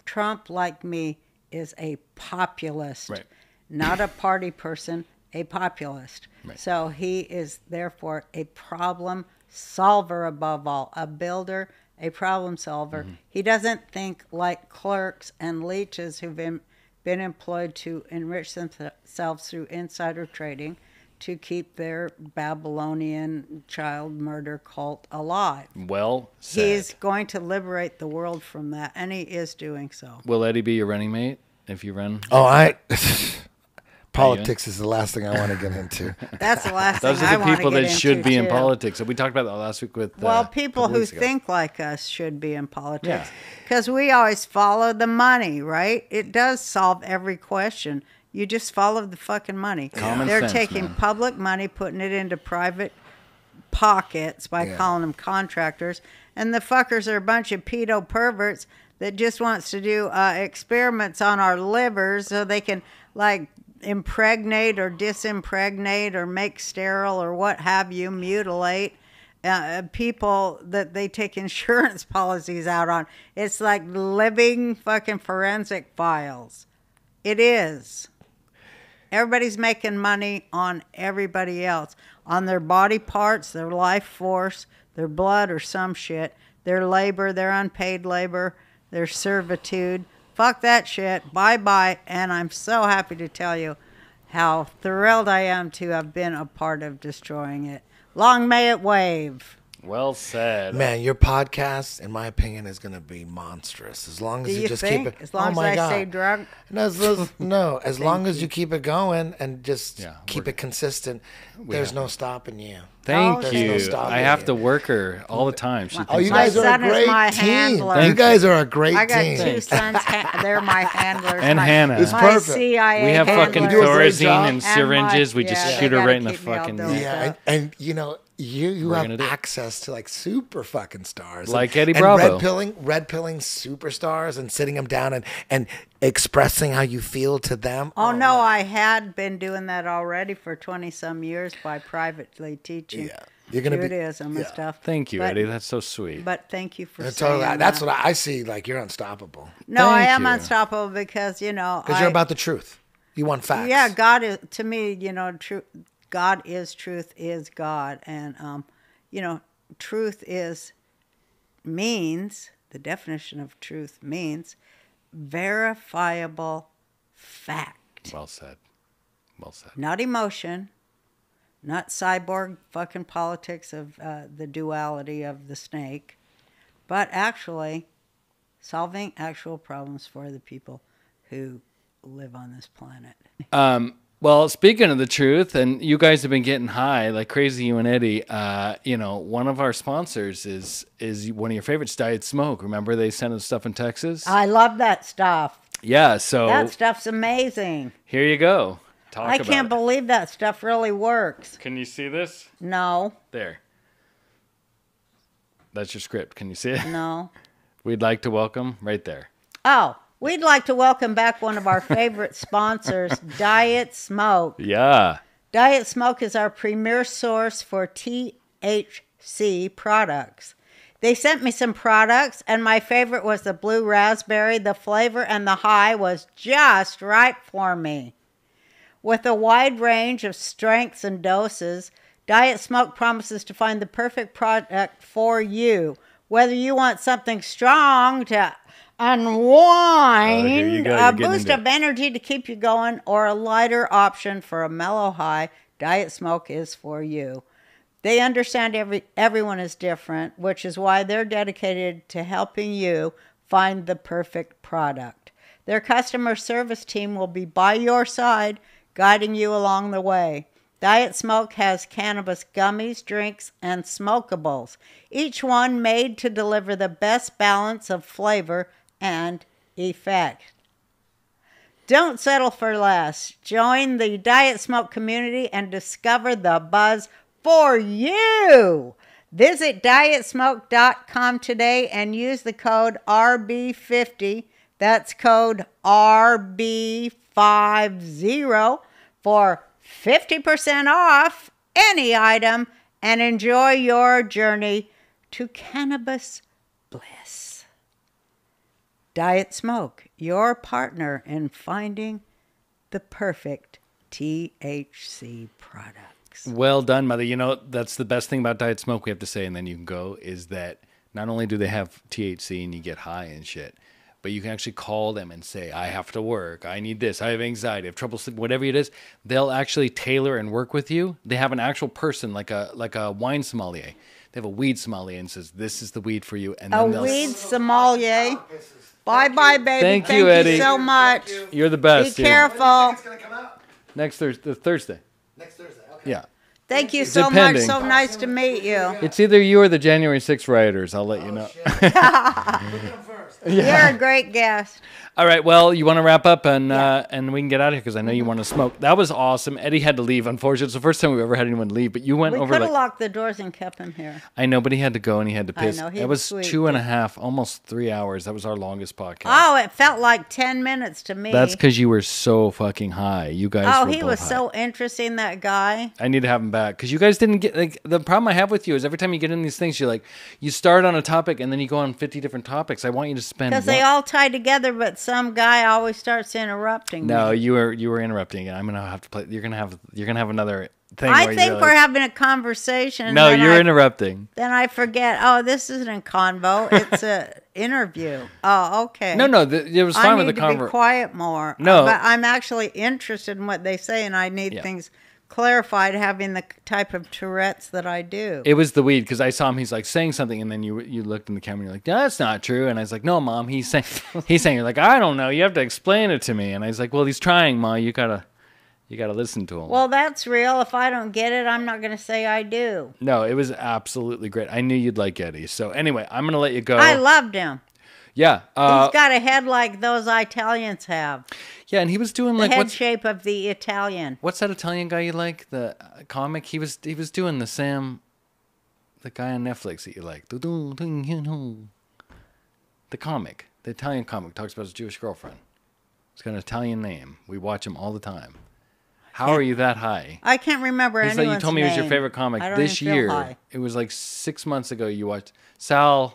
Trump, like me, is a populist, Right. not a party person, a populist. Right. So he is therefore a problem solver above all, a builder, a problem solver. Mm-hmm. He doesn't think like clerks and leeches who've been employed to enrich themselves through insider trading to keep their Babylonian child murder cult alive. Well said. He's going to liberate the world from that, and he is doing so. Will Eddie be your running mate if you run? Oh, politics is the last thing I want to get into. That's the last Those thing I are the want to people get that should into, be in too. politics. So we talked about that last week with. Well, a people couple who weeks ago. think like us should be in politics. Yeah. Because we always follow the money, right? It does solve every question. You just follow the fucking money. Common They're sense, taking man. public money, putting it into private pockets by calling them contractors. And the fuckers are a bunch of pedo perverts that just wants to do experiments on our livers so they can, like, impregnate or disimpregnate or make sterile or what have you, mutilate people that they take insurance policies out on. It's like living fucking forensic files. It is. Everybody's making money on everybody else, on their body parts, their life force, their blood or some shit, their labor, their unpaid labor, their servitude. Fuck that shit. Bye-bye. And I'm so happy to tell you how thrilled I am to have been a part of destroying it. Long may it wave. Well said. Man, your podcast, in my opinion, is going to be monstrous. As long as Do you you just think? keep it. As long oh as my I God. stay drunk? No, as long as you keep it going and just keep we're- it consistent, there's no stopping you. Thank There's you. no stopping I have you. to work her all the time. She Oh, you thinks My guys are a son is great my team. handler. You guys are a great I got team. two sons. They're my handlers. And my, Hannah. It's my perfect. CIA we have fucking handlers. do a great Thorazine job. and syringes. We yeah, just they shoot her gotta right in the keep me all fucking. doped Yeah, up. and you know, You we're have gonna do it. access to like super fucking stars, Like Eddie and Bravo. red pilling superstars and sitting them down and expressing how you feel to them. Oh, no, I had been doing that already for 20-some years by privately teaching Yeah. You're gonna be- Judaism and stuff. Thank you, But- Eddie. That's so sweet. But thank you for That's saying totally, that's that. what I see. Like you're unstoppable No, I Thank am you. unstoppable because, because you're about the truth. You want facts. Yeah, God is, to me, God is truth is God. And, truth means, the definition of truth means verifiable fact. Well said. Well said. Not emotion, not cyborg fucking politics of the duality of the snake, but actually solving actual problems for the people who live on this planet. Well, speaking of the truth, and you guys have been getting high like crazy, you and Eddie. One of our sponsors is one of your favorites, Diet Smoke. Remember they sent us stuff in Texas? I love that stuff. Yeah. So That stuff's amazing. here you go. Talk I about can't it. believe that stuff really works. Can you see this? No, There. That's your script. Can you see it? no. We'd like to welcome right there. Oh, we'd like to welcome back one of our favorite sponsors, Diet Smoke. Yeah. Diet Smoke is our premier source for THC products. They sent me some products, and my favorite was the blue raspberry. The flavor and the high was just right for me. With a wide range of strengths and doses, Diet Smoke promises to find the perfect product for you. Whether you want something strong to unwind, here you go. a You're getting boost into of energy to keep you going, or a lighter option for a mellow high, Diet Smoke is for you. They understand everyone is different, which is why they're dedicated to helping you find the perfect product. Their customer service team will be by your side, guiding you along the way. Diet Smoke has cannabis gummies, drinks, and smokables, each one made to deliver the best balance of flavor and effect. Don't settle for less. Join the Diet Smoke community and discover the buzz for you. Visit dietsmoke.com today and use the code RB50. That's code RB50 for 50% off any item and enjoy your journey to cannabis bliss. Diet Smoke, your partner in finding the perfect THC products. Well done, Mother. You know, that's the best thing about Diet Smoke we have to say, and then you can go, is that not only do they have THC and you get high and shit, but you can actually call them and say, I have to work, I need this, I have anxiety, I have trouble sleeping, whatever it is. They'll actually tailor and work with you. They have an actual person, like a wine sommelier. They have a weed sommelier and says, this is the weed for you. And A then they'll weed sommelier. Bye-bye, baby. Thank you, Eddie. so much. You're the best. Be dude. careful. It's gonna come out Next Thursday. next Thursday. Okay. Yeah. Thank you so Depending. much. So nice to meet you. It's either you or the January 6th rioters. I'll let you know. Look at them first. You're a great guest. All right. Well, you want to wrap up and we can get out of here because I know you want to smoke. That was awesome. Eddie had to leave. Unfortunately, it's the first time we've ever had anyone leave. But you went We over could have like locked the doors and kept him here. I know, but he had to go and he had to I piss. know, he It was was sweet. 2.5, almost 3 hours. That was our longest podcast. Oh, it felt like 10 minutes to me. That's because you were so fucking high. You guys. Oh, were he both was high. so interesting, that guy. I need to have him back because you guys didn't get like the problem I have with you is every time you get in these things, you start on a topic and then you go on 50 different topics. I want you to spend. Because they all tie together, but some guy always starts interrupting No, me. you were interrupting. I'm gonna have to play. You're gonna have another thing. I where think you're we're like, having a conversation. No, then you're I- interrupting. Then I forget, oh, this isn't a convo. It's a interview. Oh, okay. No, it was I fine with need the to be quiet more. No. But I'm actually interested in what they say, and I need Yeah. things clarified, having the type of Tourette's that I do. It was the weed because I saw him. He's like saying something, and then you looked in the camera. and You're like, no, that's not true. And I was like, no, Mom. He's saying. You're like, I don't know. You have to explain it to me. And I was like, well, he's trying, Ma. You gotta listen to him. Well, that's real. If I don't get it, I'm not going to say I do. No, it was absolutely great. I knew you'd like Eddie. So anyway, I'm gonna let you go. I loved him. Yeah. He's got a head like those Italians have. Yeah, and he was doing The like head shape of the Italian. what's that Italian guy you like? The comic. He was doing the Sam. The guy on Netflix that you like. The comic. The Italian comic talks about his Jewish girlfriend. He's got an Italian name. We watch him all the time. How are you that high? I can't remember anyone's name. You told me it was your favorite comic this year. It was like 6 months ago you watched. Sal,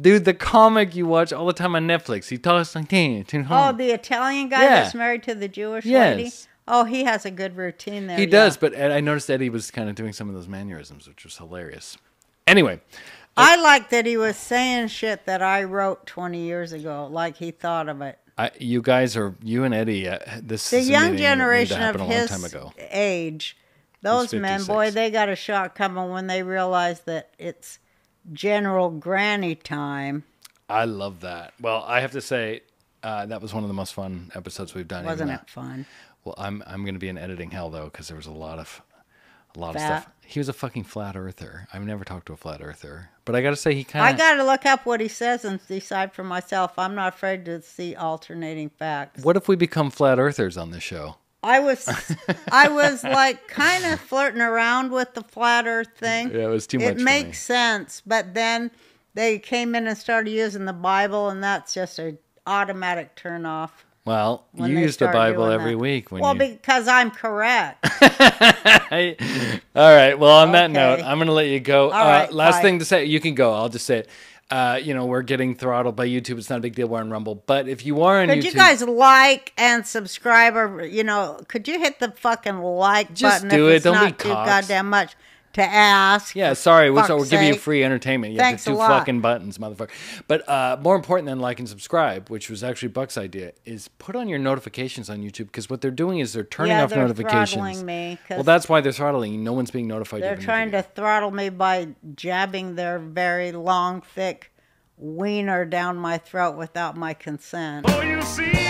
dude, the comic you watch all the time on Netflix. He talks like, oh, the Italian guy that's married to the Jewish lady? Oh, he has a good routine there. He does, but I noticed Eddie was kind of doing some of those mannerisms, which was hilarious. Anyway. I like that he was saying shit that I wrote 20 years ago, like he thought of it. You and Eddie, this the is young generation of his age, those men, boy, they got a shot coming when they realize that it's General Granny time. I love that. Well, I have to say, that was one of the most fun episodes we've done. Wasn't it fun? Well, I'm going to be in editing hell though, because there was a lot of stuff. He was a fucking flat earther. I've never talked to a flat earther, but I got to say he kind of. I got to look up what he says and decide for myself. I'm not afraid to see alternating facts. What if we become flat earthers on this show? I was like kind of flirting around with the flat earth thing. Yeah, it was too much. It makes sense, but then they came in and started using the Bible, and that's just an automatic turn off. Well, you use the Bible every week. Because I'm correct. All right. Well, on that note, I'm going to let you go. All right, last thing to say. You can go. I'll just say it. We're getting throttled by YouTube. It's not a big deal. We're on Rumble. But if you are on YouTube... Could you guys like and subscribe? Or, could you hit the fucking like just button do if it. it's Don't not be too cocks. goddamn much to ask? Yeah, sorry. We're giving you free entertainment. You Thanks have to do fucking buttons, motherfucker. But more important than like and subscribe, which was actually Buck's idea, is put on your notifications on YouTube, because what they're doing is they're turning off notifications. Throttling me. Well, that's why they're throttling you. No one's being notified. They're trying to throttle me by jabbing their very long, thick wiener down my throat without my consent. Oh, you see